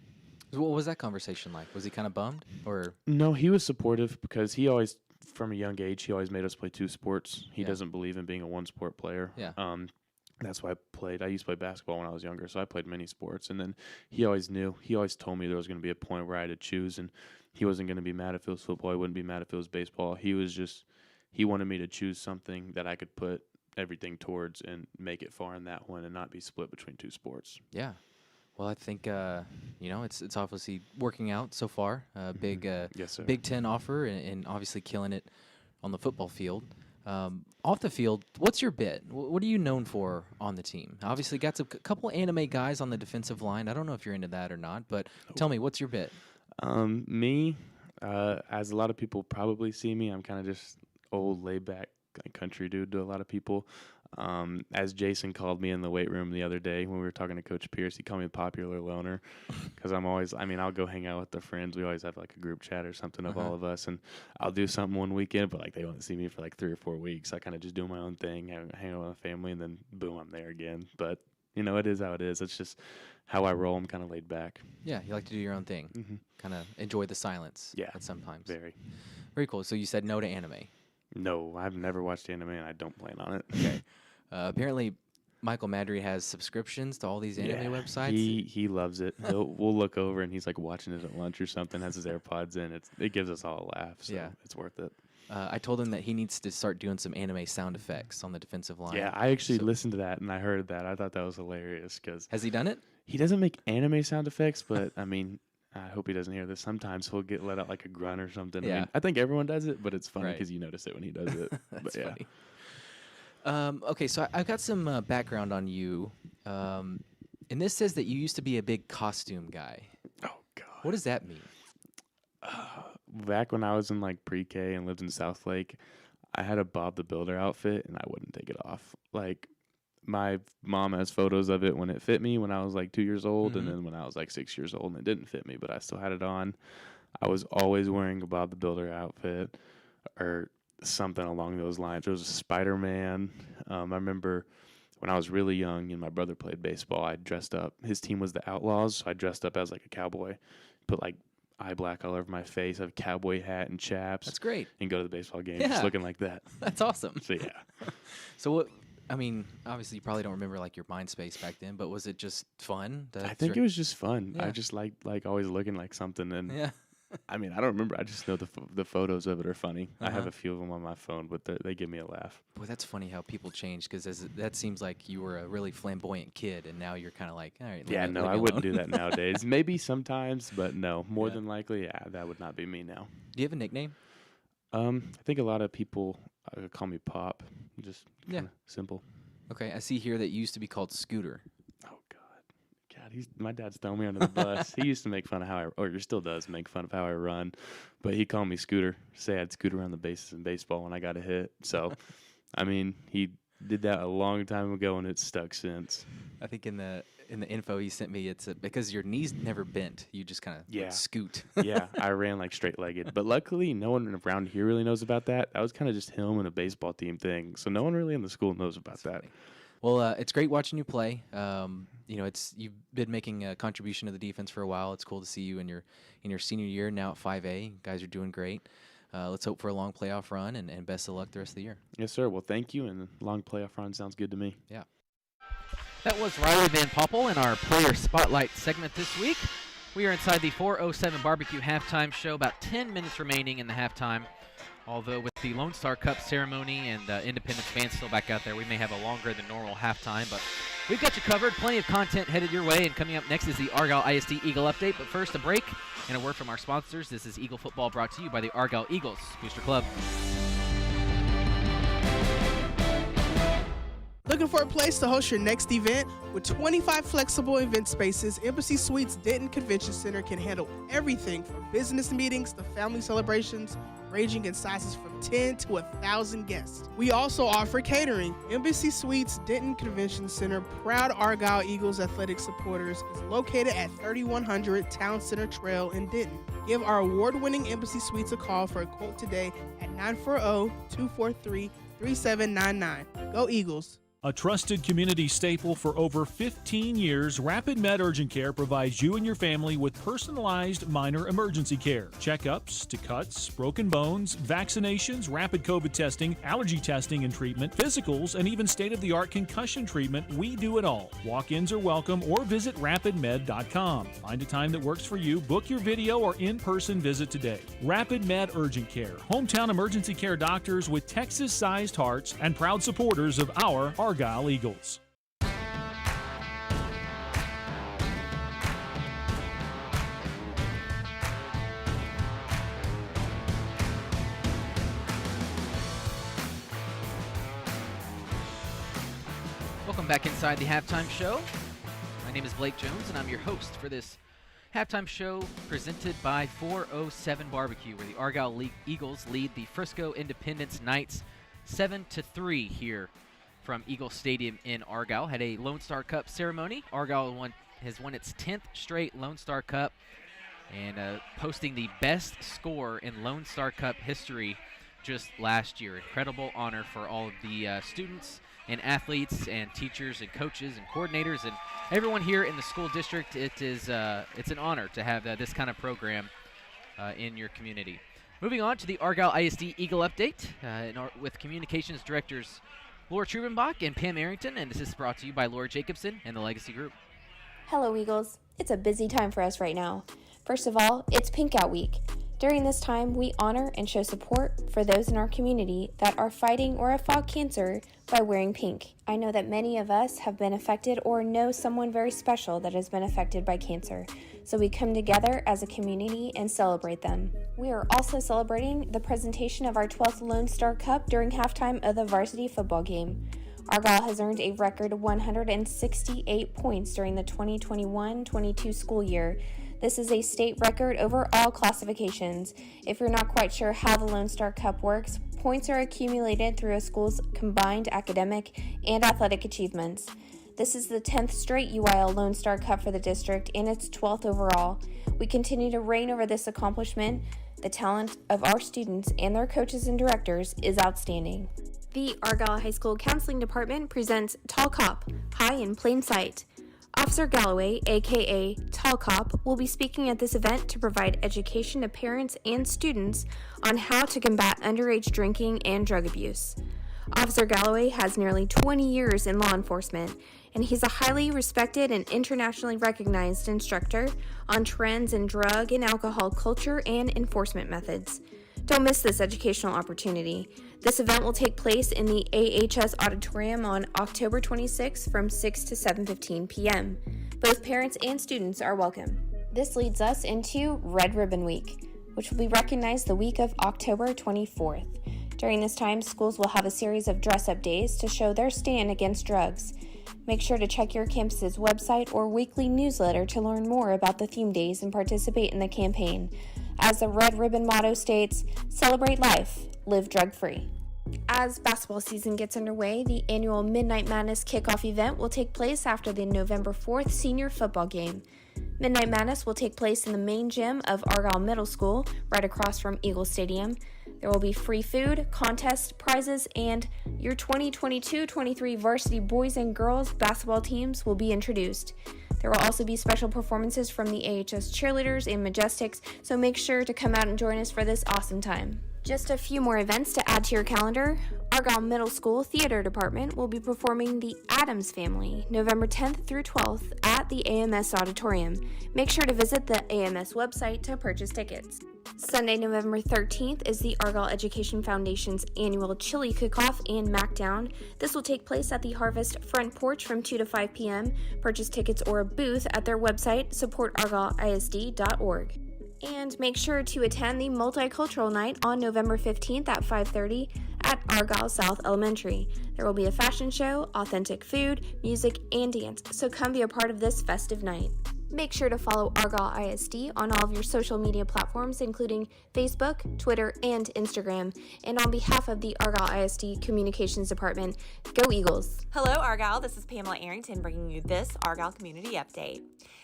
What was that conversation like? Was he kind of bummed, or? No, he was supportive because he always, from a young age, he always made us play 2 sports. He doesn't believe in being a one-sport player. Yeah. That's why I used to play basketball when I was younger, so I played many sports. And then he always told me there was going to be a point where I had to choose, and he wasn't going to be mad if it was football. He wouldn't be mad if it was baseball. He wanted me to choose something that I could put everything towards and make it far in that one and not be split between 2 sports. Yeah. Well, I think it's obviously working out so far. Big yes, sir. Big Ten offer and obviously killing it on the football field. Off the field, what's your bit? What are you known for on the team? Obviously, got a couple anime guys on the defensive line. I don't know if you're into that or not, but tell me, what's your bit? Me, as a lot of people probably see me, I'm kind of just old, laid-back country dude to a lot of people. As Jason called me in the weight room the other day when we were talking to Coach Pierce, he called me a popular loner because I'll go hang out with the friends. We always have like a group chat or something of all of us, and I'll do something one weekend, but they won't see me for 3 or 4 weeks. I kind of just do my own thing, hang out with my family, and then boom, I'm there again. But it is how it is. It's just how I roll. I'm kind of laid back. Yeah, you like to do your own thing. Kind of enjoy the silence. Yeah, sometimes. Very cool. So you said no to anime. No, I've never watched anime, and I don't plan on it. Okay. Apparently, Michael Madry has subscriptions to all these anime websites. He loves it. We'll look over, and he's watching it at lunch or something, has his AirPods in. It gives us all a laugh, so it's worth it. I told him that he needs to start doing some anime sound effects on the defensive line. Yeah, I actually listened to that, and I heard that. I thought that was hilarious. Has he done it? He doesn't make anime sound effects, but, I hope he doesn't hear this. Sometimes he'll let out a grunt or something. Yeah. I think everyone does it, but it's funny because you notice it when he does it. That's funny. Okay, so I've got some background on you. And this says that you used to be a big costume guy. Oh, God. What does that mean? Back when I was in pre-K and lived in Southlake, I had a Bob the Builder outfit, and I wouldn't take it off. My mom has photos of it when it fit me when I was 2 years old, and then when I was 6 years old and it didn't fit me, but I still had it on. I was always wearing a Bob the Builder outfit or something along those lines. It was a Spider-Man. I remember when I was really young and my brother played baseball, I dressed up. His team was the Outlaws, so I dressed up as a cowboy, put eye black all over my face, have a cowboy hat and chaps. That's great. And go to the baseball game just looking like that. That's awesome. So, yeah. So what... obviously you probably don't remember your mind space back then, but was it just fun? I think it was just fun. Yeah. I just like always looking like something, and I don't remember. I just know the photos of it are funny. I have a few of them on my phone, but they give me a laugh. Boy, that's funny how people change because that seems like you were a really flamboyant kid, and now you're kind of all right. Yeah, no, I wouldn't do that nowadays. Maybe sometimes, but no, more than likely, that would not be me now. Do you have a nickname? I think a lot of people call me Pop. Just simple. Okay, I see here that you used to be called Scooter. Oh, God, my dad's throwing me under the bus. He used to make fun of he still does make fun of how I run, but he called me Scooter. Say I'd scoot around the bases in baseball when I got a hit. So, he did that a long time ago, and it's stuck since. I think in the info he sent me, it's because your knees never bent. You just kind of scoot. Yeah, I ran straight-legged. But luckily, no one around here really knows about that. That was kind of just him and a baseball team thing. So no one really in the school knows about that. Funny. Well, it's great watching you play. You've been making a contribution to the defense for a while. It's cool to see you in your senior year now at 5A. You guys are doing great. Let's hope for a long playoff run and best of luck the rest of the year. Yes, sir. Well, thank you, and a long playoff run sounds good to me. Yeah. That was Rylie Van Poppel in our Player Spotlight segment this week. We are inside the 407 Barbecue halftime show, about 10 minutes remaining in the halftime. Although with the Lone Star Cup ceremony and Independence fans still back out there, we may have a longer than normal halftime, but we've got you covered. Plenty of content headed your way, and coming up next is the Argyle ISD Eagle Update. But first, a break and a word from our sponsors. This is Eagle Football brought to you by the Argyle Eagles Booster Club. The Looking for a place to host your next event? With 25 flexible event spaces, Embassy Suites Denton Convention Center can handle everything from business meetings to family celebrations, ranging in sizes from 10 to 1,000 guests. We also offer catering. Embassy Suites Denton Convention Center, proud Argyle Eagles athletic supporters, is located at 3100 Town Center Trail in Denton. Give our award-winning Embassy Suites a call for a quote today at 940-243-3799. Go Eagles. A trusted community staple for over 15 years, Rapid Med Urgent Care provides you and your family with personalized minor emergency care. Checkups to cuts, broken bones, vaccinations, rapid COVID testing, allergy testing and treatment, physicals, and even state-of-the-art concussion treatment. We do it all. Walk-ins are welcome or visit rapidmed.com. Find a time that works for you, book your video or in-person visit today. Rapid Med Urgent Care, hometown emergency care doctors with Texas-sized hearts and proud supporters of our Argyle Eagles. Welcome back inside the halftime show. My name is Blake Jones, and I'm your host for this halftime show presented by 407 Barbecue, where the Argyle Eagles lead the Frisco Independence Knights 7-3 here from Eagle Stadium in Argyle. Had a Lone Star Cup ceremony. Argyle has won its 10th straight Lone Star Cup and posting the best score in Lone Star Cup history just last year. Incredible honor for all of the students and athletes and teachers and coaches and coordinators and everyone here in the school district. It's an honor to have this kind of program in your community. Moving on to the Argyle ISD Eagle Update with Communications Directors Laura Trubenbach and Pam Arrington, and this is brought to you by Laura Jacobson and the Legacy Group. Hello, Eagles. It's a busy time for us right now. First of all, it's Pink Out Week. During this time, we honor and show support for those in our community that are fighting or have fought cancer by wearing pink. I know that many of us have been affected or know someone very special that has been affected by cancer. So we come together as a community and celebrate them. We are also celebrating the presentation of our 12th Lone Star Cup during halftime of the varsity football game. Argyle has earned a record 168 points during the 2021-22 school year. This is a state record over all classifications. If you're not quite sure how the Lone Star Cup works, points are accumulated through a school's combined academic and athletic achievements. This is the 10th straight UIL Lone Star Cup for the district and its 12th overall. We continue to reign over this accomplishment. The talent of our students and their coaches and directors is outstanding. The Argyle High School Counseling Department presents Tall Cop, High in Plain Sight. Officer Galloway, aka Tall Cop, will be speaking at this event to provide education to parents and students on how to combat underage drinking and drug abuse. Officer Galloway has nearly 20 years in law enforcement, and he's a highly respected and internationally recognized instructor on trends in drug and alcohol culture and enforcement methods. Don't miss this educational opportunity. This event will take place in the AHS Auditorium on October 26 from 6 to 7:15 p.m. Both parents and students are welcome. This leads us into Red Ribbon Week, which will be recognized the week of October 24th. During this time, schools will have a series of dress-up days to show their stand against drugs. Make sure to check your campus's website or weekly newsletter to learn more about the theme days and participate in the campaign. As the Red Ribbon motto states, celebrate life, live drug-free. As basketball season gets underway, the annual Midnight Madness kickoff event will take place after the November 4th senior football game. Midnight Madness will take place in the main gym of Argyle Middle School, right across from Eagle Stadium. There will be free food, contests, prizes, and your 2022-23 varsity boys and girls basketball teams will be introduced. There will also be special performances from the AHS cheerleaders and Majestics, so make sure to come out and join us for this awesome time. Just a few more events to add to your calendar. Argyle Middle School Theater Department will be performing The Addams Family, November 10th through 12th at the AMS Auditorium. Make sure to visit the AMS website to purchase tickets. Sunday, November 13th is the Argyle Education Foundation's annual Chili Cook-Off and Mac-Down. This will take place at the Harvest Front Porch from 2 to 5 p.m. Purchase tickets or a booth at their website, supportargyleisd.org. And make sure to attend the Multicultural Night on November 15th at 5:30 at Argyle South Elementary. There will be a fashion show, authentic food, music, and dance, so come be a part of this festive night. Make sure to follow Argyle ISD on all of your social media platforms, including Facebook, Twitter, and Instagram. And on behalf of the Argyle ISD Communications Department, go Eagles! Hello, Argyle. This is Pamela Arrington bringing you this Argyle Community Update.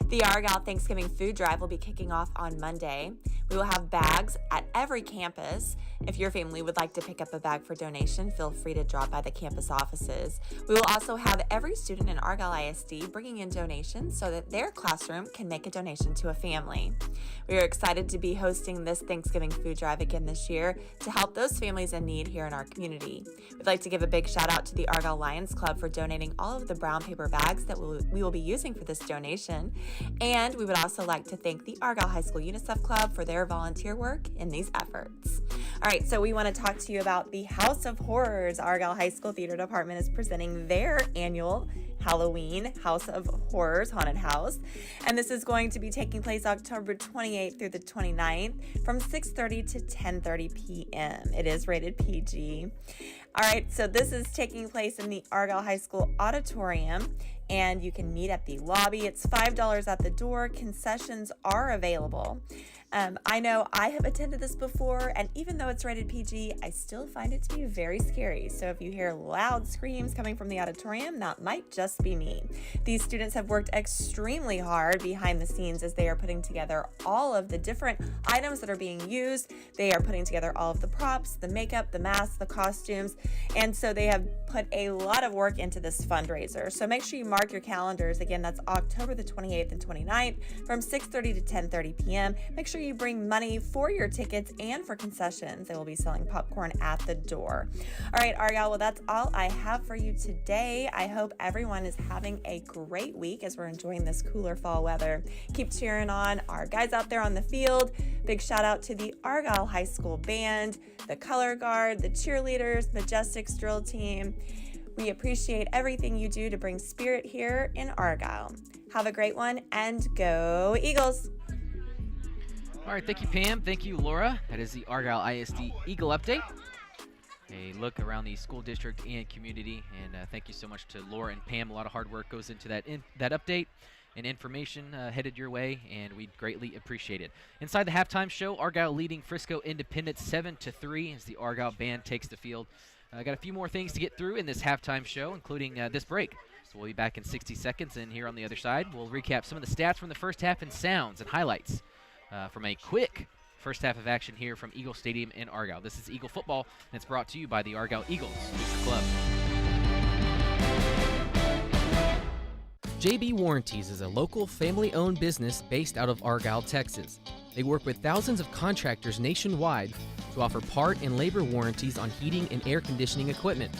The Argyle Thanksgiving Food Drive will be kicking off on Monday. We will have bags at every campus. If your family would like to pick up a bag for donation, feel free to drop by the campus offices. We will also have every student in Argyle ISD bringing in donations so that their classroom can make a donation to a family. We are excited to be hosting this Thanksgiving Food Drive again this year to help those families in need here in our community. We'd like to give a big shout out to the Argyle Lions Club for donating all of the brown paper bags that we will be using for this donation. And we would also like to thank the Argyle High School UNICEF Club for their volunteer work in these efforts. All right, so we want to talk to you about the House of Horrors. Argyle High School Theater Department is presenting their annual Halloween House of Horrors Haunted House. And this is going to be taking place October 28th through the 29th from 6:30 to 10:30 p.m. It is rated PG. All right, so this is taking place in the Argyle High School Auditorium, and you can meet at the lobby. It's $5 at the door. Concessions are available. I know I have attended this before, and even though it's rated PG, I still find it to be very scary. So if you hear loud screams coming from the auditorium, that might just be me. These students have worked extremely hard behind the scenes as they are putting together all of the different items that are being used. They are putting together all of the props, the makeup, the masks, the costumes, and so they have put a lot of work into this fundraiser. So make sure you mark your calendars. Again, that's October the 28th and 29th from 6:30 to 10:30 p.m. Make sure you bring money for your tickets and for concessions. They will be selling popcorn at the door. All right, Argyle, well, that's all I have for you today. I hope everyone is having a great week as we're enjoying this cooler fall weather. Keep cheering on our guys out there on the field. Big shout out to the Argyle High School Band, the Color Guard, the cheerleaders, Majestics drill team. We appreciate everything you do to bring spirit here in Argyle. Have a great one and go Eagles! All right, thank you, Pam. Thank you, Laura. That is the Argyle ISD Eagle Update. A look around the school district and community, and thank you so much to Laura and Pam. A lot of hard work goes into that update and information headed your way, and we greatly appreciate it. Inside the halftime show, Argyle leading Frisco Independent 7-3 as the Argyle band takes the field. I got a few more things to get through in this halftime show, including this break. So we'll be back in 60 seconds, and here on the other side, we'll recap some of the stats from the first half and sounds and highlights from a quick first half of action here from Eagle Stadium in Argyle. This is Eagle Football, and it's brought to you by the Argyle Eagles Booster Club. JB Warranties is a local family-owned business based out of Argyle, Texas. They work with thousands of contractors nationwide to offer part and labor warranties on heating and air conditioning equipment.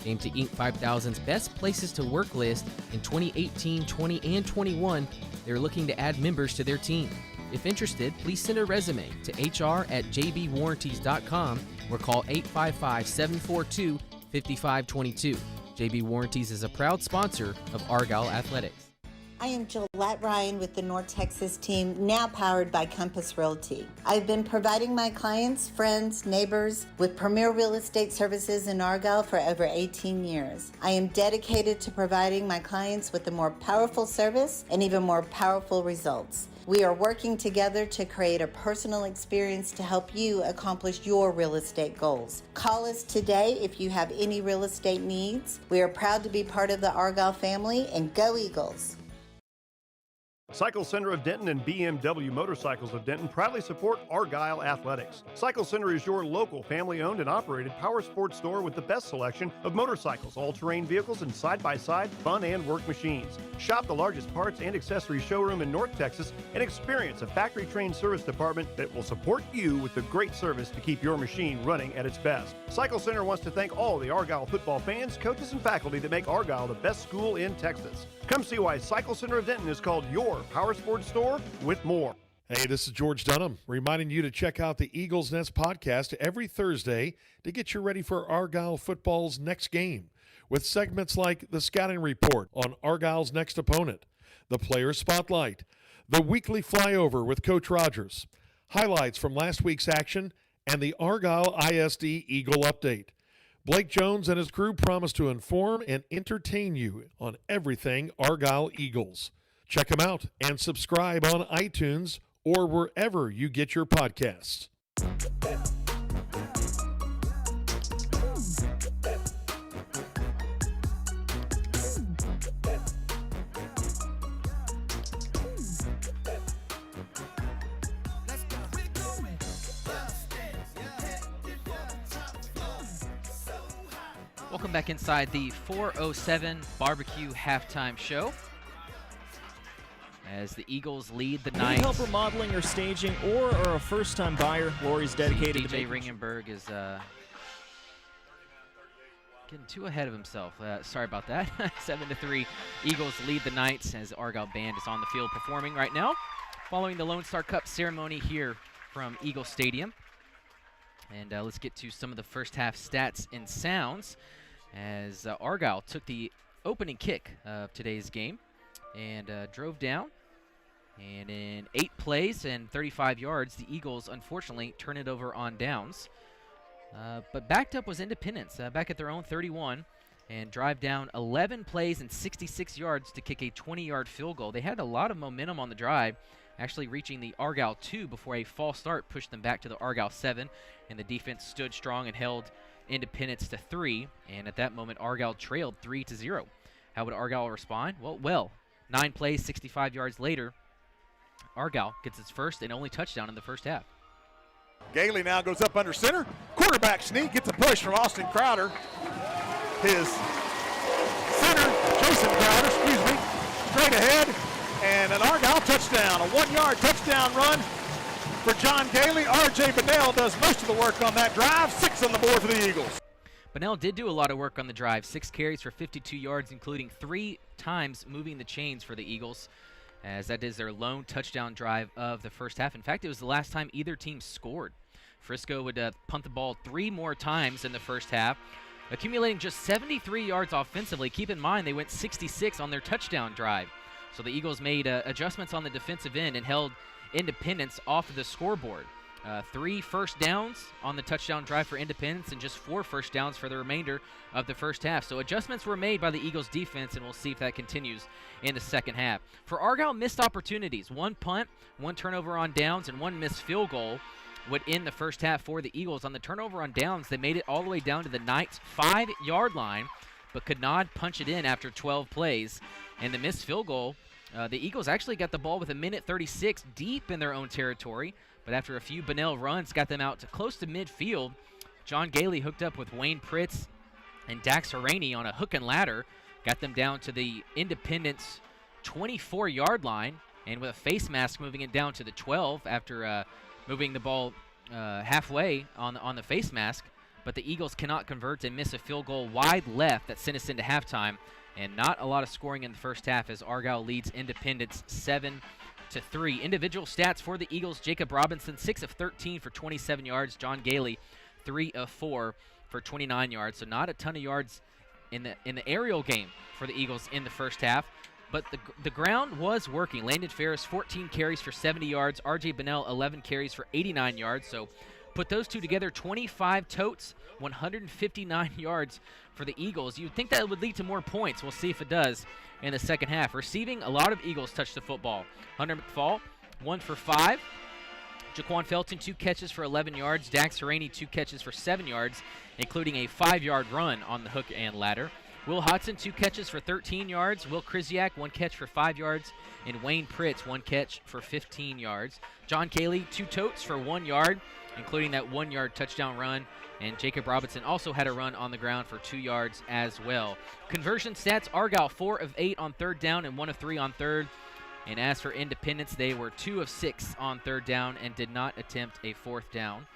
Named to Inc. 5000's Best Places to Work list in 2018, 20, and 21, they're looking to add members to their team. If interested, please send a resume to hr@jbwarranties.com or call 855-742-5522. JB Warranties is a proud sponsor of Argyle Athletics. I am Gillette Ryan with the North Texas team, now powered by Compass Realty. I've been providing my clients, friends, neighbors with premier real estate services in Argyle for over 18 years. I am dedicated to providing my clients with a more powerful service and even more powerful results. We are working together to create a personal experience to help you accomplish your real estate goals. Call us today if you have any real estate needs. We are proud to be part of the Argyle family, and go Eagles! Cycle Center of Denton and BMW Motorcycles of Denton proudly support Argyle Athletics. Cycle Center is your local family-owned and operated power sports store with the best selection of motorcycles, all-terrain vehicles, and side-by-side fun and work machines. Shop the largest parts and accessories showroom in North Texas and experience a factory-trained service department that will support you with the great service to keep your machine running at its best. Cycle Center wants to thank all the Argyle football fans, coaches, and faculty that make Argyle the best school in Texas. Come see why Cycle Center of Denton is called your power sports store with more. Hey, this is George Dunham, reminding you to check out the Eagles Nest podcast every Thursday to get you ready for Argyle football's next game, with segments like the Scouting Report on Argyle's next opponent, the Player Spotlight, the Weekly Flyover with Coach Rodgers, highlights from last week's action, and the Argyle ISD Eagle Update. Blake Jones and his crew promise to inform and entertain you on everything Argyle Eagles. Check them out and subscribe on iTunes or wherever you get your podcasts. Welcome back inside the 407 Barbecue Halftime Show. As the Eagles lead the night. Need help remodeling or staging or are a first-time buyer, Lori's dedicated to DJ Ringenberg is getting too ahead of himself. Sorry about that. 7-3, Eagles lead the Knights as the Argyle Band is on the field performing right now, following the Lone Star Cup ceremony here from Eagle Stadium. And let's get to some of the first half stats and sounds as Argyle took the opening kick of today's game and drove down. And in 8 plays and 35 yards, the Eagles unfortunately turn it over on downs. But backed up was Independence, back at their own 31, and drive down 11 plays and 66 yards to kick a 20-yard field goal. They had a lot of momentum on the drive, actually reaching the Argyle 2 before a false start pushed them back to the Argyle 7, and the defense stood strong and held Independence to 3, and at that moment Argyle trailed 3-0. How would Argyle respond? Well, 9 plays, 65 yards later, Argyle gets its first and only touchdown in the first half. Gailey now goes up under center. Quarterback sneak gets a push from Austin Crowder. His center, Jason Crowder, straight ahead, and an Argyle touchdown, a 1-yard touchdown run for John Gailey. R.J. Bunnell does most of the work on that drive. 6 on the board for the Eagles. Bunnell did do a lot of work on the drive. 6 carries for 52 yards, including 3 times moving the chains for the Eagles, as that is their lone touchdown drive of the first half. In fact, it was the last time either team scored. Frisco would punt the ball 3 more times in the first half, accumulating just 73 yards offensively. Keep in mind, they went 66 on their touchdown drive. So the Eagles made adjustments on the defensive end and held Independence off of the scoreboard. 3 first downs on the touchdown drive for Independence and just 4 first downs for the remainder of the first half. So adjustments were made by the Eagles defense, and we'll see if that continues in the second half. For Argyle, missed opportunities. 1 punt, 1 turnover on downs, and 1 missed field goal would end the first half for the Eagles. On the turnover on downs, they made it all the way down to the Knights' 5-yard line, but could not punch it in after 12 plays. And the missed field goal, the Eagles actually got the ball with 1:36 deep in their own territory, but after a few Bunnell runs got them out to close to midfield. John Gailey hooked up with Wayne Pritz and Dax Haraney on a hook and ladder, got them down to the Independence 24-yard line, and with a face mask moving it down to the 12 after moving the ball halfway on the face mask. But the Eagles cannot convert and miss a field goal wide left that sent us into halftime, and not a lot of scoring in the first half as Argyle leads Independence 7-3. Individual stats for the Eagles: Jacob Robinson 6 of 13 for 27 yards. John Gailey 3 of 4 for 29 yards. So not a ton of yards in the aerial game for the Eagles in the first half. But the ground was working. Landon Ferris 14 carries for 70 yards. R.J. Bunnell 11 carries for 89 yards. So put those two together, 25 totes, 159 yards for the Eagles. You'd think that would lead to more points. We'll see if it does in the second half. Receiving, a lot of Eagles touched the football. Hunter McFall, 1 for 5. Jaquan Felton, 2 catches for 11 yards. Dax Haraney, 2 catches for 7 yards, including a 5-yard run on the hook and ladder. Will Hudson, 2 catches for 13 yards. Will Krzyzak, 1 catch for 5 yards. And Wayne Pritz, 1 catch for 15 yards. John Gailey, 2 totes for 1 yard, including that 1-yard touchdown run. And Jacob Robinson also had a run on the ground for 2 yards as well. Conversion stats: Argyle 4 of 8 on 3rd down and 1 of 3 on 3rd. And as for Independence, they were 2 of 6 on 3rd down and did not attempt a 4th down.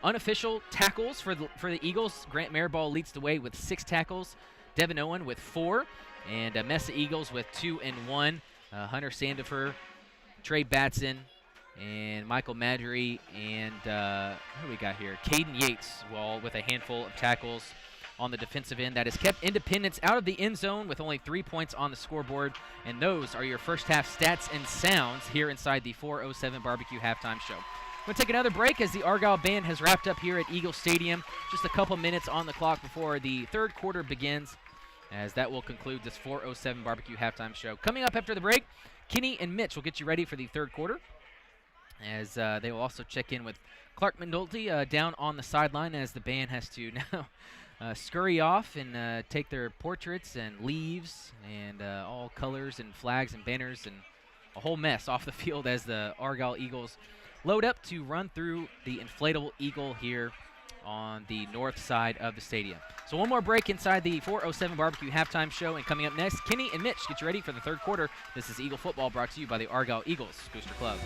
Unofficial tackles for the Eagles: Grant Mariball leads the way with 6 tackles. Devin Owen with 4, and Mesa Eagles with 2 and 1. Hunter Sandifer, Trey Batson, and Michael Madry, and who do we got here? Caden Yates, well, with a handful of tackles on the defensive end. That has kept Independence out of the end zone with only 3 points on the scoreboard. And those are your first half stats and sounds here inside the 407 Barbecue Halftime Show. We'll take another break as the Argyle band has wrapped up here at Eagle Stadium. Just a couple minutes on the clock before the third quarter begins, as that will conclude this 4:07 barbecue halftime show. Coming up after the break, Kenny and Mitch will get you ready for the third quarter, as they will also check in with Clark McNulty down on the sideline, as the band has to now scurry off and take their portraits and leaves and all colors and flags and banners and a whole mess off the field as the Argyle Eagles load up to run through the inflatable eagle here on the north side of the stadium. So one more break inside the 4:07 barbecue halftime show, and coming up next, Kenny and Mitch get you ready for the third quarter. This is Eagle Football, brought to you by the Argyle Eagles Booster Club.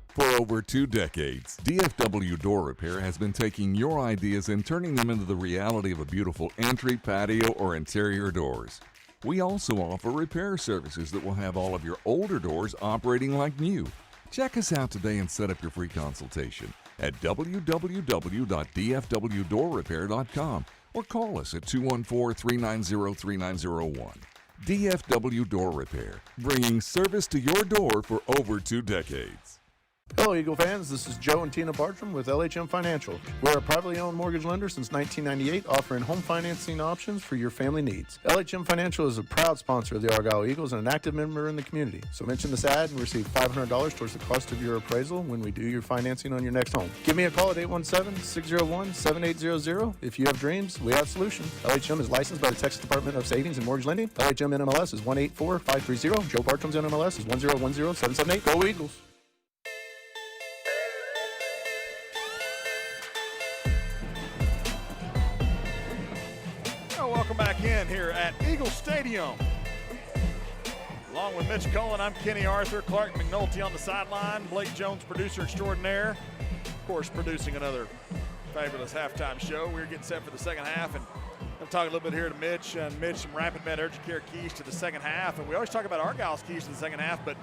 For over 2 decades, DFW Door Repair has been taking your ideas and turning them into the reality of a beautiful entry, patio, or interior doors. We also offer repair services that will have all of your older doors operating like new. Check us out today and set up your free consultation at www.dfwdoorrepair.com or call us at 214-390-3901. DFW Door Repair, bringing service to your door for over 2 decades. Hello, Eagle fans. This is Joe and Tina Bartram with LHM Financial. We're a privately owned mortgage lender since 1998, offering home financing options for your family needs. LHM Financial is a proud sponsor of the Argyle Eagles and an active member in the community. So mention this ad and receive $500 towards the cost of your appraisal when we do your financing on your next home. Give me a call at 817-601-7800. If you have dreams, we have solutions. LHM is licensed by the Texas Department of Savings and Mortgage Lending. LHM NMLS is 184530. Joe Bartram's NMLS is 1010778. Go Eagles! Welcome back in here at Eagle Stadium. Along with Mitch Cullen, I'm Kenny Arthur, Clark McNulty on the sideline, Blake Jones, producer extraordinaire, of course, producing another fabulous halftime show. We're getting set for the second half, and I'm talking a little bit here to Mitch, and Mitch, some Rapid Med Urgent Care keys to the second half, and we always talk about Argyle's keys to the second half, but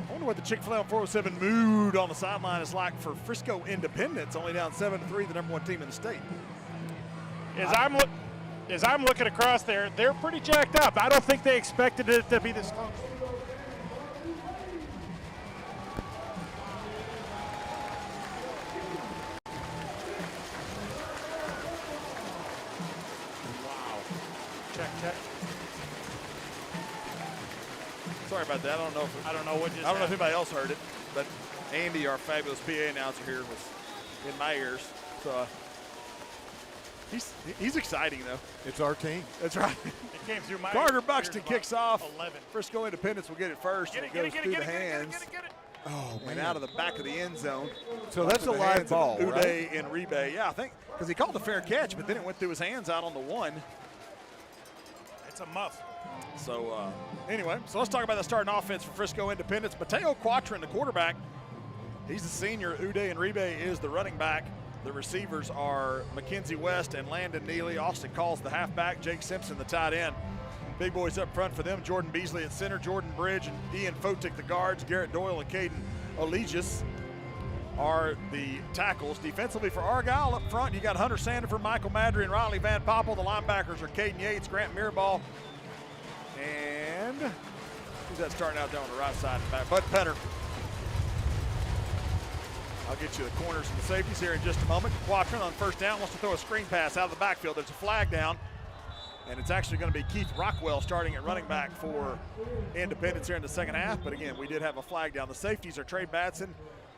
I wonder what the Chick-fil-A on 407 mood on the sideline is like for Frisco Independence, only down 7-3, the number 1 team in the state. As I'm looking across there, they're pretty jacked up. I don't think they expected it to be this close. Wow. Check. Sorry about that. I don't know if anybody else heard it, but Andy, our fabulous PA announcer here, was in my ears. So he's exciting, though. It's our team. That's right. It came through my Carter Buxton kicks off. 11. Frisco Independence will get it first, and it goes through the hands. Oh, and out of the back of the end zone. So that's a live ball, Uday right? and Rebe. Yeah, I think, because he called a fair catch, but then it went through his hands out on the 1. It's a muff. So, anyway, so let's talk about the starting offense for Frisco Independence. Mateo Quatrin, the quarterback. He's a senior. Uday and Rebe is the running back. The receivers are Mackenzie West and Landon Neely. Austin Calls the halfback. Jake Simpson, the tight end. Big boys up front for them. Jordan Beasley at center. Jordan Bridge and Ian Fotick, the guards. Garrett Doyle and Caden Allegius are the tackles. Defensively for Argyle up front, you got Hunter Sandifer, Michael Madry, and Rylie Van Poppel. The linebackers are Caden Yates, Grant Mirabal, and who's that starting out there on the right side? Bud Petter. I'll get you the corners and the safeties here in just a moment. Quatrin on first down wants to throw a screen pass out of the backfield. There's a flag down, and it's actually going to be Keith Rockwell starting at running back for Independence here in the second half. But again, we did have a flag down. The safeties are Trey Batson,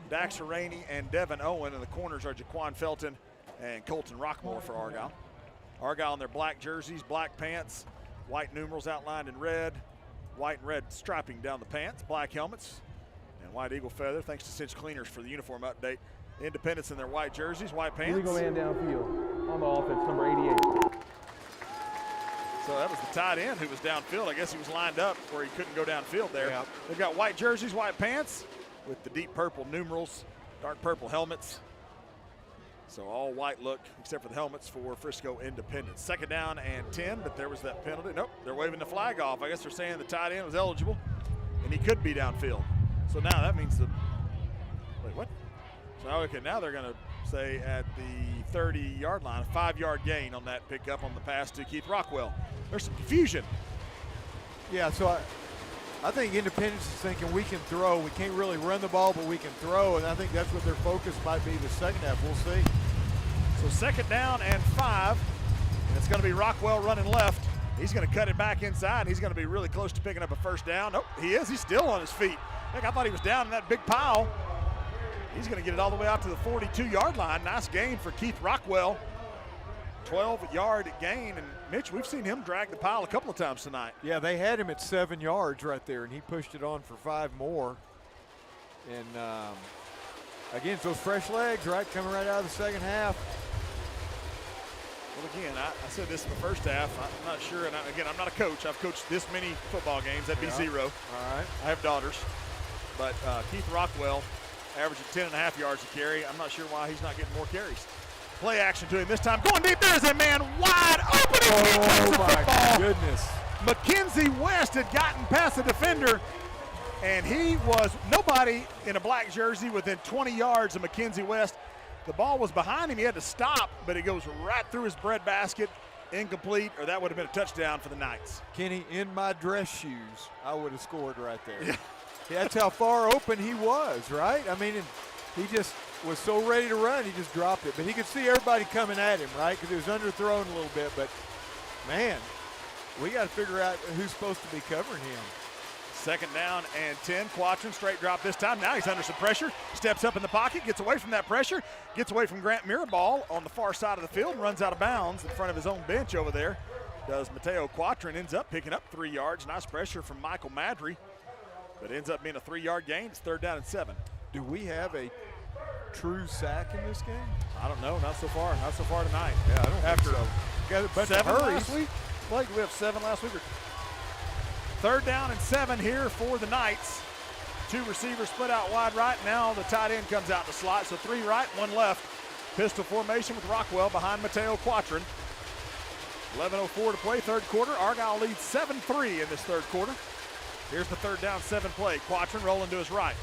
Dax Rainey, and Devin Owen, and the corners are Jaquan Felton and Colton Rockmore for Argyle. Argyle in their black jerseys, black pants, white numerals outlined in red, white and red striping down the pants, black helmets, and white eagle feather. Thanks to Cinch Cleaners for the uniform update. Independence in their white jerseys, white pants. Illegal man downfield on the offense, number 88. So that was the tight end who was downfield. I guess he was lined up where he couldn't go downfield there. Yeah. They've got white jerseys, white pants with the deep purple numerals, dark purple helmets. So all white look except for the helmets for Frisco Independence. Second down and 10, but there was that penalty. Nope, they're waving the flag off. I guess they're saying the tight end was eligible and he could be downfield. So now that means wait, what? So okay, now they're going to say at the 30-yard line, a 5-yard gain on that pickup on the pass to Keith Rockwell. There's some confusion. Yeah, so I think Independence is thinking we can throw. We can't really run the ball, but we can throw, and I think that's what their focus might be the second half. We'll see. So 2nd down and 5, and it's going to be Rockwell running left. He's going to cut it back inside, and he's going to be really close to picking up a first down. Nope, he is. He's still on his feet. Heck, I thought he was down in that big pile. He's going to get it all the way out to the 42-yard line. Nice gain for Keith Rockwell. 12-yard gain, and Mitch, we've seen him drag the pile a couple of times tonight. Yeah, they had him at 7 yards right there, and he pushed it on for 5 more. And again, it's those fresh legs, right, coming right out of the second half. Well, again, I said this in the first half. I'm not sure, and again, I'm not a coach. I've coached this many football games. That'd be 0. All right. I have daughters. But Keith Rockwell averaging 10.5 yards a carry. I'm not sure why he's not getting more carries. Play action to him this time. Going deep. There's a man wide open. Oh, my goodness. Mackenzie West had gotten past the defender, and he was nobody in a black jersey within 20 yards of Mackenzie West. The ball was behind him. He had to stop, but it goes right through his breadbasket. Incomplete, or that would have been a touchdown for the Knights. Kenny, in my dress shoes, I would have scored right there. Yeah. That's how far open he was, right? I mean, he just was so ready to run, he just dropped it. But he could see everybody coming at him, right? Because he was underthrown a little bit. But, man, we got to figure out who's supposed to be covering him. 2nd down and 10. Quatron straight drop this time. Now he's under some pressure. Steps up in the pocket, gets away from that pressure, gets away from Grant Mirabal on the far side of the field, runs out of bounds in front of his own bench over there. Does Mateo Quatron, ends up picking up 3 yards. Nice pressure from Michael Madry, but ends up being a 3-yard gain. It's 3rd down and 7. Do we have a true sack in this game? I don't know. Not so far. Not so far tonight. Yeah, I don't think so. Got a bunch 7 of hurries. last week? Like we have 7 last week. 3rd down and 7 here for the Knights. 2 receivers split out wide right. Now the tight end comes out the slot. So 3 right, 1 left. Pistol formation with Rockwell behind Mateo Quatron. 11:04 to play, 3rd quarter. Argyle leads 7-3 in this 3rd quarter. Here's the 3rd down, 7 play. Quatron rolling to his right.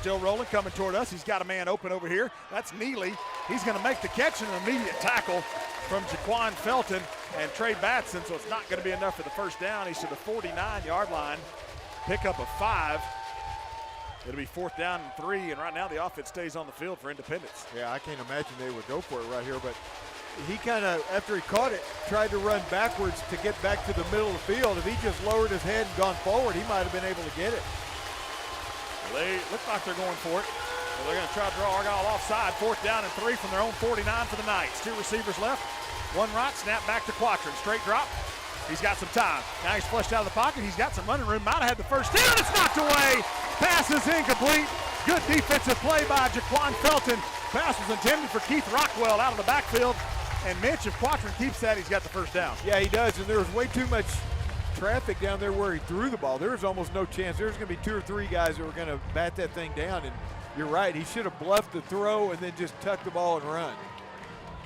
Still rolling, coming toward us. He's got a man open over here. That's Neely. He's going to make the catch and an immediate tackle from Jaquan Felton and Trey Batson, so it's not going to be enough for the first down. He's to the 49-yard line. Pickup of 5. It'll be 4th down and 3, and right now the offense stays on the field for Independence. Yeah, I can't imagine they would go for it right here, but he kind of, after he caught it, tried to run backwards to get back to the middle of the field. If he just lowered his head and gone forward, he might have been able to get it. Well, they look like they're going for it. So they're going to try to draw Argyle offside. 4th down and 3 from their own 49 for the Knights. 2 receivers left. 1 right, snap back to Quatron. Straight drop. He's got some time. Now he's flushed out of the pocket. He's got some running room. Might have had the first down. It's knocked away. Pass is incomplete. Good defensive play by Jaquan Felton. Pass was intended for Keith Rockwell out of the backfield. And Mitch, if Quatron keeps that, he's got the first down. Yeah, he does. And there was way too much traffic down there where he threw the ball. There was almost no chance. There's going to be 2 or 3 guys that were going to bat that thing down. And you're right. He should have bluffed the throw and then just tucked the ball and run.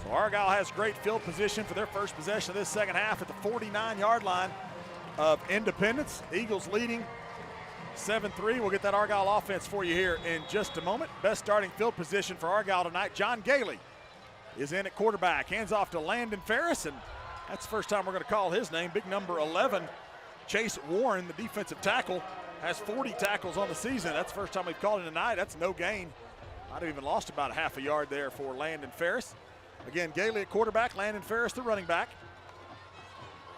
So Argyle has great field position for their first possession of this second half at the 49-yard line of Independence. Eagles leading 7-3. We'll get that Argyle offense for you here in just a moment. Best starting field position for Argyle tonight. John Gailey is in at quarterback. Hands off to Landon Ferris, and that's the first time we're going to call his name. Big number 11, Chase Warren, the defensive tackle, has 40 tackles on the season. That's the first time we've called him tonight. That's no gain. Might have even lost about a half a yard there for Landon Ferris. Again, Gailey at quarterback, Landon Ferris the running back.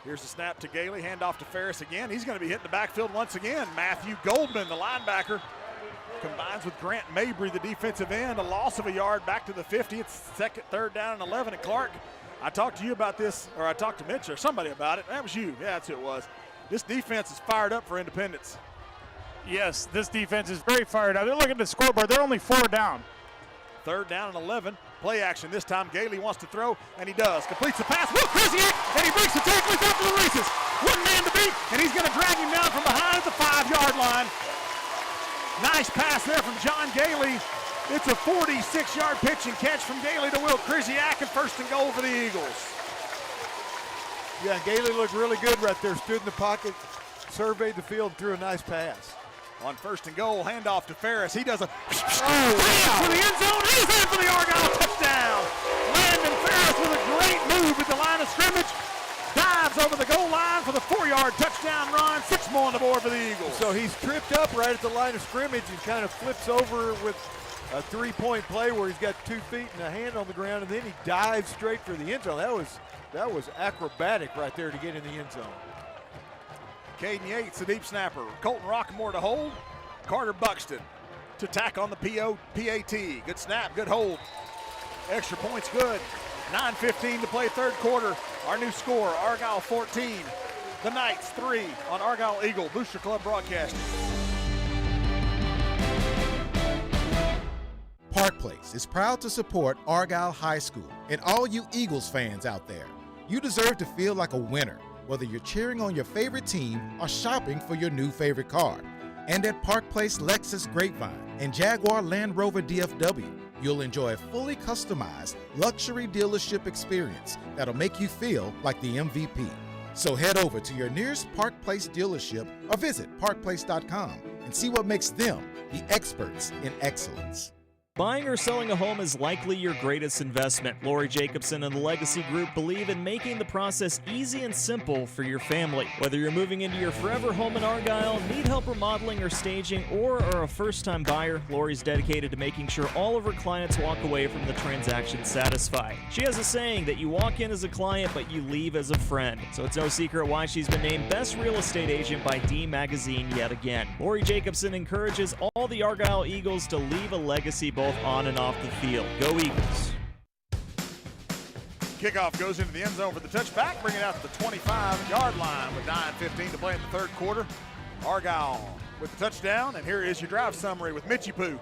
Here's the snap to Gailey, handoff to Ferris again. He's going to be hitting the backfield once again. Matthew Goldman, the linebacker, combines with Grant Mabry, the defensive end. A loss of a yard back to the 50. It's 3rd down and 11. And Clark, I talked to you about this, or I talked to Mitch or somebody about it. That was you. Yeah, that's who it was. This defense is fired up for Independence. Yes, this defense is very fired up. They're looking at the scoreboard. They're only 4 down. 3rd down and 11. Play action this time. Gailey wants to throw, and he does. Completes the pass. Will Krzyzak, and he breaks the tackle. He's off to the races. 1 man to beat, and he's going to drag him down from behind at the 5-yard line. Nice pass there from John Gailey. It's a 46-yard pitch and catch from Gailey to Will Krzyzak, and 1st and goal for the Eagles. Yeah, Gailey looked really good right there. Stood in the pocket, surveyed the field, threw a nice pass. On 1st and goal, handoff to Ferris. He does a for the end zone. He's in for the Argyle touchdown. Landon Ferris with a great move at the line of scrimmage. Dives runs over the goal line for the 4-yard touchdown run. 6 more on the board for the Eagles. So he's tripped up right at the line of scrimmage and kind of flips over with a 3-point play where he's got 2 feet and a hand on the ground, and then he dives straight for the end zone. That was acrobatic right there to get in the end zone. Caden Yates, the deep snapper. Colton Rockmore to hold. Carter Buxton to tack on the PAT. Good snap, good hold. Extra points good. 9:15 to play third quarter. Our new score, Argyle 14. The Knights 3 on Argyle Eagle Booster Club Broadcasting. Park Place is proud to support Argyle High School and all you Eagles fans out there. You deserve to feel like a winner, whether you're cheering on your favorite team or shopping for your new favorite car. And at Park Place Lexus Grapevine and Jaguar Land Rover DFW, you'll enjoy a fully customized luxury dealership experience that'll make you feel like the MVP. So head over to your nearest Park Place dealership or visit parkplace.com and see what makes them the experts in excellence. Buying or selling a home is likely your greatest investment. Lori Jacobson and the Legacy Group believe in making the process easy and simple for your family. Whether you're moving into your forever home in Argyle, need help remodeling or staging, or are a first-time buyer, Lori's dedicated to making sure all of her clients walk away from the transaction satisfied. She has a saying that you walk in as a client, but you leave as a friend. So it's no secret why she's been named Best Real Estate Agent by D Magazine yet again. Lori Jacobson encourages all the Argyle Eagles to leave a legacy both on and off the field. Go Eagles. Kickoff goes into the end zone for the touchback, bring it out to the 25-yard line with 9:15 to play in the third quarter. Argyle with the touchdown, and here is your drive summary with Mitchy Poo.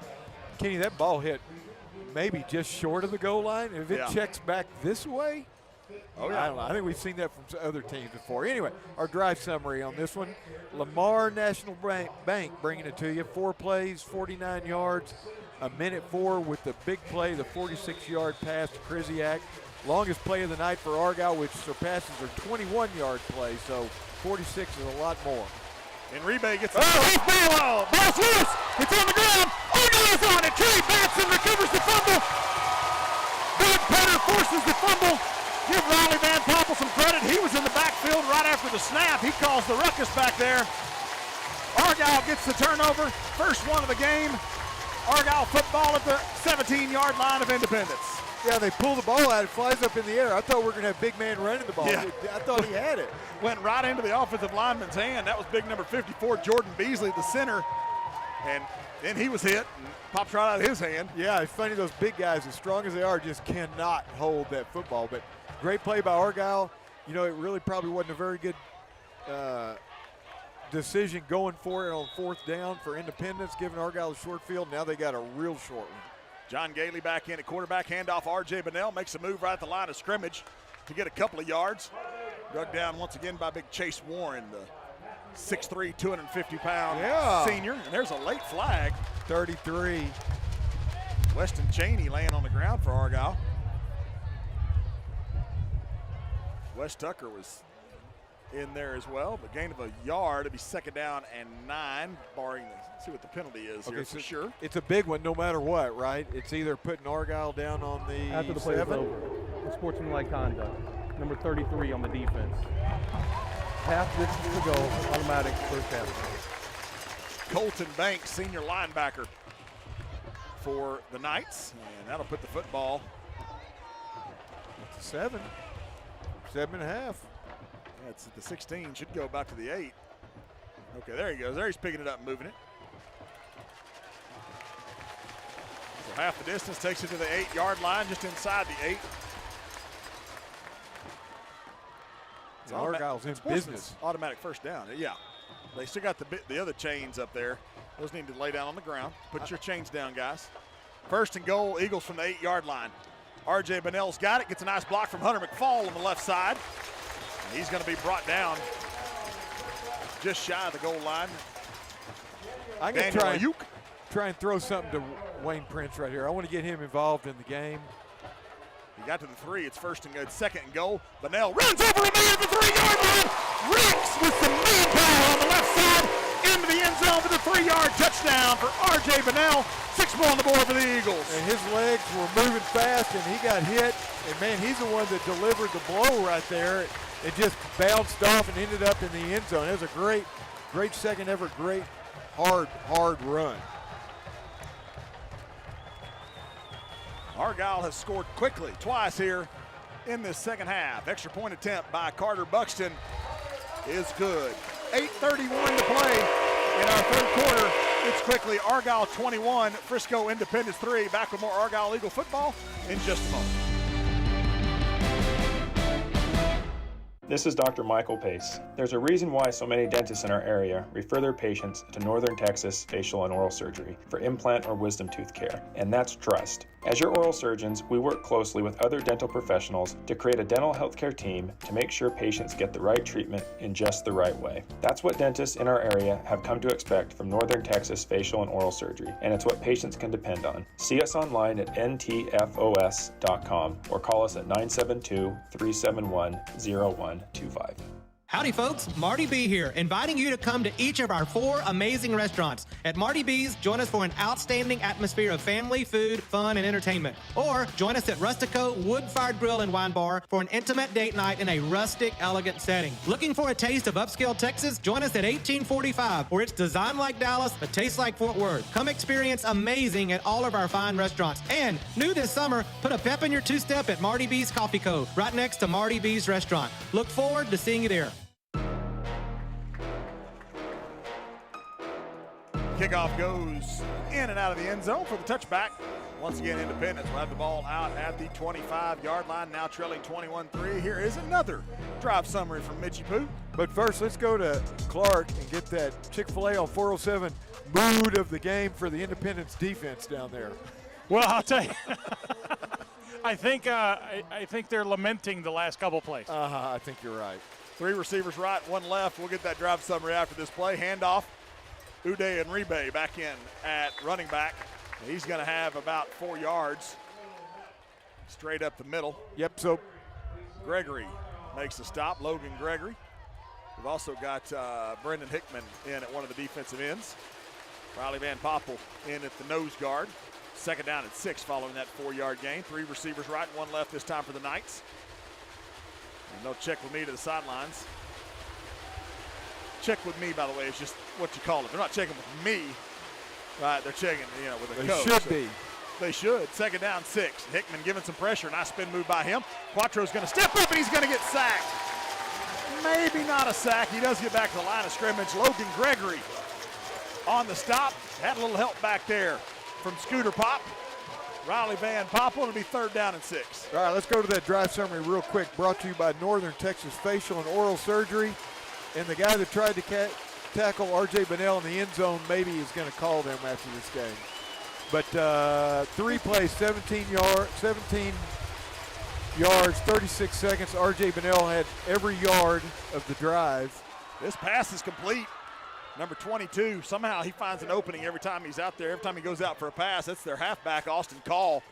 Kenny, that ball hit maybe just short of the goal line. If it checks back this way, I don't know. I think we've seen that from other teams before. Anyway, our drive summary on this one. Lamar National Bank bringing it to you. 4 plays, 49 yards. A minute 4 with the big play, the 46-yard pass to Kriziak. Longest play of the night for Argyle, which surpasses their 21-yard play, so 46 is a lot more. And Rebay gets he's Balo! Ball's loose! It's on the ground! Argyle's on it! Trey Batson recovers the fumble! Bud Petter forces the fumble! Give Rylie Van Poppel some credit. He was in the backfield right after the snap. He calls the ruckus back there. Argyle gets the turnover. First one of the game. Argyle football at the 17-yard line of Independence. Yeah, they pull the ball out. It flies up in the air. I thought we were going to have big man running the ball. Yeah. I thought he had it. Went right into the offensive lineman's hand. That was big number 54, Jordan Beasley, the center. And then he was hit and pops right out of his hand. Yeah, it's funny. Those big guys, as strong as they are, just cannot hold that football. But great play by Argyle. You know, it really probably wasn't a very good decision going for it on 4th down for Independence, giving Argyle a short field. Now they got a real short one. John Gailey back in at quarterback, handoff. R.J. Bunnell makes a move right at the line of scrimmage to get a couple of yards. Drug down once again by big Chase Warren, the 6'3", 250-pound senior. And there's a late flag. 33. Weston Cheney laying on the ground for Argyle. Wes Tucker was in there as well, but gain of a yard. It'll be 2nd down and 9, barring see what the penalty is here for sure. It's a big one no matter what, right? It's either putting Argyle down on the after the play is over. Sportsmanlike conduct. Number 33 on the defense. Half distance to go, automatic first half. Colton Banks, senior linebacker for the Knights, and that'll put the football at 7. 7.5. It's at the 16, should go back to the 8. Okay, there he goes. There he's picking it up and moving it. So half the distance takes it to the 8-yard line, just inside the 8. Argyle's in business. Automatic first down, yeah. They still got the other chains up there. Those need to lay down on the ground. Put your chains down, guys. 1st and goal, Eagles from the 8-yard line. R.J. Bunnell's got it, gets a nice block from Hunter McFall on the left side. He's going to be brought down just shy of the goal line. I'm going to try and throw something to Wayne Prince right here. I want to get him involved in the game. He got to the 3. It's 1st and good. 2nd and goal. Bunnell runs over a man at the 3-yard line. Reeks with some manpower on the left side into the end zone for the 3-yard touchdown for R.J. Bunnell. 6 more on the board for the Eagles. And his legs were moving fast, and he got hit. And, man, he's the one that delivered the blow right there. It just bounced off and ended up in the end zone. It was a great second ever, great hard run. Argyle has scored quickly twice here in this second half. Extra point attempt by Carter Buxton is good. 8:31 to play in our third quarter. It's quickly Argyle 21, Frisco Independence 3. Back with more Argyle Eagle football in just a moment. This is Dr. Michael Pace. There's a reason why so many dentists in our area refer their patients to Northern Texas Facial and Oral Surgery for implant or wisdom tooth care, and that's trust. As your oral surgeons, we work closely with other dental professionals to create a dental healthcare team to make sure patients get the right treatment in just the right way. That's what dentists in our area have come to expect from Northern Texas Facial and Oral Surgery, and it's what patients can depend on. See us online at ntfos.com or call us at 972-371-0125. Howdy folks, Marty B here, inviting you to come to each of our 4 amazing restaurants. At Marty B's, join us for an outstanding atmosphere of family, food, fun, and entertainment. Or join us at Rustico Wood-Fired Grill and Wine Bar for an intimate date night in a rustic, elegant setting. Looking for a taste of upscale Texas? Join us at 1845, where it's designed like Dallas, but tastes like Fort Worth. Come experience amazing at all of our fine restaurants. And new this summer, put a pep in your two-step at Marty B's Coffee Co., right next to Marty B's restaurant. Look forward to seeing you there. Kickoff goes in and out of the end zone for the touchback. Once again, Independence will have the ball out at the 25-yard line, now trailing 21-3. Here is another drive summary from Mitchie Pooh. But first, let's go to Clark and get that Chick-fil-A on 407 mood of the game for the Independence defense down there. Well, I'll tell you, I think they're lamenting the last couple plays. I think you're right. 3 receivers right, 1 left. We'll get that drive summary after this play. Handoff. Uday and Ribe back in at running back. He's going to have about 4 yards straight up the middle. Yep, so Gregory makes the stop, Logan Gregory. We've also got Brendan Hickman in at one of the defensive ends. Rylie Van Poppel in at the nose guard. Second down at 6 following that 4-yard gain. 3 receivers right, 1 left this time for the Knights. And they'll check with me to the sidelines. Check with me, by the way, is just what you call it. They're not checking with me, right? They're checking, with a coach. They should be. They should. Second down, 6. Hickman giving some pressure. Nice spin move by him. Quattro's going to step up, and he's going to get sacked. Maybe not a sack. He does get back to the line of scrimmage. Logan Gregory on the stop. Had a little help back there from Scooter Pop. Rylie Van Poppel. It'll be 3rd down and 6. All right, let's go to that drive summary real quick. Brought to you by Northern Texas Facial and Oral Surgery. And the guy that tried to tackle R.J. Bunnell in the end zone maybe is going to call them after this game. But 3 plays, 17 yards, 36 seconds. R.J. Bunnell had every yard of the drive. This pass is complete. Number 22, somehow he finds an opening every time he's out there. Every time he goes out for a pass, that's their halfback, Austin Call.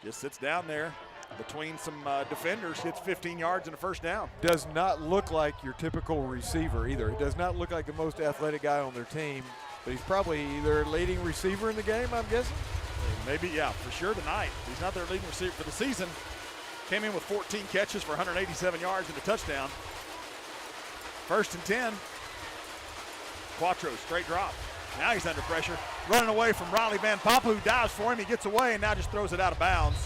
Just sits down there between some defenders, gets 15 yards and a first down. Does not look like your typical receiver either. He does not look like the most athletic guy on their team, but he's probably their leading receiver in the game, I'm guessing. Maybe, yeah, for sure tonight. He's not their leading receiver for the season. Came in with 14 catches for 187 yards and a touchdown. 1st and 10. Quattro, straight drop. Now he's under pressure. Running away from Rylie Van Poppel, who dives for him. He gets away and now just throws it out of bounds.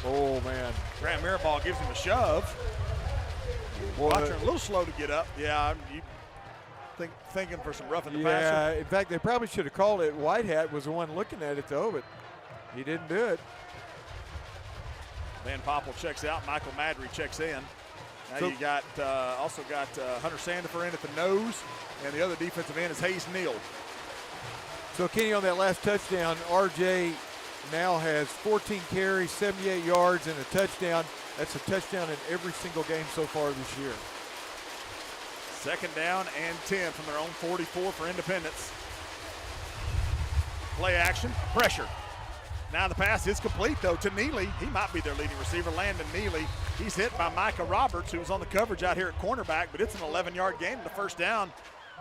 Oh, man. Grant Mirabal gives him a shove. Quattro a little slow to get up. Yeah, thinking for some roughing the passer. Yeah, in fact, they probably should have called it. White Hat was the one looking at it, though, but he didn't do it. Van Poppel checks out. Michael Madry checks in. Now you got also got Hunter Sandifer in at the nose, and the other defensive end is Hayes Neal. So, Kenny, on that last touchdown, R.J. now has 14 carries, 78 yards, and a touchdown. That's a touchdown in every single game so far this year. 2nd down and 10 from their own 44 for Independence. Play action, pressure. Now the pass is complete, though, to Neely. He might be their leading receiver, Landon Neely. He's hit by Micah Roberts, who was on the coverage out here at cornerback, but it's an 11-yard gain and the first down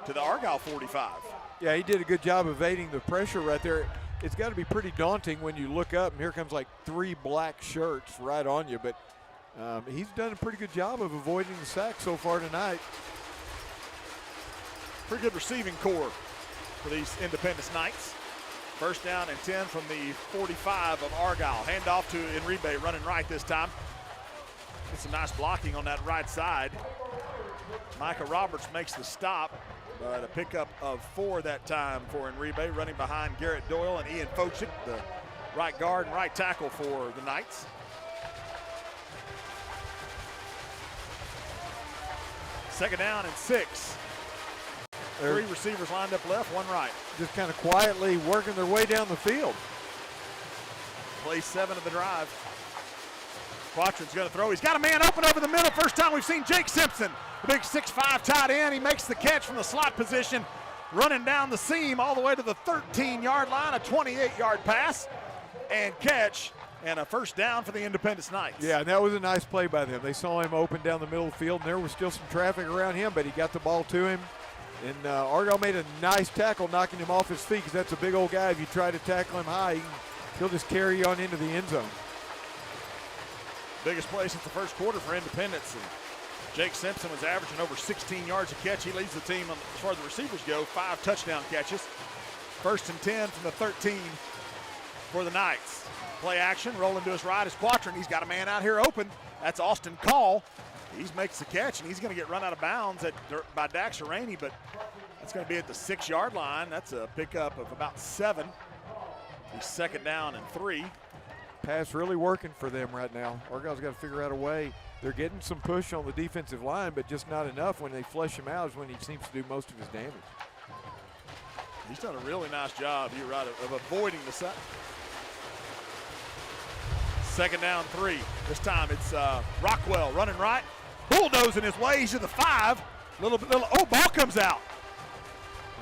to the Argyle 45. Yeah, he did a good job evading the pressure right there. It's got to be pretty daunting when you look up and here comes like 3 black shirts right on you. But He's done a pretty good job of avoiding the sack so far tonight. Pretty good receiving core for these Independence Knights. First down and 10 from the 45 of Argyle. Handoff to Enribe, running right this time. Get some nice blocking on that right side. Micah Roberts makes the stop, but a pickup of 4 that time for Enribe, running behind Garrett Doyle and Ian Fochik, the right guard and right tackle for the Knights. Second down and 6. 3 receivers lined up left, 1 right. Just kind of quietly working their way down the field. Play 7 of the drive. Quatron's going to throw. He's got a man open over the middle. First time we've seen Jake Simpson, the big 6'5" tight end. He makes the catch from the slot position, running down the seam all the way to the 13-yard line, a 28-yard pass and catch, and a first down for the Independence Knights. Yeah, and that was a nice play by them. They saw him open down the middle of the field, and there was still some traffic around him, but he got the ball to him. And Argyle made a nice tackle, knocking him off his feet, because that's a big old guy. If you try to tackle him high, he'll just carry you on into the end zone. Biggest play since the first quarter for Independence. And Jake Simpson was averaging over 16 yards a catch. He leads the team as far as the receivers go, 5 touchdown catches. First and 10 from the 13 for the Knights. Play action, rolling to his right is Quatron. He's got a man out here open. That's Austin Call. He makes the catch, and he's going to get run out of bounds by Dax Rainey, but that's going to be at the 6-yard line. That's a pickup of about 7. He's second down and 3. Pass really working for them right now. Argyle's got to figure out a way. They're getting some push on the defensive line, but just not enough. When they flush him out is when he seems to do most of his damage. He's done a really nice job, you're right, of avoiding the sack. Second down 3. This time it's Rockwell running right, bulldozing his way. He's to the 5. Ball comes out.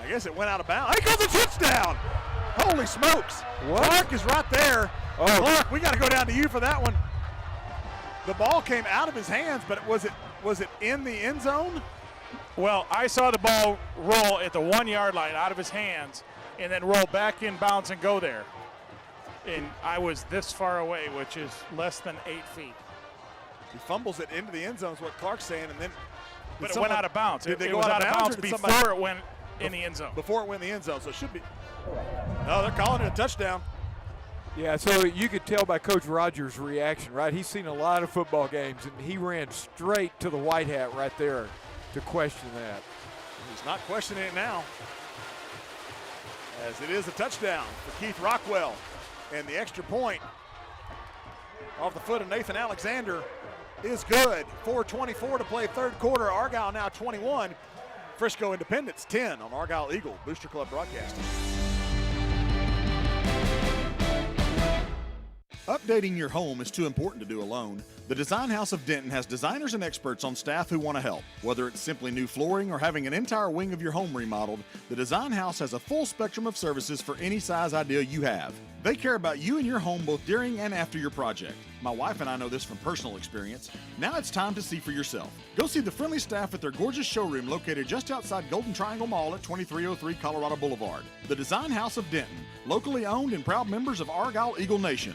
I guess it went out of bounds. Here goes a touchdown. Holy smokes. What? Clark is right there. Oh. Clark, we got to go down to you for that one. The ball came out of his hands, but was it in the end zone? Well, I saw the ball roll at the 1-yard line out of his hands and then roll back in bounds and go there. And I was this far away, which is less than 8 feet. He fumbles it into the end zone is what Clark's saying, and then but it went out of bounds. Did they go was out of bounds before it went in the end zone. Before it went in the end zone, so it should be. No, they're calling it a touchdown. Yeah, so you could tell by Coach Rodgers' reaction, right? He's seen a lot of football games, and he ran straight to the white hat right there to question that. He's not questioning it now, as it is a touchdown for Keith Rockwell. And the extra point off the foot of Nathan Alexander is good. 4:24 to play third quarter. Argyle now 21. Frisco Independence 10 on Argyle Eagle Booster Club Broadcasting. Updating your home is too important to do alone. The Design House of Denton has designers and experts on staff who want to help. Whether it's simply new flooring or having an entire wing of your home remodeled, the Design House has a full spectrum of services for any size idea you have. They care about you and your home both during and after your project. My wife and I know this from personal experience. Now it's time to see for yourself. Go see the friendly staff at their gorgeous showroom located just outside Golden Triangle Mall at 2303 Colorado Boulevard. The Design House of Denton, locally owned and proud members of Argyle Eagle Nation.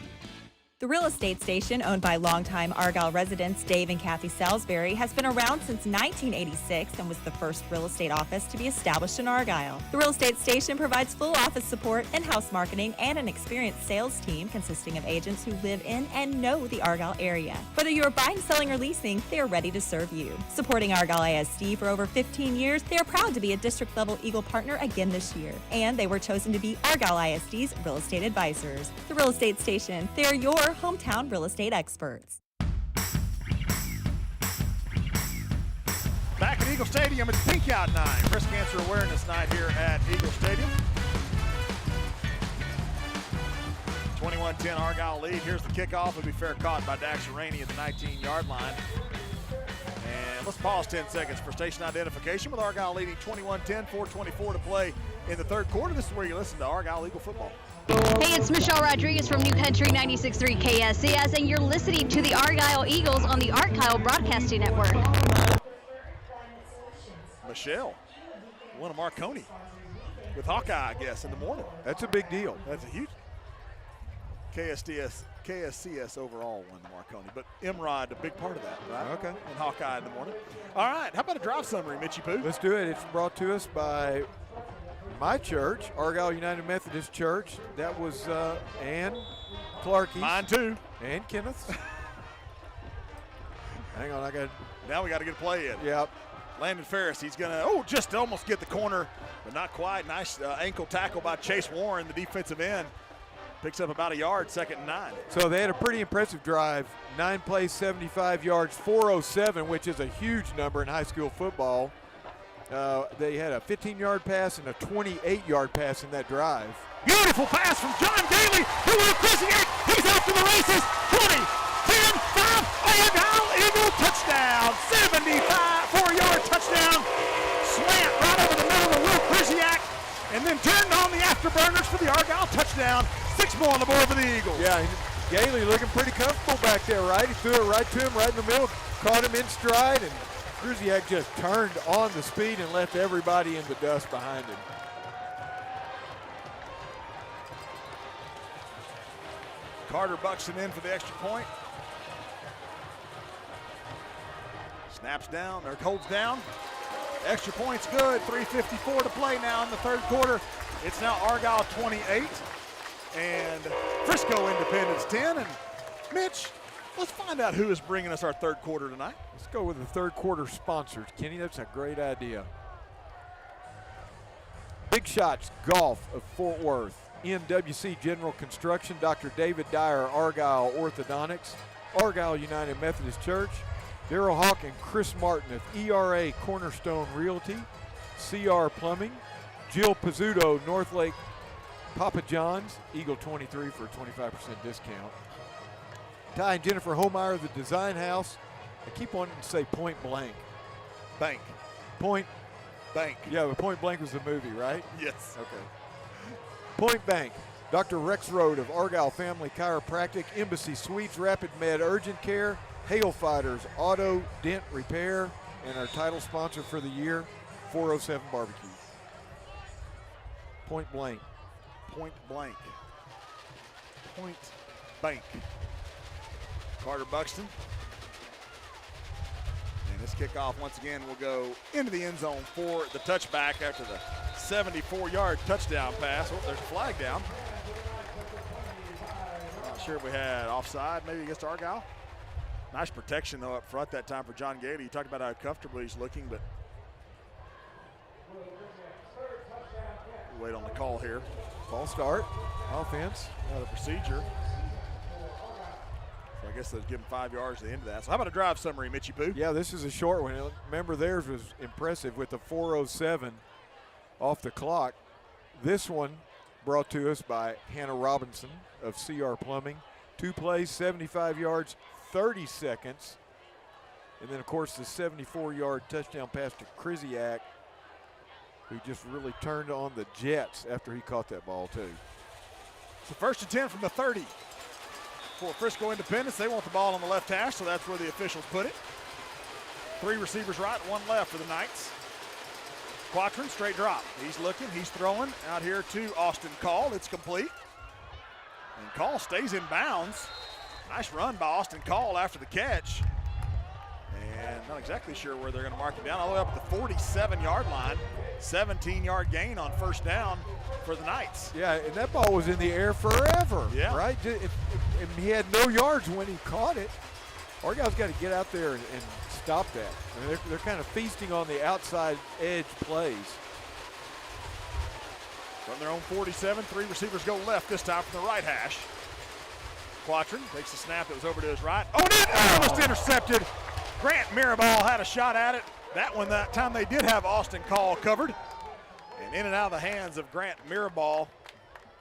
The real estate station, owned by longtime Argyle residents Dave and Kathy Salisbury, has been around since 1986 and was the first real estate office to be established in Argyle. The real estate station provides full office support, in-house marketing, and an experienced sales team consisting of agents who live in and know the Argyle area. Whether you are buying, selling, or leasing, they are ready to serve you. Supporting Argyle ISD for over 15 years, they are proud to be a district-level Eagle partner again this year. And they were chosen to be Argyle ISD's real estate advisors. The real estate station, they are your hometown real estate experts. Back at Eagle Stadium, it's Pink Out Night, Breast Cancer Awareness Night here at Eagle Stadium. 21-10 Argyle lead. Here's the kickoff. It'll be fair caught by Dax Rainey at the 19-yard line. And let's pause 10 seconds for station identification with Argyle leading 21-10, 4:24 to play in the third quarter. This is where you listen to Argyle Eagle football. Hey, it's Michelle Rodriguez from New Country 96.3 KSCS, and you're listening to the Argyle Eagles on the Argyle Broadcasting Network. Michelle, one of Marconi with Hawkeye, I guess, in the morning. That's a big deal. That's a huge. KSCS overall won the Marconi, but Emrod, a big part of that, right? Okay. And Hawkeye in the morning. All right, how about a drive summary, Mitchy Poo? Let's do it. It's brought to us by my church, Argyle United Methodist Church. That was Ann Clarkey. Mine too. And Kenneth. Hang on, Now we got to get a play in. Yep. Landon Ferris, he's going to, just almost get the corner, but not quite. Nice ankle tackle by Chase Warren, the defensive end. Picks up about a yard, 2nd and 9. So they had a pretty impressive drive. 9 plays, 75 yards, 407, which is a huge number in high school football. They had a 15-yard pass and a 28-yard pass in that drive. Beautiful pass from John Daly. He will appreciate. He's off to the races. 20, 10, 5. Argyle Eagle touchdown. 74-yard touchdown. Slant right over the middle of Will Krzyzak. And then turned on the afterburners for the Argyle touchdown. 6 more on the board for the Eagles. Yeah, Gailey looking pretty comfortable back there, right? He threw it right to him, right in the middle, caught him in stride, and Krzyzak just turned on the speed and left everybody in the dust behind him. Carter Buxton in for the extra point. Snaps down, or holds down. Extra point's good. 3:54 to play now in the third quarter. It's now Argyle 28 and Frisco Independence 10. And Mitch, let's find out who is bringing us our third quarter tonight. Let's go with the third quarter sponsors. Kenny, that's a great idea. Big Shots Golf of Fort Worth. MWC General Construction, Dr. David Dyer, Argyle Orthodontics, Argyle United Methodist Church, Daryl Halk and Chris Martin of ERA Cornerstone Realty, CR Plumbing, Jill Pizzuto, North Lake Papa John's, Eagle 23 for a 25% discount. Ty and Jennifer Homeyer, the Design House. I keep wanting to say Point Blank. Bank. Point Bank. Yeah, but Point Blank was the movie, right? Yes. Okay. Point Bank. Dr. Rex Road of Argyle Family Chiropractic, Embassy Suites, Rapid Med Urgent Care, Hail Fighters Auto Dent Repair, and our title sponsor for the year, 407 Barbecue. Point Blank. Point Blank. Point Bank. Carter Buxton. And this kickoff once again will go into the end zone for the touchback after the 74-yard touchdown pass. Oh, there's a flag down. Not sure if we had offside maybe against Argyle. Nice protection, though, up front that time for John Gady. You talked about how comfortable he's looking, but we'll wait on the call here. Ball start, offense. The procedure. So I guess they'll give him 5 yards at the end of that. So how about a drive summary, Mitchy Poo? Yeah, this is a short one. Remember, theirs was impressive with the 4:07 off the clock. This one brought to us by Hannah Robinson of CR Plumbing. 2 plays, 75 yards, 30 seconds. And then, of course, the 74-yard touchdown pass to Krzyzak, who just really turned on the Jets after he caught that ball, too. So 1st and 10 from the 30 for Frisco Independence. They want the ball on the left hash, so that's where the officials put it. 3 receivers right, 1 left for the Knights. Quattrin, straight drop. He's looking, he's throwing out here to Austin Call. It's complete. And Call stays in bounds. Nice run by Austin Call after the catch. And not exactly sure where they're going to mark him down. All the way up to the 47-yard line. 17-yard gain on 1st down for the Knights. Yeah, and that ball was in the air forever, right? And he had no yards when he caught it. Argyle's got to get out there and stop that. I mean, they're kind of feasting on the outside edge plays. From their own 47, 3 receivers go left this time from the right hash. Quattrin takes the snap that was over to his right. Oh, and it almost intercepted. Grant Mirabal had a shot at it. That time they did have Austin Call covered. And in and out of the hands of Grant Mirabal.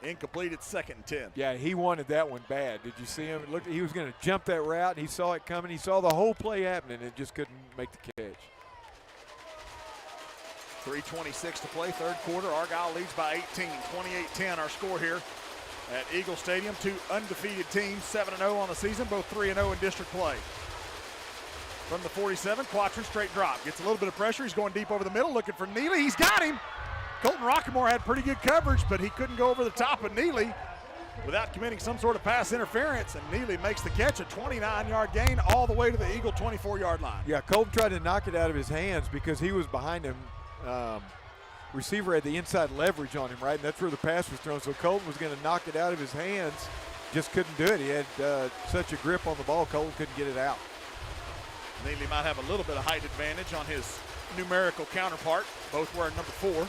Incomplete at 2nd and 10. Yeah, he wanted that one bad. Did you see him? It looked, he was going to jump that route. He saw it coming. He saw the whole play happening and just couldn't make the catch. 3:26 to play, third quarter. Argyle leads by 18, 28-10 our score here at Eagle Stadium. 2 undefeated teams, 7-0 on the season, both 3-0 in district play. From the 47, Quattrin straight drop. Gets a little bit of pressure. He's going deep over the middle, looking for Neely. He's got him. Colton Rockemore had pretty good coverage, but he couldn't go over the top of Neely. without committing some sort of pass interference, and Neely makes the catch, a 29-yard gain all the way to the Eagle 24-yard line. Yeah, Colton tried to knock it out of his hands because he was behind him. Receiver had the inside leverage on him, right? And that's where the pass was thrown. So Colton was going to knock it out of his hands, just couldn't do it. He had such a grip on the ball, Colton couldn't get it out. Neely might have a little bit of height advantage on his numerical counterpart, both wearing number 4.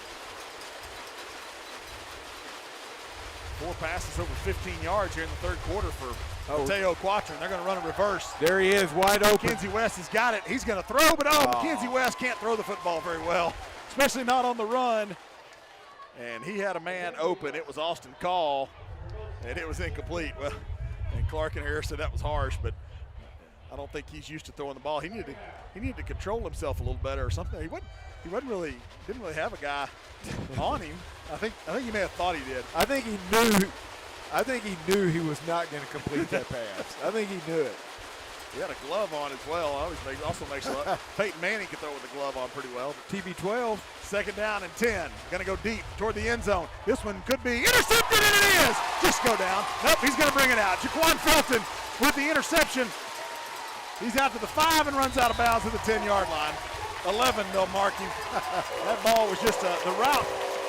4 passes over 15 yards here in the third quarter for Mateo Quatron. They're going to run a reverse. There he is, wide open. Mackenzie West has got it. He's going to throw, but Mackenzie West can't throw the football very well, especially not on the run. And he had a man open. It was Austin Call, and it was incomplete. Well, and Clark and Harris said that was harsh, but I don't think he's used to throwing the ball. He needed to control himself a little better or something. He didn't really have a guy on him. I think he may have thought he did. I think he knew he was not going to complete that pass. I think he knew it. He had a glove on as well. Also makes a lot. Peyton Manning could throw with a glove on pretty well. TB12. Second down and 10. Going to go deep toward the end zone. This one could be intercepted, and it is. Just go down. Nope, he's going to bring it out. Jaquan Felton with the interception. He's out to the 5 and runs out of bounds at the 10-yard line. 11, they'll mark him. That ball was just the route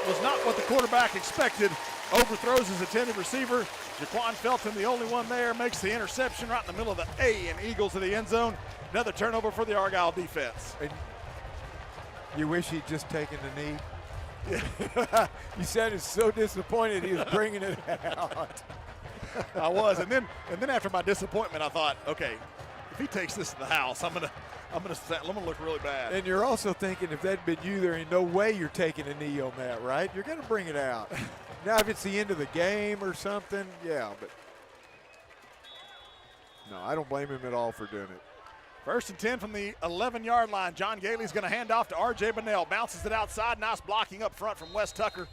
was not what the quarterback expected. Overthrows his intended receiver. Jaquan Felton, the only one there, makes the interception right in the middle of the A, and Eagles to the end zone. Another turnover for the Argyle defense. And you wish he'd just taken the knee. Yeah. You sounded so disappointed he was bringing it out. I was, and then after my disappointment, I thought, okay, if he takes this to the house, I'm gonna look really bad. And you're also thinking, if that'd been you, there ain't no way you're taking a knee on that, right? You're gonna bring it out. Now, if it's the end of the game or something, yeah, but no, I don't blame him at all for doing it. First and 10 from the 11-yard line. John Gailey's going to hand off to R.J. Bunnell. Bounces it outside. Nice blocking up front from Wes Tucker.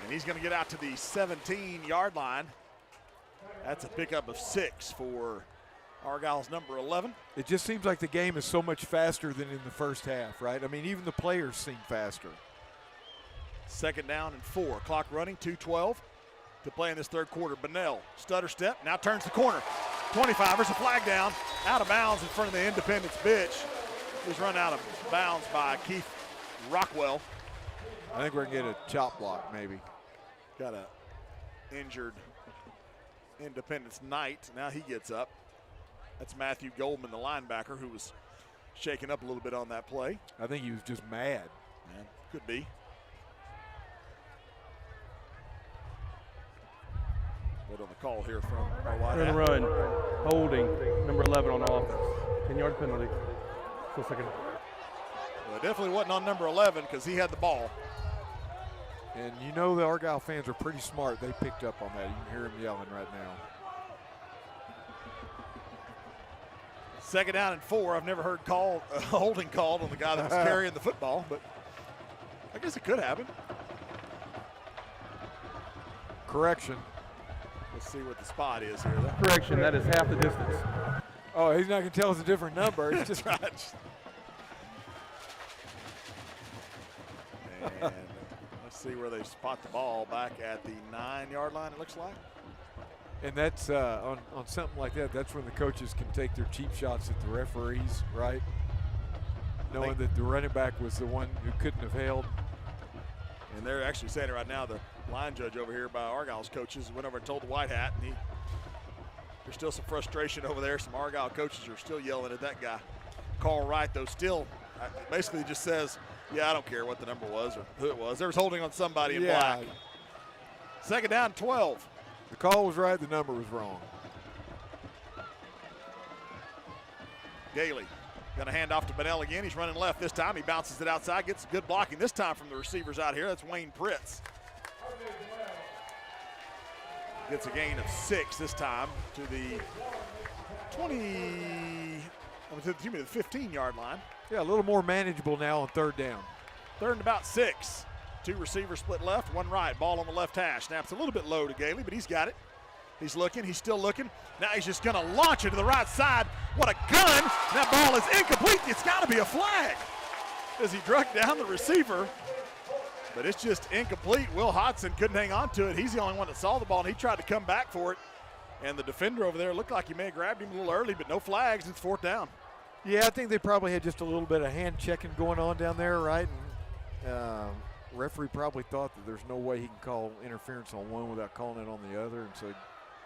And he's going to get out to the 17-yard line. That's a pickup of 6 for Argyle's number 11. It just seems like the game is so much faster than in the first half, right? I mean, even the players seem faster. Second down and 4. Clock running, 2:12 to play in this third quarter. Bunnell, stutter step, now turns the corner. 25, there's a flag down, out of bounds in front of the Independence bench. He's run out of bounds by Keith Rockwell. I think we're going to get a chop block, maybe. Got a injured Independence Knight. Now he gets up. That's Matthew Goldman, the linebacker, who was shaken up a little bit on that play. I think he was just mad. Man, could be. Good on the call here from our wide Turn and run, holding, number 11 on offense. 10-yard penalty. Still second. Well, it definitely wasn't on number 11 because he had the ball. And you know the Argyle fans are pretty smart. They picked up on that. You can hear them yelling right now. Second down and 4. I've never heard holding called on the guy that was carrying the football, but I guess it could happen. Correction. Let's see what the spot is here. Correction, that is half the distance. Oh, he's not going to tell us a different number. It's just right. And let's see where they spot the ball back at the 9-yard line, it looks like. And that's on something like that, that's when the coaches can take their cheap shots at the referees, right? Knowing that the running back was the one who couldn't have held. And they're actually saying it right now. The line judge over here by Argyle's coaches went over and told the White Hat, and there's still some frustration over there. Some Argyle coaches are still yelling at that guy. Carl Wright, though, still basically just says, yeah, I don't care what the number was or who it was. There was holding on somebody in black. Second down, 12. The call was right, the number was wrong. Gailey going to hand off to Bunnell again. He's running left this time. He bounces it outside, gets good blocking this time from the receivers out here. That's Wayne Pritz. Gets a gain of 6 this time to the 15-yard line. Yeah, a little more manageable now on third down. Third and about 6. 2 receivers split left, 1 right. Ball on the left hash. Snaps a little bit low to Gailey, but he's got it. He's looking. He's still looking. Now he's just going to launch it to the right side. What a gun. That ball is incomplete. It's got to be a flag as he drug down the receiver. But it's just incomplete. Will Hodson couldn't hang on to it. He's the only one that saw the ball, and he tried to come back for it. And the defender over there looked like he may have grabbed him a little early, but no flags. It's 4th down. Yeah, I think they probably had just a little bit of hand checking going on down there, right? And referee probably thought that there's no way he can call interference on one without calling it on the other, and so he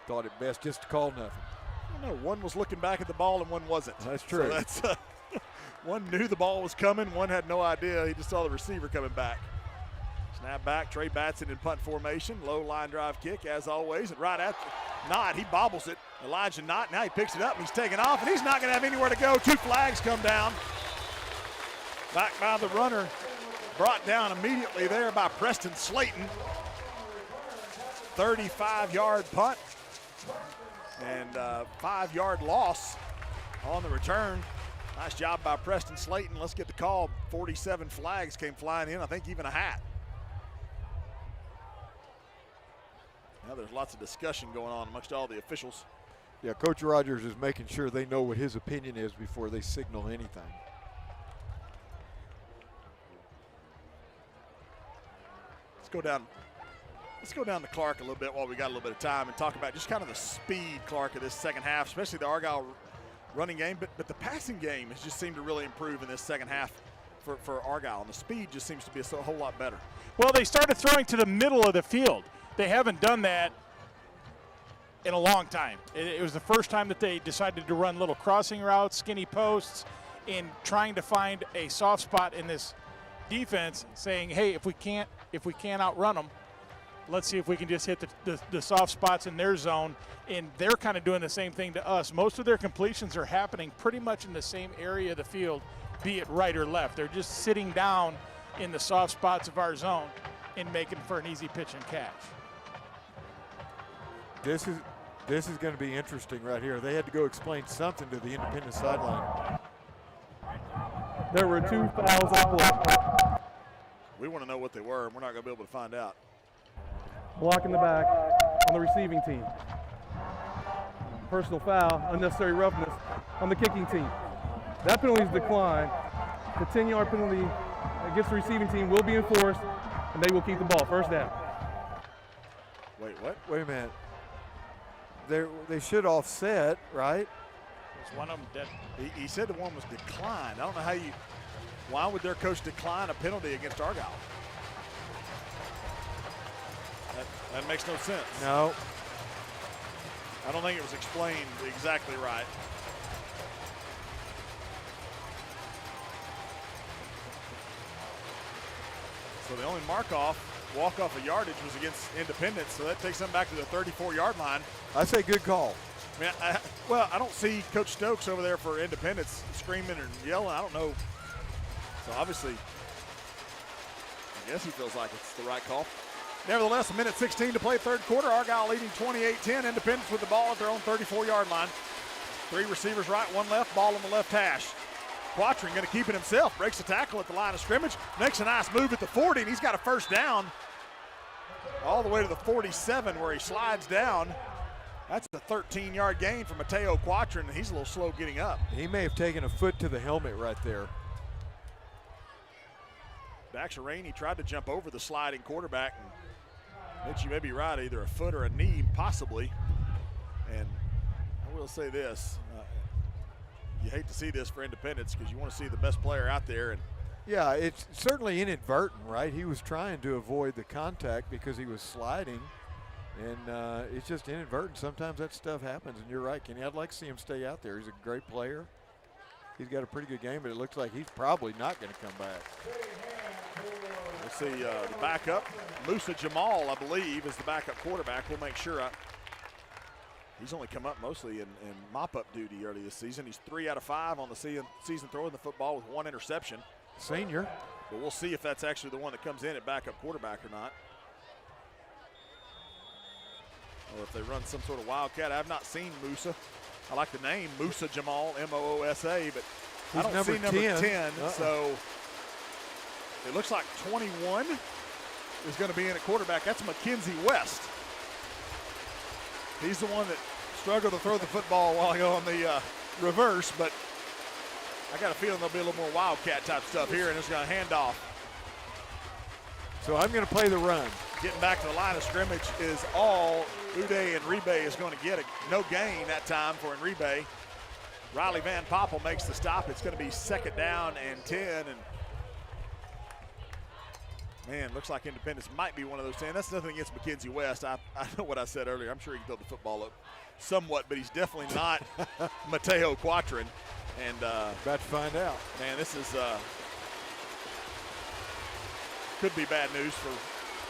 thought it best just to call nothing. I don't know. One was looking back at the ball and one wasn't. That's true. So that's one knew the ball was coming. One had no idea. He just saw the receiver coming back. Snap back. Trey Batson in punt formation. Low line drive kick as always. And right at the Knott, he bobbles it. Elijah Knott, now he picks it up and he's taking off and he's not going to have anywhere to go. 2 flags come down. Back by the runner. Brought down immediately there by Preston Slayton. 35-yard punt and 5-yard loss on the return. Nice job by Preston Slayton. Let's get the call. 47 flags came flying in, I think even a hat. Now there's lots of discussion going on amongst all the officials. Yeah, Coach Rodgers is making sure they know what his opinion is before they signal anything. Let's go down to Clark a little bit while we got a little bit of time and talk about just kind of the speed, Clark, of this second half, especially the Argyle running game. But the passing game has just seemed to really improve in this second half for Argyle, and the speed just seems to be a whole lot better. Well, they started throwing to the middle of the field. They haven't done that in a long time. It was the first time that they decided to run little crossing routes, skinny posts, in trying to find a soft spot in this defense, saying, hey, if we can't outrun them, let's see if we can just hit the soft spots in their zone. And they're kind of doing the same thing to us. Most of their completions are happening pretty much in the same area of the field, be it right or left. They're just sitting down in the soft spots of our zone and making for an easy pitch and catch. This is going to be interesting right here. They had to go explain something to the independent sideline. There were 2 fouls on play. We want to know what they were, and we're not going to be able to find out. Block in the back on the receiving team. Personal foul, unnecessary roughness on the kicking team. That penalty is declined. The 10-yard penalty against the receiving team will be enforced, and they will keep the ball. First down. Wait, what? Wait a minute. They should offset, right? Was one of them dead? He said the one was declined. I don't know why would their coach decline a penalty against Argyle? That makes no sense. No. I don't think it was explained exactly right. So the only walk-off of yardage was against Independence, so that takes them back to the 34-yard line. I say good call. I don't see Coach Stokes over there for Independence screaming and yelling. I don't know. So obviously, I guess he feels like it's the right call. Nevertheless, 1:16 to play, third quarter. Argyle leading 28-10. Independence with the ball at their own 34-yard line. 3 receivers right, 1 left, ball on the left hash. Quattrin going to keep it himself. Breaks the tackle at the line of scrimmage. Makes a nice move at the 40, and he's got a first down all the way to the 47 where he slides down. That's a 13-yard gain for Mateo Quattrin, and he's a little slow getting up. He may have taken a foot to the helmet right there. Dax Rainey tried to jump over the sliding quarterback. And Mitch, you may be right, either a foot or a knee, possibly. And I will say this. You hate to see this for Independence because you want to see the best player out there. And yeah, it's certainly inadvertent, right? He was trying to avoid the contact because he was sliding. And it's just inadvertent. Sometimes that stuff happens, and you're right, Kenny. I'd like to see him stay out there. He's a great player. He's got a pretty good game, but it looks like he's probably not going to come back. We'll see the backup. Musa Jamal, I believe, is the backup quarterback. We'll make sure. He's only come up mostly in mop-up duty early this season. He's 3 out of 5 on the season throwing the football with 1 interception. Senior. But we'll see if that's actually the one that comes in at backup quarterback or not. Or if they run some sort of wildcat. I have not seen Musa. I like the name, Musa Jamal, M-O-O-S-A, but I don't see number 10. So it looks like 21 is going to be in at quarterback. That's Mackenzie West. He's the one that struggled to throw the football while ago on the reverse, but I got a feeling there'll be a little more wildcat type stuff here, and it's going to hand off. So I'm going to play the run. Getting back to the line of scrimmage is all Uday and Rebe is going to get. No gain that time for Enribe. Rylie Van Poppel makes the stop. It's going to be 2nd down and 10. And man, looks like Independence might be one of those 10. That's nothing against McKenzie West. I know what I said earlier. I'm sure he can throw the football up somewhat, but he's definitely not Mateo Quatron. And about to find out. Man, this is could be bad news for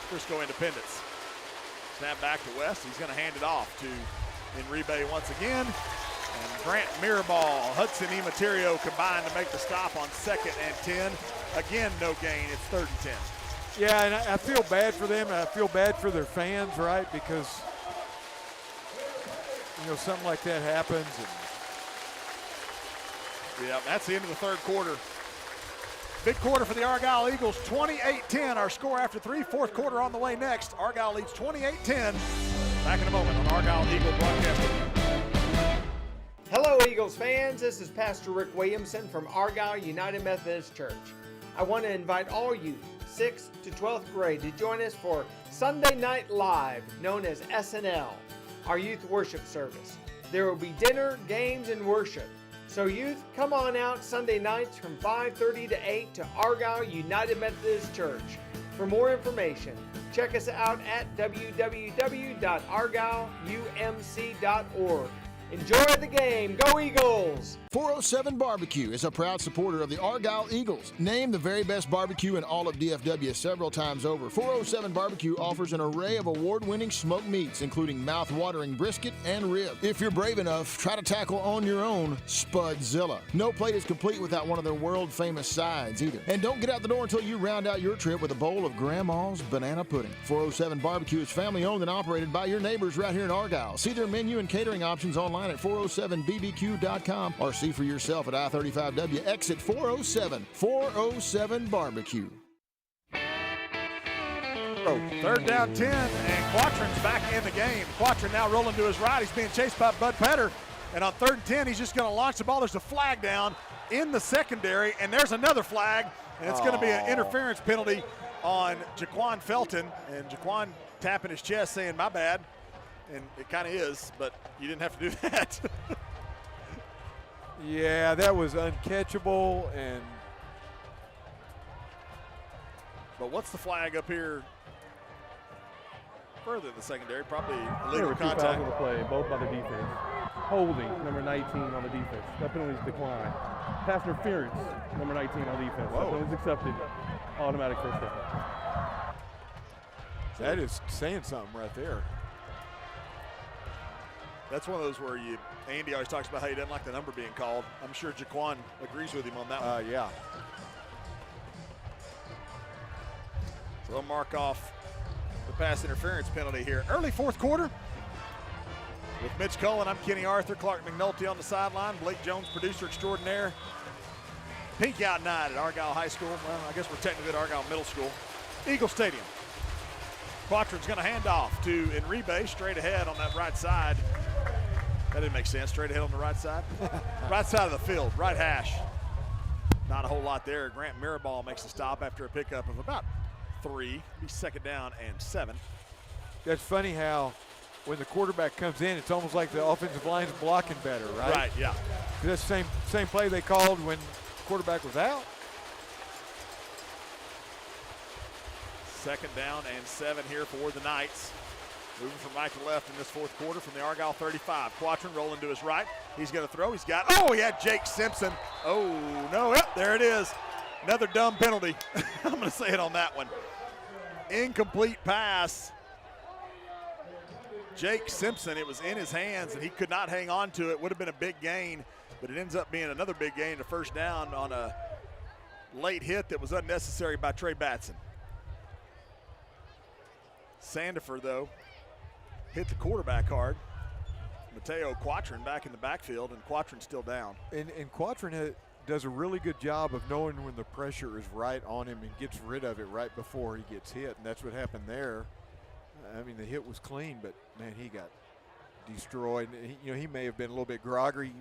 Frisco Independence. Snap back to West. He's going to hand it off to Enribe once again. And Grant Mirabal, Hudson Ematerio combined to make the stop on 2nd and 10. Again, no gain. It's 3rd and 10. Yeah, and I feel bad for them. And I feel bad for their fans, right? Because, you know, something like that happens. And yeah, that's the end of the 3rd quarter. Big quarter for the Argyle Eagles, 28-10. Our score after 3, 4th quarter on the way next. Argyle leads 28-10. Back in a moment on Argyle Eagle Broadcasting. Hello, Eagles fans. This is Pastor Rick Williamson from Argyle United Methodist Church. I want to invite all youth, 6th to 12th grade, to join us for Sunday Night Live, known as SNL, our youth worship service. There will be dinner, games, and worship. So youth, come on out Sunday nights from 5:30 to 8 to Argyle United Methodist Church. For more information, check us out at www.argyleumc.org. Enjoy the game. Go Eagles! 407 Barbecue is a proud supporter of the Argyle Eagles. Named the very best barbecue in all of DFW several times over, 407 Barbecue offers an array of award-winning smoked meats, including mouth-watering brisket and rib. If you're brave enough, try to tackle on your own Spudzilla. No plate is complete without one of their world-famous sides either. And don't get out the door until you round out your trip with a bowl of Grandma's Banana Pudding. 407 Barbecue is family-owned and operated by your neighbors right here in Argyle. See their menu and catering options online at 407bbq.com or see for yourself at I-35W exit 407. 407 Barbecue. 3rd down 10, and Quatron's back in the game. Quatron now rolling to his right. He's being chased by Bud Petter. And on 3rd and 10, he's just going to launch the ball. There's a flag down in the secondary, and there's another flag. And it's going to be an interference penalty on Jaquan Felton. And Jaquan tapping his chest saying, my bad. And it kind of is, but you didn't have to do that. yeah, that was uncatchable. But what's the flag up here further in the secondary? Probably illegal There were 2 fouls contact. on the play, both by the defense. Holding, number 19 on the defense. That penalty's declined. Pass interference, number 19 on defense. That penalty's accepted. Automatic first down. That is saying something right there. That's one of those where Andy always talks about how he doesn't like the number being called. I'm sure Jaquan agrees with him on that one. Yeah. So they'll mark off the pass interference penalty here. Early 4th quarter. With Mitch Cullen, I'm Kenny Arthur, Clark McNulty on the sideline, Blake Jones, producer extraordinaire. Pink out night at Argyle High School. Well, I guess we're technically at Argyle Middle School. Eagle Stadium. Quatron's going to hand off to Enribe, straight ahead on that right side. That didn't make sense. Straight ahead on the right side. Right side of the field, right hash. Not a whole lot there. Grant Mirabal makes a stop after a pickup of about 3. Be 2nd down and 7. That's funny how when the quarterback comes in, it's almost like the offensive line's blocking better, right? Right, yeah. That's the same play they called when the quarterback was out. 2nd down and 7 here for the Knights. Moving from right to left in this 4th quarter from the Argyle 35. Quatron rolling to his right. He's going to throw. He's got, he had Jake Simpson. Oh, no, yep, there it is. Another dumb penalty. I'm going to say it on that one. Incomplete pass. Jake Simpson, it was in his hands, and he could not hang on to it. Would have been a big gain, but it ends up being another big gain, a 1st down on a late hit that was unnecessary by Trey Batson. Sandifer, though, hit the quarterback hard. Mateo Quatron back in the backfield, and Quatron's still down. And Quatron does a really good job of knowing when the pressure is right on him and gets rid of it right before he gets hit, and that's what happened there. I mean, the hit was clean, but, man, he got destroyed. He may have been a little bit groggy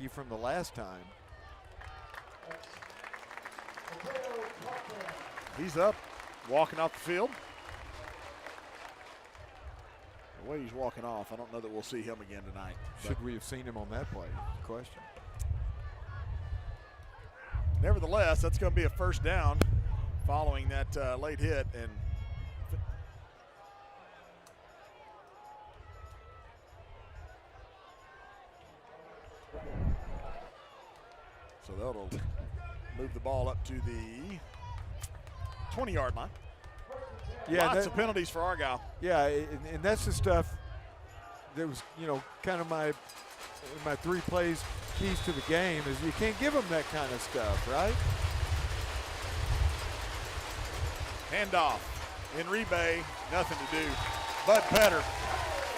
from the last time. He's up walking off the field. The way he's walking off, I don't know that we'll see him again tonight. Should we have seen him on that play? Question. Nevertheless, that's going to be a first down following that late hit. And so that'll move the ball up to the 20-yard line. Yeah, Lots of penalties for Argyle. Yeah, and that's the stuff that was, kind of my 3 plays keys to the game is you can't give them that kind of stuff, right? Handoff. Enribe, nothing to do. Bud Petter,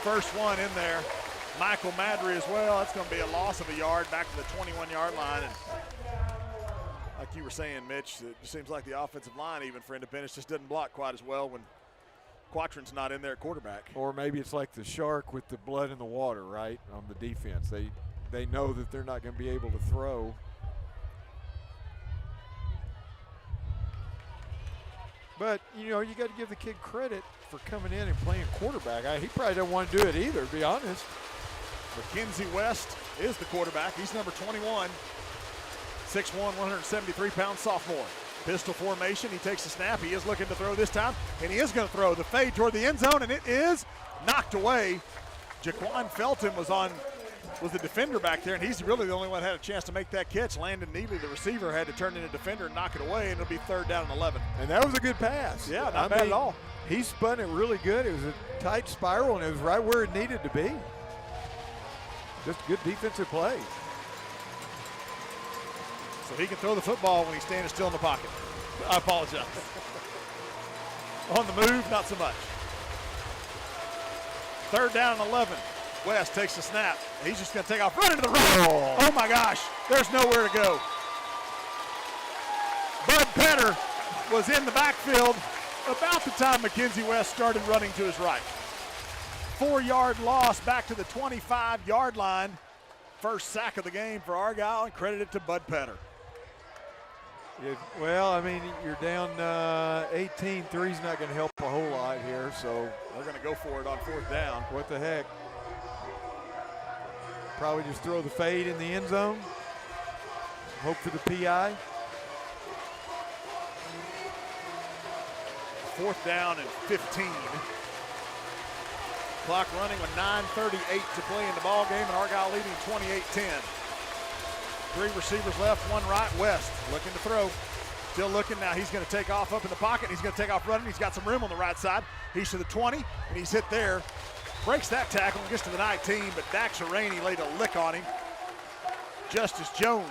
first one in there. Michael Madry as well. That's going to be a loss of a yard back to the 21-yard line. And like you were saying, Mitch, it just seems like the offensive line, even for Independence, just doesn't block quite as well when Quatron's not in there at quarterback. Or maybe it's like the shark with the blood in the water, right, on the defense. They know that they're not going to be able to throw. But, you got to give the kid credit for coming in and playing quarterback. He probably doesn't want to do it either, to be honest. Mackenzie West is the quarterback. He's number 21. 6'1", 173-pound sophomore. Pistol formation. He takes the snap. He is looking to throw this time, and he is going to throw the fade toward the end zone, and it is knocked away. Jaquan Felton was the defender back there, and he's really the only one that had a chance to make that catch. Landon Neely, the receiver, had to turn in a defender and knock it away, and it'll be 3rd down and 11. And that was a good pass. Yeah, not bad at all. He spun it really good. It was a tight spiral, and it was right where it needed to be. Just good defensive play. So he can throw the football when he's standing still in the pocket. I apologize. On the move, not so much. 3rd down and 11. West takes the snap. He's just going to take off, run into the right. Oh my gosh, there's nowhere to go. Bud Petter was in the backfield about the time Mackenzie West started running to his right. 4-yard loss back to the 25-yard line. First sack of the game for Argyle, and credited to Bud Petter. You're down 18. Three's not going to help a whole lot here, so. They're going to go for it on 4th down. What the heck? Probably just throw the fade in the end zone. Hope for the PI. 4th down and 15. Clock running with 9:38 to play in the ball game, and Argyle leading 28-10. 3 receivers left, 1 right. West looking to throw. Still looking now. He's going to take off up in the pocket. He's going to take off running. He's got some room on the right side. He's to the 20, and he's hit there. Breaks that tackle and gets to the 19, but Dax Rainey laid a lick on him. Justice Jones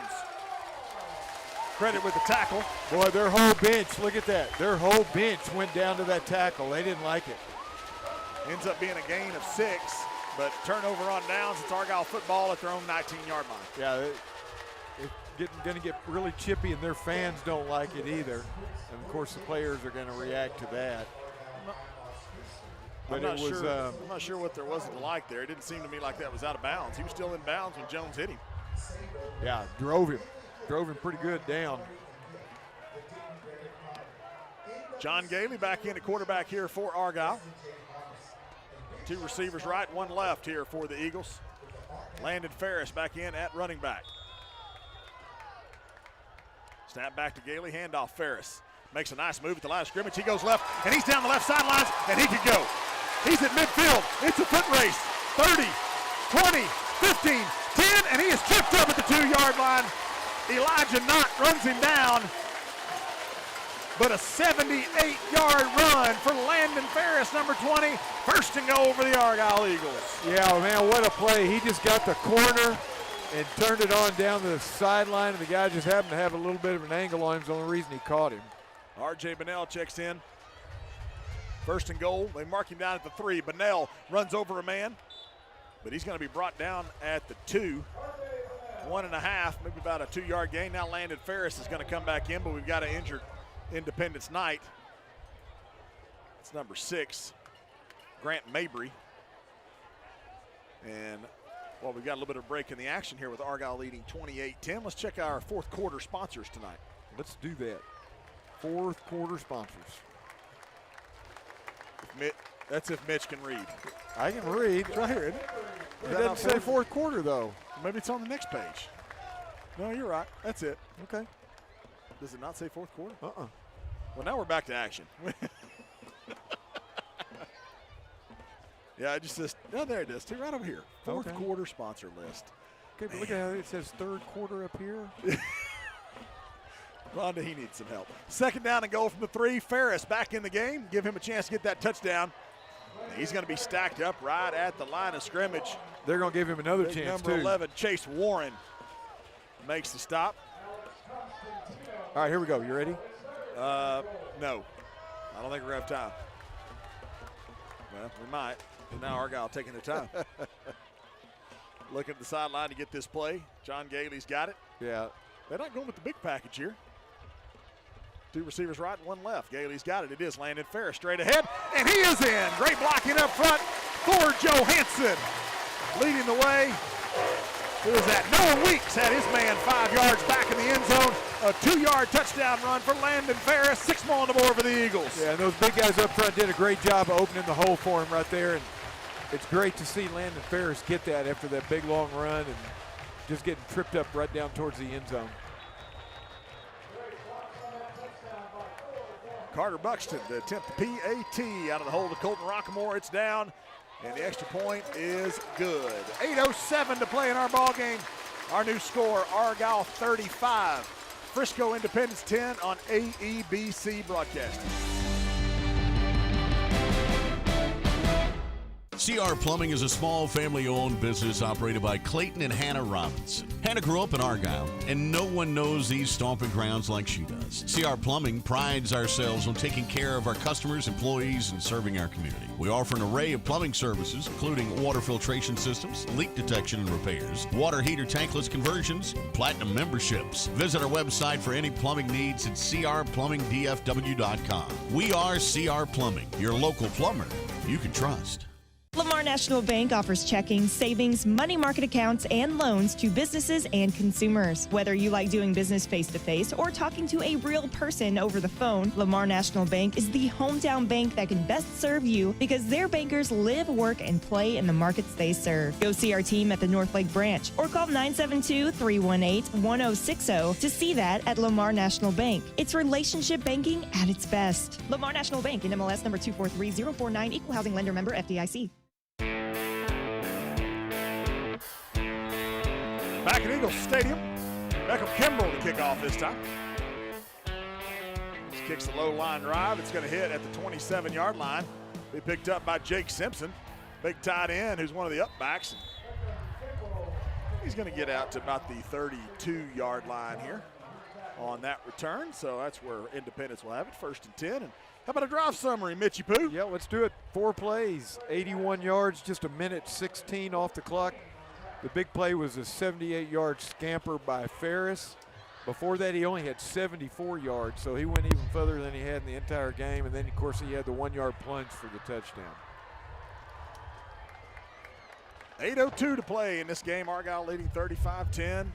credit with the tackle. Boy, their whole bench, look at that. Their whole bench went down to that tackle. They didn't like it. Ends up being a gain of 6, but turnover on downs. It's Argyle football at their own 19-yard line. Yeah, it's going to get really chippy, and their fans don't like it either. And, of course, the players are going to react to that. I'm not sure what there wasn't to like there. It didn't seem to me like that was out of bounds. He was still in bounds when Jones hit him. Yeah, drove him pretty good down. John Gailey back in at quarterback here for Argyle. 2 receivers right, 1 left here for the Eagles. Landon Ferris back in at running back. Snap back to Gailey, handoff Ferris. Makes a nice move at the line of scrimmage. He goes left, and he's down the left sidelines, and he could go. He's at midfield. It's a foot race. 30, 20, 15, 10, and he is tripped up at the 2-yard line. Elijah Knott runs him down. But a 78-yard run for Landon Ferris, number 20. First and goal for the Argyle Eagles. Yeah, man, what a play. He just got the corner and turned it on down the sideline, and the guy just happened to have a little bit of an angle on him. It's the only reason he caught him. R.J. Bunnell checks in. First and goal. They mark him down at the 3. Bunnell runs over a man, but he's going to be brought down at the 2. 1.5, maybe about a 2-yard gain. Now Landon Ferris is going to come back in, but we've got an injured Independence Knight. It's number 6, Grant Mabry. And, well, we've got a little bit of break in the action here with Argyle leading 28-10. Let's check our 4th quarter sponsors tonight. Let's do that. 4th quarter sponsors. That's if Mitch can read. I can read. It's right here, isn't it? It doesn't say fourth quarter, though. Maybe it's on the next page. No, you're right. That's it. Okay. Does it not say fourth quarter? Uh-uh. Well, now we're back to action. Yeah, it just says, oh, there it is. See, right over here. Fourth quarter sponsor list. Okay, but look at how it says third quarter up here. Rhonda, he needs some help. Second down and goal from the 3. Ferris back in the game. Give him a chance to get that touchdown. He's going to be stacked up right at the line of scrimmage. They're going to give him another Big chance, number too. 11, Chase Warren, makes the stop. All right, here we go. You ready? No. I don't think we're going to have time. Well, we might. And now Argyle taking their time. Looking at the sideline to get this play. John Gailey's got it. Yeah. They're not going with the big package here. 2 receivers right and 1 left. Gailey's got it. It is Landon Ferris straight ahead. And he is in. Great blocking up front for Johansson. Leading the way. Who is that? Noah Weeks had his man 5 yards back in the end zone. A 2-yard touchdown run for Landon Ferris. 6 more on the board for the Eagles. Yeah, and those big guys up front did a great job of opening the hole for him right there. And it's great to see Landon Ferris get that after that big long run and just getting tripped up right down towards the end zone. Carter Buxton to attempt the PAT out of the hole to Colton Rockamore. It's down, and the extra point is good. 8:07 to play in our ball game. Our new score, Argyle 35, Frisco Independence 10 on AEBC Broadcasting. CR Plumbing is a small family-owned business operated by Clayton and Hannah Robinson. Hannah grew up in Argyle, and no one knows these stomping grounds like she does. CR Plumbing prides ourselves on taking care of our customers, employees, and serving our community. We offer an array of plumbing services, including water filtration systems, leak detection and repairs, water heater tankless conversions, and platinum memberships. Visit our website for any plumbing needs at crplumbingdfw.com. We are CR Plumbing, your local plumber you can trust. Lamar National Bank offers checking, savings, money market accounts, and loans to businesses and consumers. Whether you like doing business face-to-face or talking to a real person over the phone, Lamar National Bank is the hometown bank that can best serve you because their bankers live, work, and play in the markets they serve. Go see our team at the North Lake branch or call 972-318-1060 to see that at Lamar National Bank. It's relationship banking at its best. Lamar National Bank, in MLS number 243049, equal housing lender, member FDIC. Back at Eagles Stadium, Beckham Kimbrell to kick off this time. This kicks a low line drive. It's going to hit at the 27-yard line. Be picked up by Jake Simpson, big tight end who's one of the upbacks. He's going to get out to about the 32-yard line here on that return. So that's where Independence will have it, 1st and 10. And how about a drive summary, Mitchy Poo? Yeah, let's do it. 4 plays, 81 yards, just a minute 16 off the clock. The big play was a 78-yard scamper by Ferris. Before that, he only had 74 yards, so he went even further than he had in the entire game. And then, of course, he had the 1-yard plunge for the touchdown. 8:02 to play in this game. Argyle leading 35-10.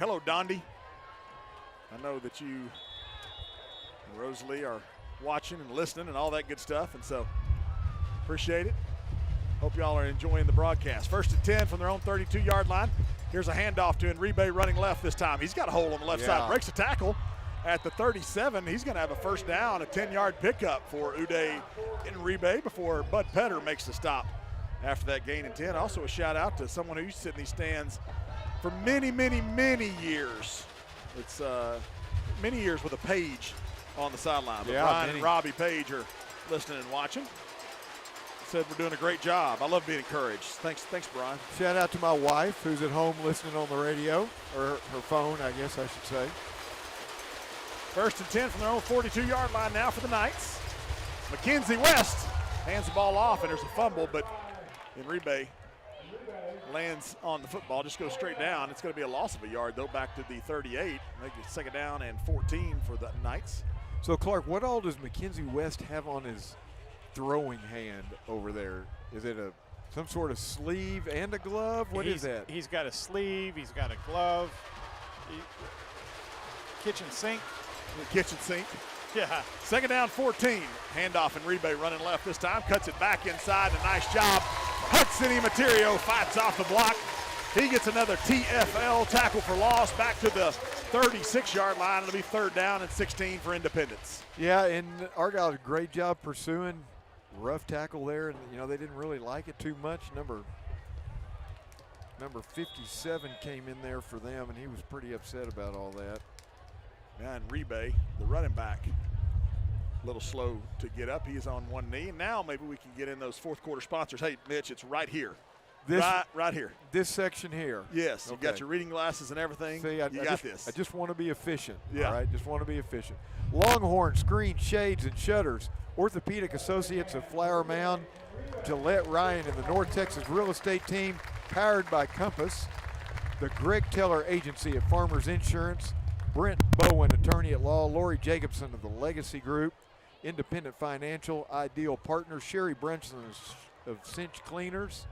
Hello, Dondi. I know that you and Rosalie are watching and listening and all that good stuff, and so appreciate it. Hope y'all are enjoying the broadcast. 1st and 10 from their own 32-yard line. Here's a handoff to Enrique running left this time. He's got a hole on the left side. Breaks a tackle at the 37. He's going to have a first down, a 10-yard pickup for Uday Enrique before Bud Petter makes the stop after that gain in 10. Also a shout out to someone who used to sit in these stands for many, many, many years. It's many years with a Page on the sideline. But Brian and Robbie Page are listening and watching. Said we're doing a great job. I love being encouraged. Thanks, Brian. Shout out to my wife who's at home listening on the radio, or her phone, I guess I should say. 1st and 10 from their own 42-yard line now for the Knights. Mackenzie West hands the ball off, and there's a fumble, but Enrique lands on the football, just goes straight down. It's going to be a loss of a yard, though, back to the 38. Make it 2nd down and 14 for the Knights. So, Clark, what all does Mackenzie West have on his throwing hand over there? Is it some sort of sleeve and a glove? What is that? He's got a sleeve. He's got a glove. Kitchen sink. The kitchen sink. Yeah. Second down, 14. Handoff and Rebay running left this time. Cuts it back inside. A nice job. Hudson Materio fights off the block. He gets another TFL, tackle for loss, back to the 36-yard line. It'll be third down and 16 for Independence. Yeah, and Argyle did a great job pursuing. Rough tackle there, and they didn't really like it too much. Number 57 came in there for them, and he was pretty upset about all that. And Rebay, the running back, a little slow to get up. He is on one knee. Now maybe we can get in those fourth quarter sponsors. Hey, Mitch, it's right here. Right here. This section here. Yes, you got your reading glasses and everything. See, you got this. I just want to be efficient. Yeah. All right, just want to be efficient. Longhorn screen shades and shutters. Orthopedic Associates of Flower Mound. Gillette Ryan and the North Texas Real Estate Team, powered by Compass. The Greg Teller Agency at Farmers Insurance. Brent Bowen, attorney at law. Lori Jacobson of the Legacy Group. Independent Financial, Ideal Partners. Sherry Brunson of Cinch Cleaners.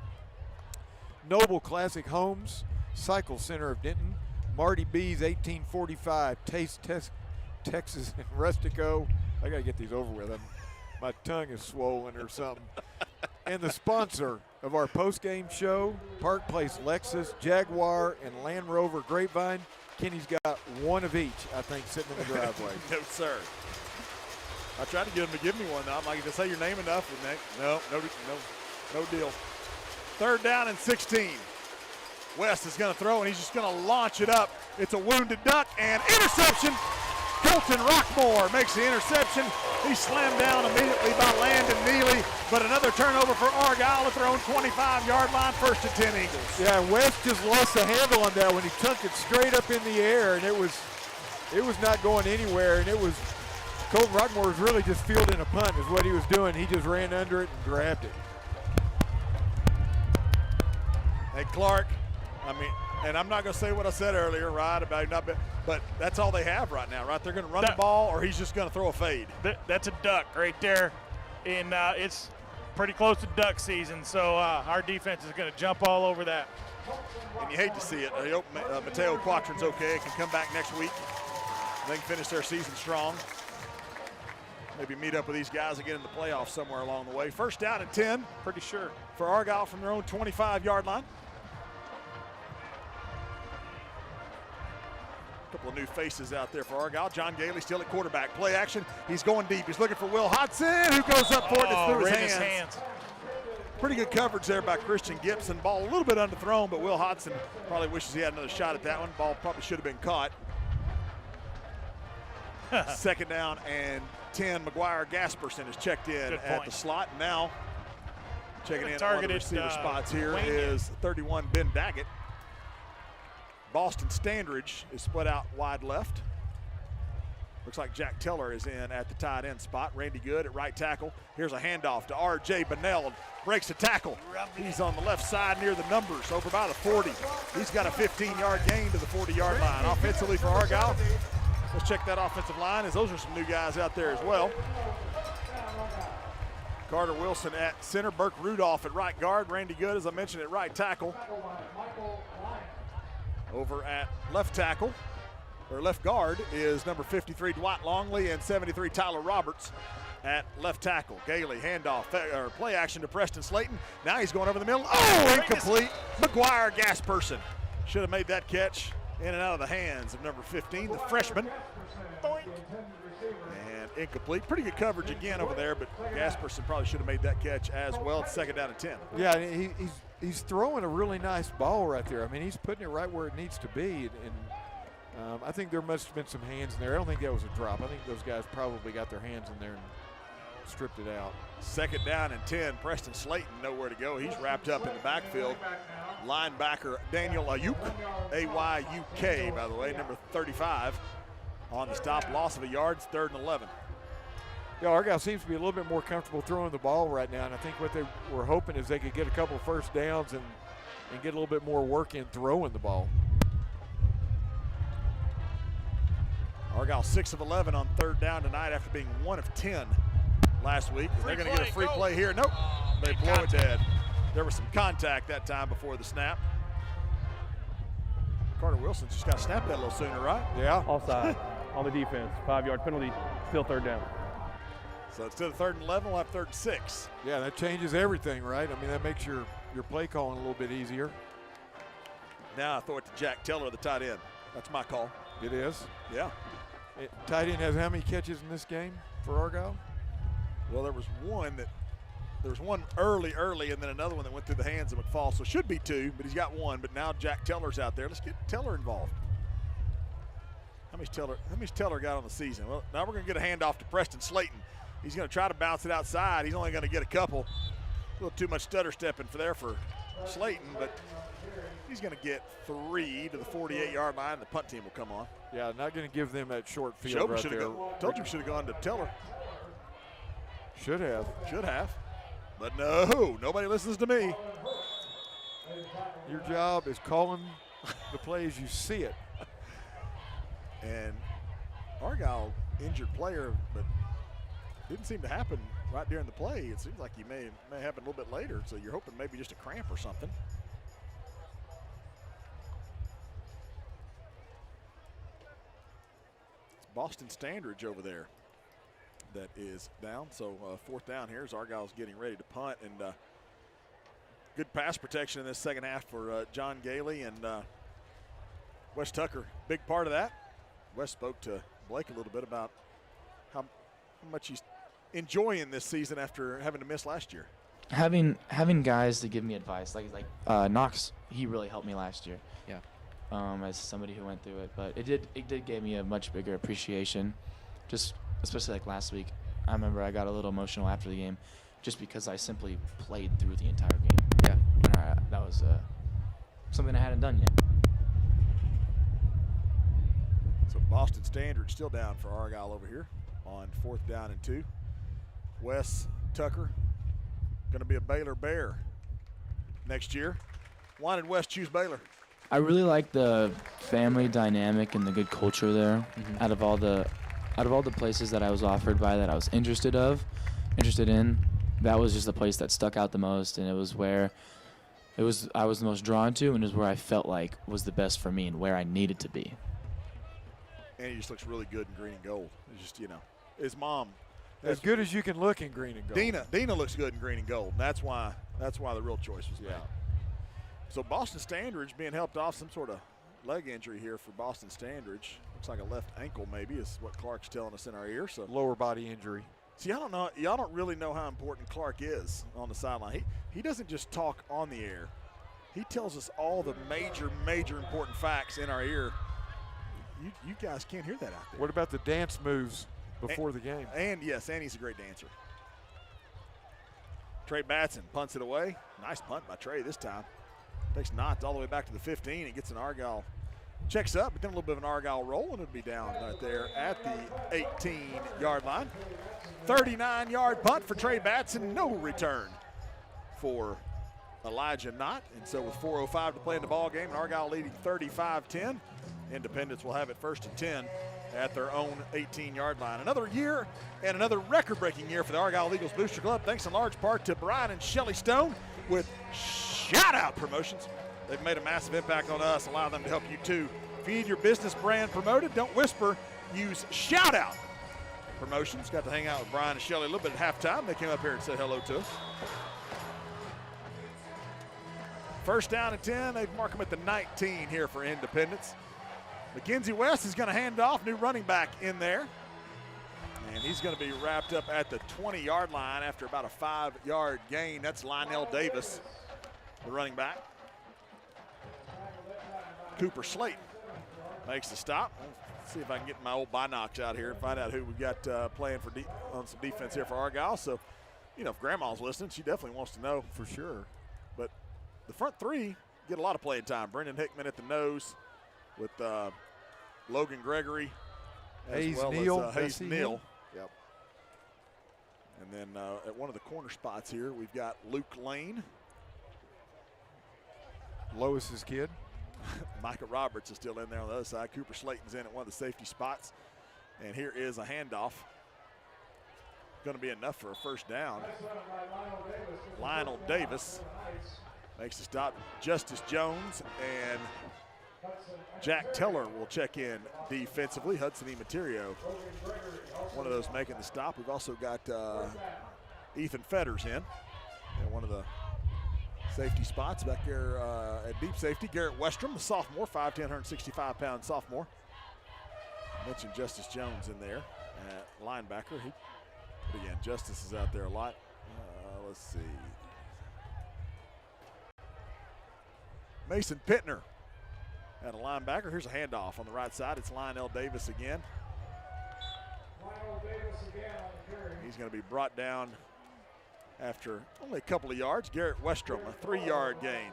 Noble Classic Homes, Cycle Center of Denton, Marty B's 1845, Taste Texas and Rustico. I got to get these over with. My tongue is swollen or something. And the sponsor of our post-game show, Park Place Lexus, Jaguar, and Land Rover Grapevine. Kenny's got one of each, I think, sitting in the driveway. No, sir. I tried to get him to give me one. I'm like, just say your name enough. And no deal. Third down and 16. West is going to throw, and he's just going to launch it up. It's a wounded duck, and interception. Colton Rockmore makes the interception. He's slammed down immediately by Landon Neely, but another turnover for Argyle at their own 25-yard line, first and 10 Eagles. Yeah, West just lost the handle on that when he chunked it straight up in the air, and it was not going anywhere, and Colton Rockmore was really just fielding a punt is what he was doing. He just ran under it and grabbed it. Hey, Clark, and I'm not going to say what I said earlier, right, about but that's all they have right now, right? They're going to run the ball, or he's just going to throw a fade. That's a duck right there, and it's pretty close to duck season, so our defense is going to jump all over that. And you hate to see it. I hope Mateo Quatron's okay. Can come back next week. They can finish their season strong. Maybe meet up with these guys and get in the playoffs somewhere along the way. First down and 10. Pretty sure. For Argyle from their own 25-yard line. A couple of new faces out there for Argyle. John Gailey still at quarterback. Play action. He's going deep. He's looking for Will Hodson, who goes up for it and it's through his hands. Pretty good coverage there by Christian Gibson. Ball a little bit underthrown, but Will Hodson probably wishes he had another shot at that one. Ball probably should have been caught. Second down and 10. McGuire Gasperson is checked in at the slot. Now checking in on the receiver spots here is 31 Ben Daggett. Boston Standridge is split out wide left. Looks like Jack Teller is in at the tight end spot. Randy Good at right tackle. Here's a handoff to R.J. Bunnell. Breaks the tackle. He's on the left side near the numbers, over by the 40. He's got a 15-yard gain to the 40-yard line. Offensively for Argyle. Let's check that offensive line, as those are some new guys out there as well. Carter Wilson at center. Burke Rudolph at right guard. Randy Good, as I mentioned, at right tackle. Over at left tackle, or left guard, is number 53 Dwight Longley and 73 Tyler Roberts at left tackle. Gailey, handoff, or play action to Preston Slayton. Now he's going over the middle. Oh, incomplete. McGuire Gasperson should have made that catch in and out of the hands of number 15, the freshman. And incomplete. Pretty good coverage again over there, but Gasperson probably should have made that catch as well. It's second down and 10. Yeah, he's throwing a really nice ball right there. I mean, he's putting it right where it needs to be, and I think there must have been some hands in there. I don't think that was a drop. I think those guys probably got their hands in there and stripped it out. Second down and 10. Preston Slayton nowhere to go. He's wrapped up in the backfield. Linebacker Daniel Ayuk, A-Y-U-K, by the way, number 35. On the stop, loss of a yard, it's 3rd and 11. Yeah, Argyle seems to be a little bit more comfortable throwing the ball right now, and I think what they were hoping is they could get a couple of first downs and get a little bit more work in throwing the ball. Argyle 6 of 11 on 3rd down tonight after being 1 of 10 last week. They're going to get a free play here. Nope, they blow it dead. There was some contact that time before the snap. Carter Wilson just got to snap that a little sooner, right? Yeah. Offside. on the defense. 5-yard penalty, still 3rd down. So instead of 3rd and 11, we'll have 3rd and 6. Yeah, that changes everything, right? I mean, that makes your play calling a little bit easier. Now I throw it to Jack Teller, the tight end. That's my call. It is? Yeah. Tight end has how many catches in this game for Argyle? Well, there was one early, and then another one that went through the hands of McFall. So it should be 2, but he's got 1. But now Jack Teller's out there. Let's get Teller involved. How many's Teller got on the season? Well, now we're going to get a handoff to Preston Slayton. He's going to try to bounce it outside. He's only going to get a couple. A little too much stutter stepping for Slayton, but he's going to get 3 to the 48-yard line. The punt team will come on. Yeah, not going to give them that short field right there. Told you we should have gone to Teller. Should have. But no, nobody listens to me. Your job is calling the play as you see it. And Argyle injured player, but didn't seem to happen right during the play. It seems like he may happen a little bit later, so you're hoping maybe just a cramp or something. It's Boston Standridge over there that is down. So 4th down here as Argyle's getting ready to punt, and good pass protection in this second half for John Gailey and Wes Tucker. Big part of that. Wes spoke to Blake a little bit about how much he's enjoying this season after having to miss last year. Having guys to give me advice, like Knox, he really helped me last year. Yeah. As somebody who went through it, but it did give me a much bigger appreciation, just especially like last week. I remember I got a little emotional after the game, just because I simply played through the entire game. Yeah. That was something I hadn't done yet. So Boston Standard still down for Argyle over here on 4th down and 2. Wes Tucker going to be a Baylor Bear next year. Why did Wes choose Baylor? I really like the family dynamic and the good culture there. Out of all the places that I was offered by that I was interested in, that was just the place that stuck out the most, and it was where I was the most drawn to, and it was where I felt like was the best for me and where I needed to be. And he just looks really good in green and gold. It's just, his mom. As good as you can look in green and gold. Dina looks good in green and gold. And that's why the real choice was made. So Boston Standridge being helped off some sort of leg injury here for Boston Standridge. Looks like a left ankle maybe is what Clark's telling us in our ear. So lower body injury. See, I don't know. Y'all don't really know how important Clark is on the sideline. He doesn't just talk on the air. He tells us all the major important facts in our ear. You guys can't hear that out there. What about the dance moves before the game? And yes, and he's a great dancer. Trey Batson punts it away. Nice punt by Trey this time. Takes knots all the way back to the 15 and gets an Argyle. Checks up, but then a little bit of an Argyle roll, and it'll be down right there at the 18-yard line. 39-yard punt for Trey Batson. No return for Elijah Knott. And so with 4:05 to play in the ball game, and Argyle leading 35-10. Independence will have it 1st and 10 at their own 18-yard line. Another year and another record-breaking year for the Argyle Eagles Booster Club, thanks in large part to Brian and Shelley Stone with shout-out promotions. They've made a massive impact on us. Allow them to help you too. If you need your business brand promoted, don't whisper, use shout-out promotions. Got to hang out with Brian and Shelley a little bit at halftime. They came up here and said hello to us. 1st down and 10. They mark them at the 19 here for Independence. Mackenzie West is going to hand off, new running back in there. And he's going to be wrapped up at the 20-yard line after about a 5-yard gain. That's Lionel Davis, the running back. Cooper Slayton makes the stop. Let's see if I can get my old binocs out here and find out who we got playing on some defense here for Argyle. So, if Grandma's listening, she definitely wants to know for sure. But the front three get a lot of playing time. Brendan Hickman at the nose with Logan Gregory as Hayes well Neal. as Hayes Neal. Yep. And then at one of the corner spots here, we've got Luke Lane. Lois's kid. Micah Roberts is still in there on the other side. Cooper Slayton's in at one of the safety spots. And here is a handoff. Going to be enough for a 1st down. Lionel Davis makes the stop. Justice Jones and Jack Teller will check in defensively. Hudson E. Materio, one of those making the stop. We've also got Ethan Fetters in one of the safety spots back there at deep safety. Garrett Westrom, the sophomore, 5'10", 165-pound sophomore. I mentioned Justice Jones in there at linebacker. But again, Justice is out there a lot. Let's see. Mason Pittner at a linebacker. Here's a handoff on the right side. It's Lionel Davis again. He's going to be brought down after only a couple of yards. Garrett Westrom, a 3-yard gain.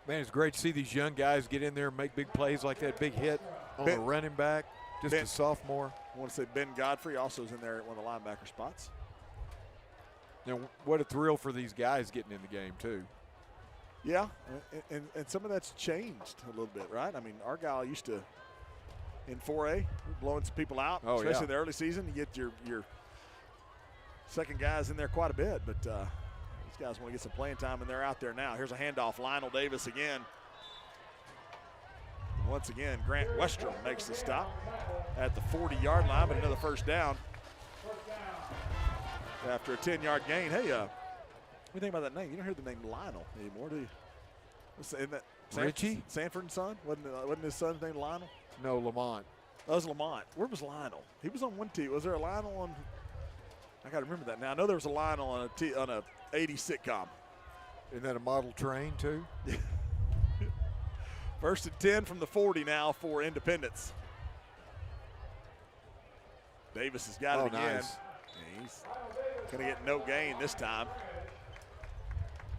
Man, it's great to see these young guys get in there and make big plays like that big hit on the running back, just a sophomore. I want to say Ben Godfrey also is in there at one of the linebacker spots. Now, what a thrill for these guys getting in the game, too. Yeah, and some of that's changed a little bit, right? I mean, Argyle used to, in 4A, blowing some people out, especially in the early season. You get your second guys in there quite a bit, but these guys want to get some playing time, and they're out there now. Here's a handoff. Lionel Davis again. Once again, Grant Westrom makes the stop at the 40-yard line, but another first down after a 10-yard gain. Hey, what do you think about that name? You don't hear the name Lionel anymore, do you? Isn't that Richie? Sanford and Son? Wasn't his son's name Lionel? No, Lamont. That was Lamont. Where was Lionel? He was on one team. Was there a Lionel on? I got to remember that now. I know there was a Lionel on a 80s sitcom. Isn't that a model train, too? First and 10 from the 40 now for Independence. Davis has got it again. Nice. He's going to get no gain this time.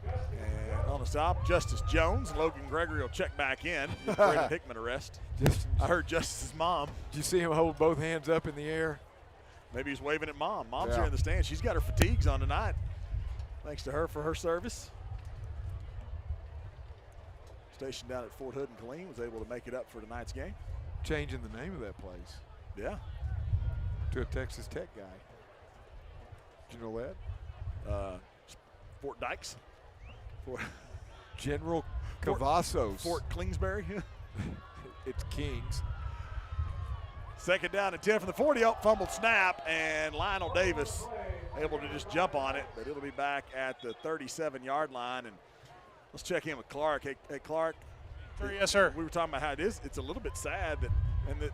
And on the stop, Justice Jones. Logan Gregory will check back in. Braden Hickman arrest. I heard Justice's mom. Did you see him hold both hands up in the air? Maybe he's waving at Mom. Mom's here in the stands. She's got her fatigues on tonight. Thanks to her for her service. Stationed down at Fort Hood and Killeen, was able to make it up for tonight's game. Changing the name of that place. Yeah. To a Texas Tech guy. Did you know that? Fort Dykes. General Cavazos. Fort Kingsbury. It's Kings. Second down and 10 from the 40. Fumbled snap, and Lionel Davis able to just jump on it, but it'll be back at the 37-yard line. And let's check in with Clark. Hey, Clark. Yes, sir. We were talking about how it's a little bit sad that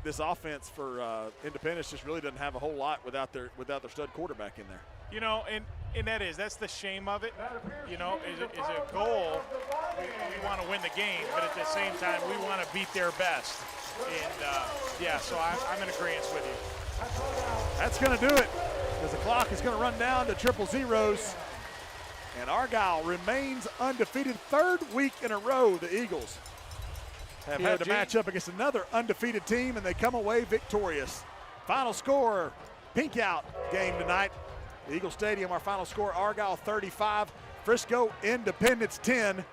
this offense for Independence just really doesn't have a whole lot without their stud quarterback in there. You know, and that's the shame of it. You know, is a goal. We want to win the game, but at the same time, we want to beat their best. And so I'm in agreement with you. That's going to do it, as the clock is going to run down to 0-0s. And Argyle remains undefeated, third week in a row. The Eagles have had to match up against another undefeated team, and they come away victorious. Final score, pink out game tonight. Eagle Stadium, our final score, Argyle 35, Frisco Independence 10.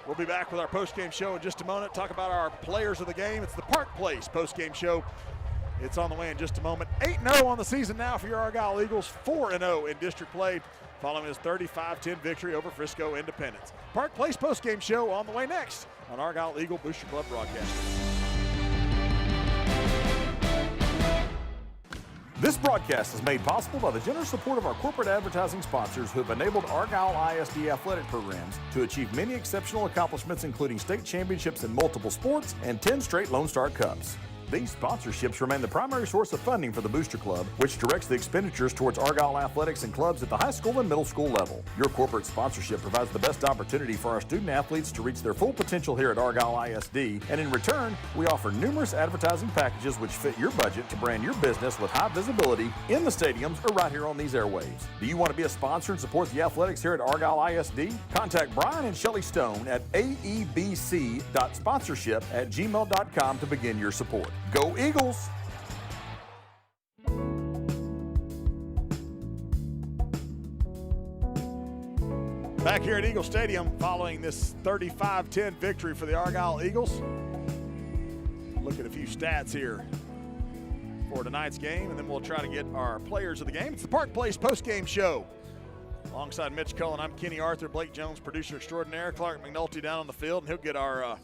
We'll be back with our postgame show in just a moment. Talk about our players of the game. It's the Park Place postgame show. It's on the way in just a moment. 8-0 on the season now for your Argyle Eagles. 4-0 in district play following his 35-10 victory over Frisco Independence. Park Place postgame show on the way next on Argyle Eagle Booster Club broadcast. This broadcast is made possible by the generous support of our corporate advertising sponsors who have enabled Argyle ISD athletic programs to achieve many exceptional accomplishments, including state championships in multiple sports and 10 straight Lone Star Cups. These sponsorships remain the primary source of funding for the Booster Club, which directs the expenditures towards Argyle athletics and clubs at the high school and middle school level. Your corporate sponsorship provides the best opportunity for our student athletes to reach their full potential here at Argyle ISD, and in return, we offer numerous advertising packages which fit your budget to brand your business with high visibility in the stadiums or right here on these airwaves. Do you want to be a sponsor and support the athletics here at Argyle ISD? Contact Brian and Shelley Stone at aebc.sponsorship@gmail.com to begin your support. Go Eagles! Back here at Eagle Stadium following this 35-10 victory for the Argyle Eagles. Look at a few stats here for tonight's game, and then we'll try to get our players of the game. It's the Park Place postgame show. Alongside Mitch Cullen, I'm Kenny Arthur, Blake Jones, producer extraordinaire, Clark McNulty down on the field, and he'll get our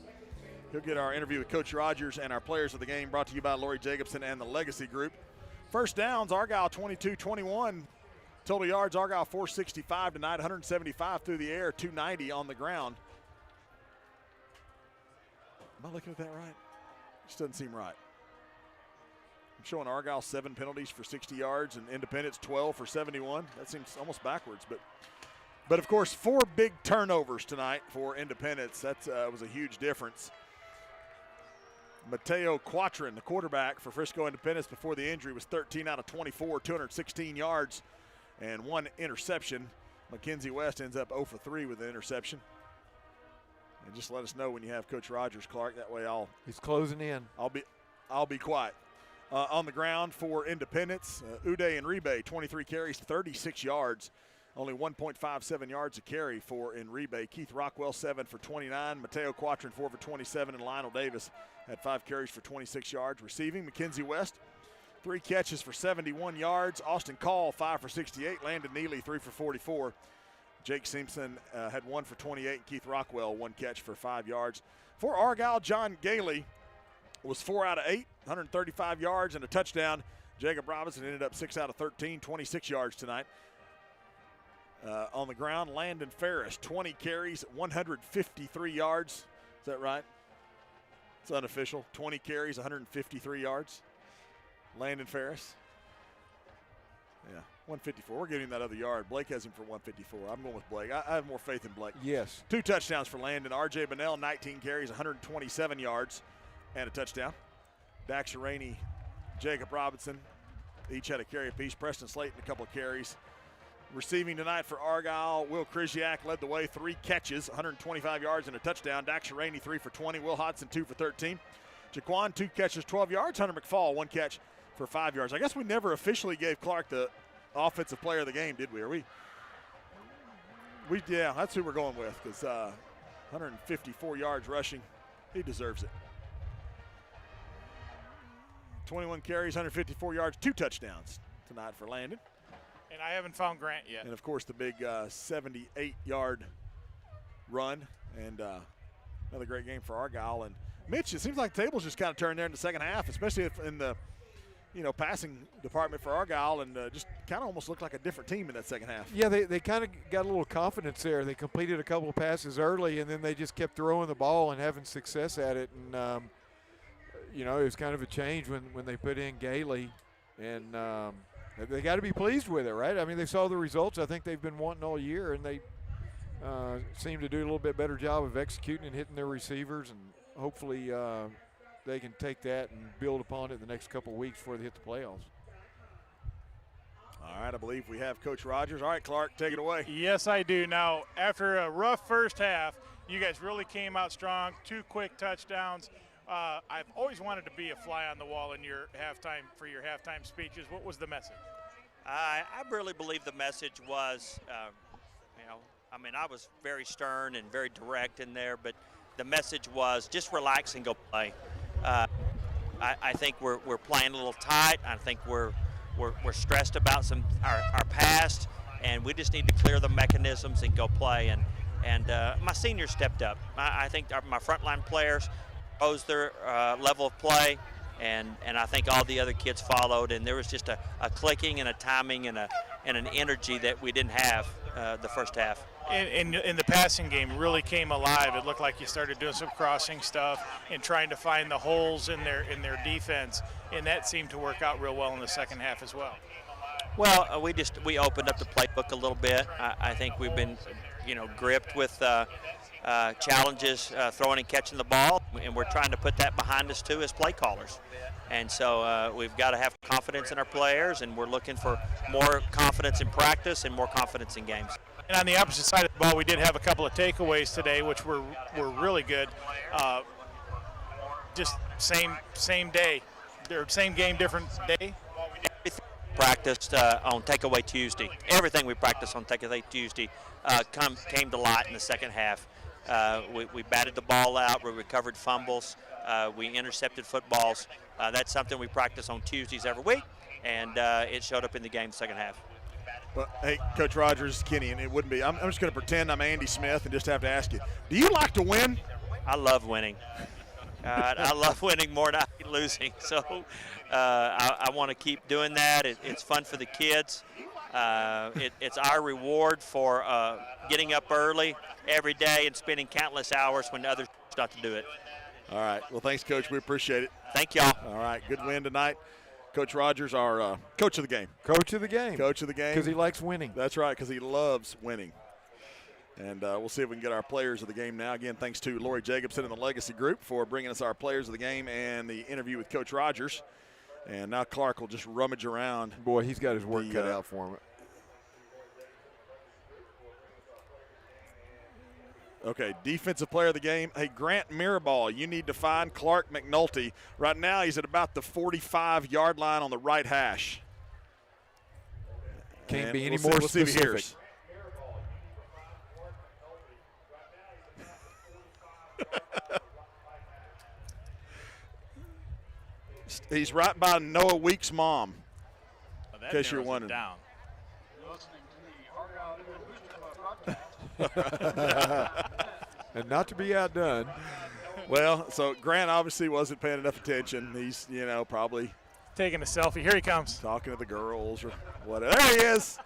He'll get our interview with Coach Rodgers and our players of the game, brought to you by Lori Jacobson and the Legacy Group. First downs, Argyle 22-21. Total yards, Argyle 465 tonight, 175 through the air, 290 on the ground. Am I looking at that right? This doesn't seem right. I'm showing Argyle 7 penalties for 60 yards and Independence 12 for 71. That seems almost backwards, but of course 4 big turnovers tonight for Independence. That was a huge difference. Mateo Quatrin, the quarterback for Frisco Independence before the injury, was 13 out of 24, 216 yards and 1 interception. Mackenzie West ends up 0 for 3 with the interception. And just let us know when you have Coach Rodgers, Clark. That way he's closing in. I'll be quiet. On the ground for Independence, Uday and Rebe, 23 carries, 36 yards. Only 1.57 yards a carry for Enribe. Keith Rockwell, 7 for 29. Mateo Quatrin, 4 for 27. And Lionel Davis had 5 carries for 26 yards. Receiving, Mackenzie West, 3 catches for 71 yards. Austin Call, 5 for 68. Landon Neely, 3 for 44. Jake Simpson had 1 for 28. Keith Rockwell, 1 catch for 5 yards. For Argyle, John Gailey was 4 out of 8, 135 yards and a touchdown. Jacob Robinson ended up 6 out of 13, 26 yards tonight. On the ground, Landon Ferris, 20 carries, 153 yards. Is that right? It's unofficial. 20 carries, 153 yards. Landon Ferris. Yeah, 154. We're getting that other yard. Blake has him for 154. I'm going with Blake. I have more faith in Blake. Yes. 2 touchdowns for Landon. R.J. Bonnell, 19 carries, 127 yards, and a touchdown. Dax Rainey, Jacob Robinson, each had a carry apiece. Preston Slayton, a couple of carries. Receiving tonight for Argyle, Will Krzyzak led the way, 3 catches, 125 yards and a touchdown. Dax Rainey, 3 for 20. Will Hodson, 2 for 13. Jaquan, 2 catches, 12 yards. Hunter McFall, 1 catch for 5 yards. I guess we never officially gave Clark the offensive player of the game, did we? Are we? Yeah, that's who we're going with, because 154 yards rushing. He deserves it. 21 carries, 154 yards, 2 touchdowns tonight for Landon. And I haven't found Grant yet. And, of course, the big 78-yard run. And another great game for Argyle. And Mitch, it seems like the tables just kind of turned there in the second half, especially in the passing department for Argyle, and just kind of almost looked like a different team in that second half. Yeah, they kind of got a little confidence there. They completed a couple of passes early, and then they just kept throwing the ball and having success at it. And, it was kind of a change when they put in Gailey. And they got to be pleased with it, right? I mean, they saw the results I think they've been wanting all year, and they seem to do a little bit better job of executing and hitting their receivers, and hopefully they can take that and build upon it the next couple of weeks before they hit the playoffs. All right, I believe we have Coach Rodgers. All right, Clark, take it away. Yes, I do. Now, after a rough first half, you guys really came out strong, 2 quick touchdowns. I've always wanted to be a fly on the wall in your halftime speeches. What was the message? I really believe the message was, I was very stern and very direct in there, but the message was just relax and go play. I think we're playing a little tight. I think we're stressed about our past, and we just need to clear the mechanisms and go play. And my seniors stepped up. I think my frontline players rose their level of play, and I think all the other kids followed, and there was just a clicking and a timing and an energy that we didn't have the first half. In the passing game really came alive. It looked like you started doing some crossing stuff and trying to find the holes in their defense, and that seemed to work out real well in the second half as well. Well, we opened up the playbook a little bit. I think we've been, gripped with challenges throwing and catching the ball, and we're trying to put that behind us too as play callers. And so we've got to have confidence in our players, and we're looking for more confidence in practice and more confidence in games. And on the opposite side of the ball, we did have a couple of takeaways today, which were really good. Just same day, same game, different day. Practiced on Takeaway Tuesday. Everything we practiced on Takeaway Tuesday came to light in the second half. We batted the ball out. We recovered fumbles. We intercepted footballs. That's something we practice on Tuesdays every week, and it showed up in the game second half. Well, hey, Coach Rodgers, Kenny, and it wouldn't be. I'm just going to pretend I'm Andy Smith and just have to ask you, do you like to win? I love winning. I love winning more than I hate losing. So I want to keep doing that. It's fun for the kids. It's our reward for getting up early every day and spending countless hours when others not to do it. All right. Well, thanks, Coach. We appreciate it. Thank y'all. All right. Good win tonight. Coach Rodgers, our coach of the game. Coach of the game. Coach of the game. Because he likes winning. That's right, because he loves winning. And we'll see if we can get our players of the game now. Again, thanks to Lori Jacobson and the Legacy Group for bringing us our players of the game and the interview with Coach Rodgers. And now Clark will just rummage around. Boy, he's got his work cut out for him. Okay, defensive player of the game. Hey, Grant Mirabal, you need to find Clark McNulty. Right now he's at about the 45-yard line on the right hash. Can't be any more specific. He's right by Noah Weeks' mom, in case you're wondering. Down. And not to be outdone. Well, so Grant obviously wasn't paying enough attention. He's, probably taking a selfie. Here he comes. Talking to the girls or whatever. There he is.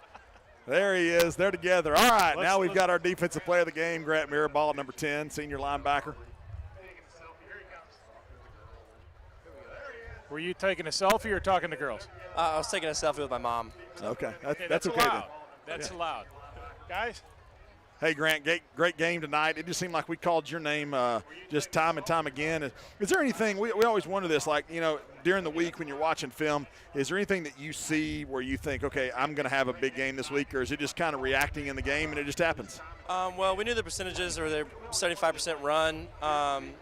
There he is. They're together. All right, now we've got our defensive player of the game, Grant Mirabal, number 10, senior linebacker. Were you taking a selfie or talking to girls? I was taking a selfie with my mom. Okay, that's okay allowed. then. That's allowed. Guys? Hey, Grant, great game tonight. It just seemed like we called your name just time and time again. Is there anything, we always wonder this, like, during the week when you're watching film, is there anything that you see where you think, okay, I'm going to have a big game this week, or is it just kind of reacting in the game and it just happens? Well, we knew the percentages, or they're 75% run,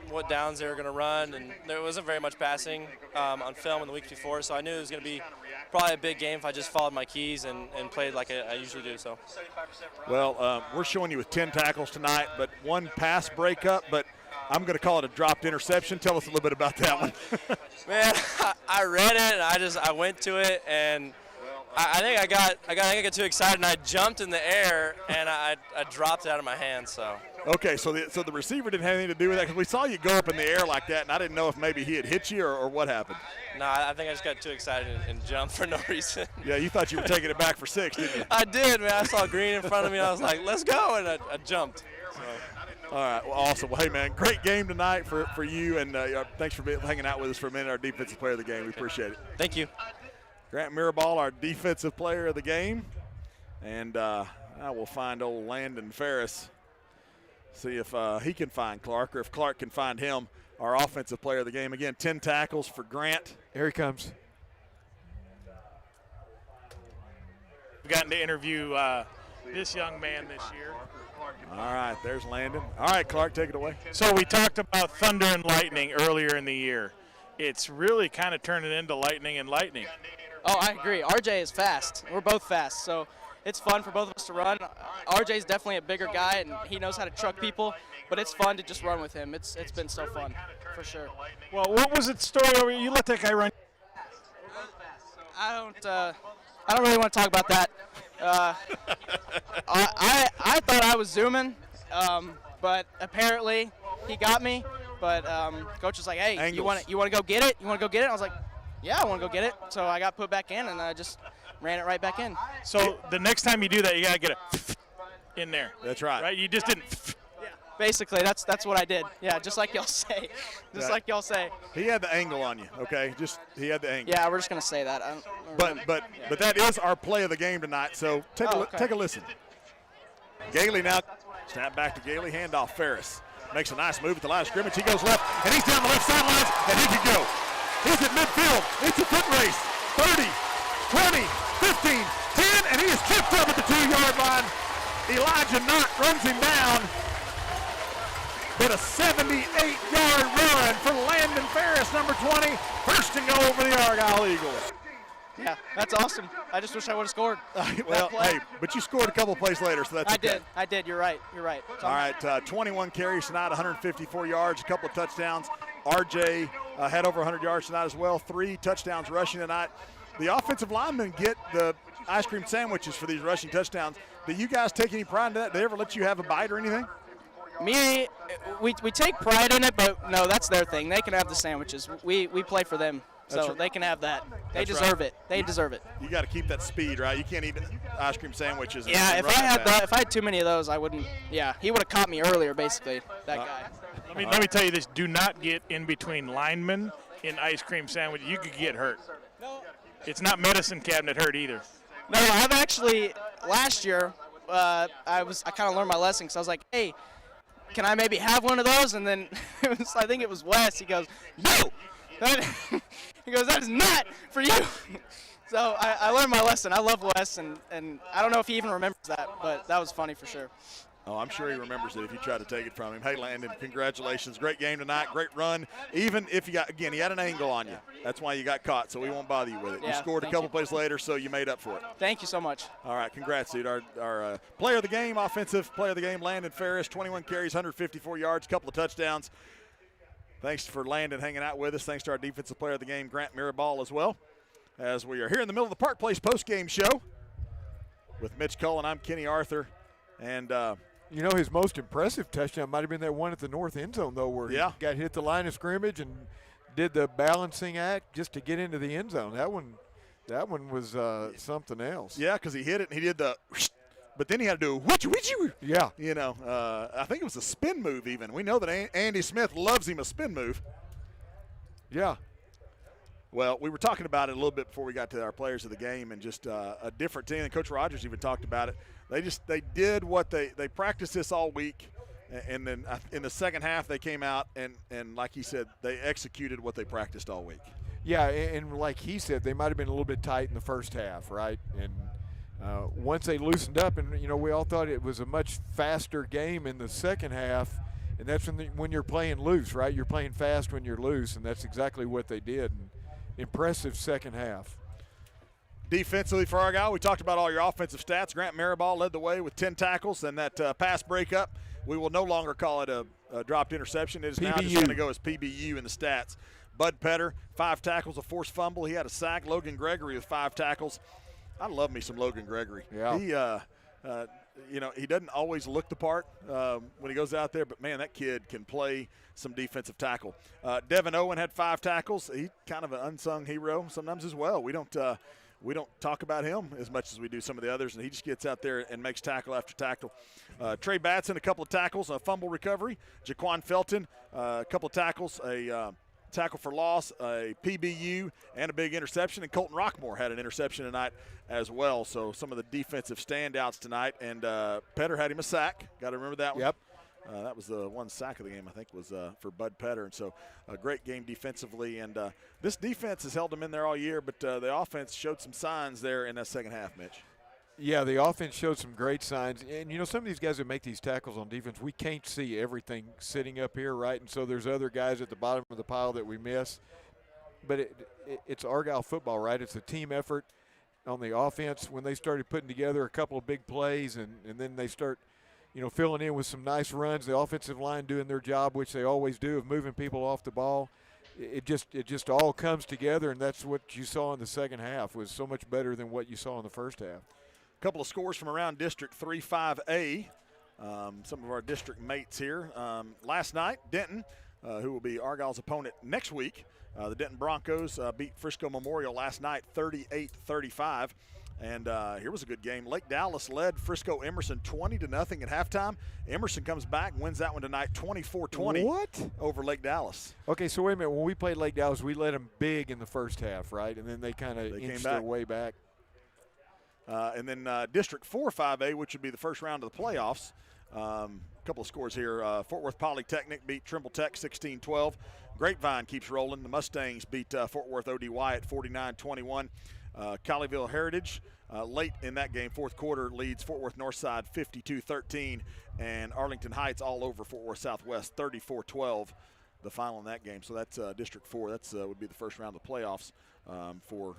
what downs they were going to run, and there wasn't very much passing on film in the week before, so I knew it was going to be probably a big game if I just followed my keys and played like I usually do. So. Well, we're showing you with 10 tackles tonight, but one pass breakup, but I'm going to call it a dropped interception. Tell us a little bit about that one. Man, I read it and I went to it, and I think I got too excited and I jumped in the air and I dropped it out of my hand. So. Okay, so the receiver didn't have anything to do with that, because we saw you go up in the air like that, and I didn't know if maybe he had hit you or what happened. No, I think I just got too excited and jumped for no reason. Yeah, you thought you were taking it back for 6, didn't you? I did, man. I saw green in front of me, and I was like, let's go, and I jumped. So. All right, well, awesome. Well, hey, man, great game tonight for you, and thanks for hanging out with us for a minute, our defensive player of the game. We appreciate it. Thank you. Grant Mirabal, our defensive player of the game, and I will find old Landon Ferris, see if he can find Clark, or if Clark can find him, our offensive player of the game. Again, 10 tackles for Grant. Here he comes. We've gotten to interview this young man this year. All right, there's Landon. All right, Clark, take it away. So we talked about thunder and lightning earlier in the year. It's really kind of turning into lightning and lightning. Oh, I agree. RJ is fast. We're both fast, so it's fun for both of us to run. RJ's definitely a bigger guy, and he knows how to truck people, but it's fun to just run with him. It's been so fun, for sure. Well, what was the story over? You let that guy run. I don't really want to talk about that. I thought I was zooming, but apparently he got me. But coach was like, "Hey, Angles. you want to go get it? You want to go get it?" I was like, "Yeah, I want to go get it." So I got put back in, and I just ran it right back in. So the next time you do that, you gotta get it in there. That's right. Right? You just didn't. Yeah. Basically, that's what I did. Yeah, just like y'all say. Like y'all say. He had the angle on you, okay? He had the angle. Yeah, we're just gonna say that. But that is our play of the game tonight. So take a listen. Gailey now, snap back to Gailey, handoff Ferris. Makes a nice move at the line of scrimmage. He goes left, and he's down the left sidelines, and he can go. He's at midfield. It's a foot race. 30, 20, 15, 10, and he is tripped up at the 2-yard line. Elijah Knott runs him down. But a 78-yard run for Landon Ferris, number 20. First and goal for the Argyle Eagles. Yeah, that's awesome. I just wish I would have scored. Well, hey, but you scored a couple plays later, so that's okay. I did. You're right. All right, 21 carries tonight, 154 yards, a couple of touchdowns. RJ had over 100 yards tonight as well, 3 touchdowns rushing tonight. The offensive linemen get the ice cream sandwiches for these rushing touchdowns. Do you guys take any pride in that? Did they ever let you have a bite or anything? We take pride in it, but no, that's their thing. They can have the sandwiches. We play for them, so right. They can have that. They That's deserve right. it. They deserve it. You got to keep that speed, right? You can't eat ice cream sandwiches. And Yeah, and if run I had fast. if I had too many of those, I wouldn't. Yeah, he would have caught me earlier, basically. That guy. Let me tell you this: do not get in between linemen in ice cream sandwich. You could get hurt. It's not medicine cabinet hurt either. No, I've actually last year. I kind of learned my lesson because I was like, hey, can I maybe have one of those? And then I think it was Wes. He goes, no. He goes, that is not for you. So I learned my lesson. I love Wes, and I don't know if he even remembers that, but that was funny for sure. Oh, I'm sure he remembers it if you try to take it from him. Hey, Landon, congratulations. Great game tonight. Great run. Even if he had an angle on you. That's why you got caught, so we won't bother you with it. Yeah, you scored a couple plays later, so you made up for it. Thank you so much. All right, congrats, dude. Our player of the game, offensive player of the game, Landon Ferris, 21 carries, 154 yards, couple of touchdowns. Thanks for Landon hanging out with us. Thanks to our defensive player of the game, Grant Mirabal, as well. As we are here in the middle of the Park Place postgame show with Mitch Cullen. I'm Kenny Arthur. And you know, his most impressive touchdown might have been that one at the north end zone, though, where he got hit the line of scrimmage and did the balancing act just to get into the end zone. That one was something else. Yeah, because he hit it and he did the but then he had to do a witch. Yeah. You know, I think it was a spin move even. We know that Andy Smith loves him a spin move. Yeah. Well, we were talking about it a little bit before we got to our players of the game, and just a different team. And Coach Rodgers even talked about it. They did what they practiced this all week, and then in the second half they came out and like he said, they executed what they practiced all week. Yeah, and like he said, they might have been a little bit tight in the first half, right? And once they loosened up, and you know, we all thought it was a much faster game in the second half. And that's when you're playing loose, right? You're playing fast when you're loose, and that's exactly what they did. And impressive second half. Defensively for Argyle, we talked about all your offensive stats. Grant Mirabal led the way with 10 tackles, and that pass breakup, we will no longer call it a dropped interception. It is now just going to go as PBU in the stats. Bud Petter, 5 tackles, a forced fumble. He had a sack. Logan Gregory with 5 tackles. I love me some Logan Gregory. Yeah. He, you know, he doesn't always look the part when he goes out there, but, man, that kid can play some defensive tackle. Devin Owen had 5 tackles. He's kind of an unsung hero sometimes as well. We don't talk about him as much as we do some of the others, and he just gets out there and makes tackle after tackle. Trey Batson, a couple of tackles, a fumble recovery. Jaquan Felton, a couple of tackles, a tackle for loss, a PBU, and a big interception. And Colton Rockmore had an interception tonight as well. So some of the defensive standouts tonight. And Petter had him a sack. Got to remember that one. Yep. That was the one sack of the game, I think, was for Bud Petter. And so a great game defensively. And this defense has held them in there all year, but the offense showed some signs there in that second half, Mitch. Yeah, the offense showed some great signs. And, you know, some of these guys that make these tackles on defense, we can't see everything sitting up here, right? And so there's other guys at the bottom of the pile that we miss. But it's Argyle football, right? It's a team effort on the offense. When they started putting together a couple of big plays and then they start, you know, filling in with some nice runs, the offensive line doing their job, which they always do, of moving people off the ball. It just all comes together, and that's what you saw in the second half was so much better than what you saw in the first half. Couple of scores from around District 3-5A. Some of our district mates here. Last night, Denton, who will be Argyle's opponent next week, the Denton Broncos beat Frisco Memorial last night 38-35. And here was a good game. Lake Dallas led Frisco Emerson 20-0 at halftime. Emerson comes back, wins that one tonight 24-20. What? Over Lake Dallas. Okay, so wait a minute. When we played Lake Dallas, we led them big in the first half, right? And then they kind of inched their way back. And then District 4-5A, which would be the first round of the playoffs. A couple of scores here. Fort Worth Polytechnic beat Trimble Tech 16-12. Grapevine keeps rolling. The Mustangs beat Fort Worth OD Wyatt 49-21. Colleyville Heritage late in that game, fourth quarter, leads Fort Worth Northside 52-13. And Arlington Heights all over Fort Worth Southwest 34-12. The final in that game. So that's District 4. That's would be the first round of the playoffs for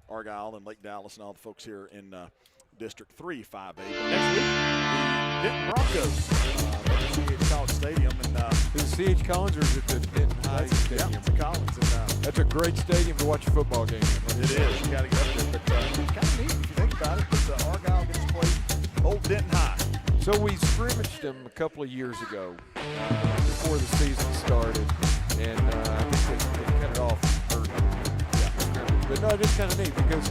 Argyle and Lake Dallas and all the folks here in District 3-5A. Next week, the Denton Broncos at CH College Stadium. And is it CH Collins or is it the Denton High Stadium? Yeah, it's the Collins. And, that's a great stadium to watch a football game in. It is. You got to get up there. But it's kind of neat if you think about it. But Argyle gets to play Old Denton High. So we scrimmaged them a couple of years ago before the season started, and I think they cut it off early. Yeah. But no, it is kind of neat because,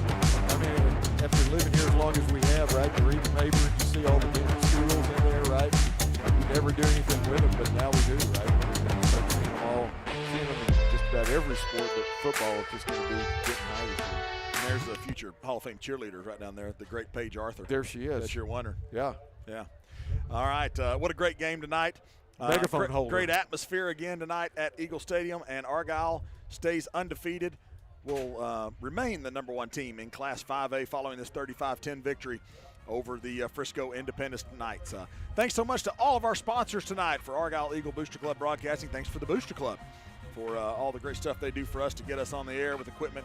I mean, after living here as long as we have, right, you read the paper and you see all the different schools in there, right? We never do anything with them, but now we do, right? We're going to start seeing them all, seeing them in just about every sport, but football is just going to be getting higher this year. And there's the future Hall of Fame cheerleaders right down there, the great Paige Arthur. There she is. That's your wonder. Yeah. Yeah. All right. What a great game tonight. Megaphone holder. Great atmosphere again tonight at Eagle Stadium, and Argyle stays undefeated. Will remain the #1 team in Class 5A following this 35-10 victory over the Frisco Independence Knights. Thanks so much to all of our sponsors tonight for Argyle Eagle Booster Club Broadcasting. Thanks for the Booster Club for all the great stuff they do for us to get us on the air with equipment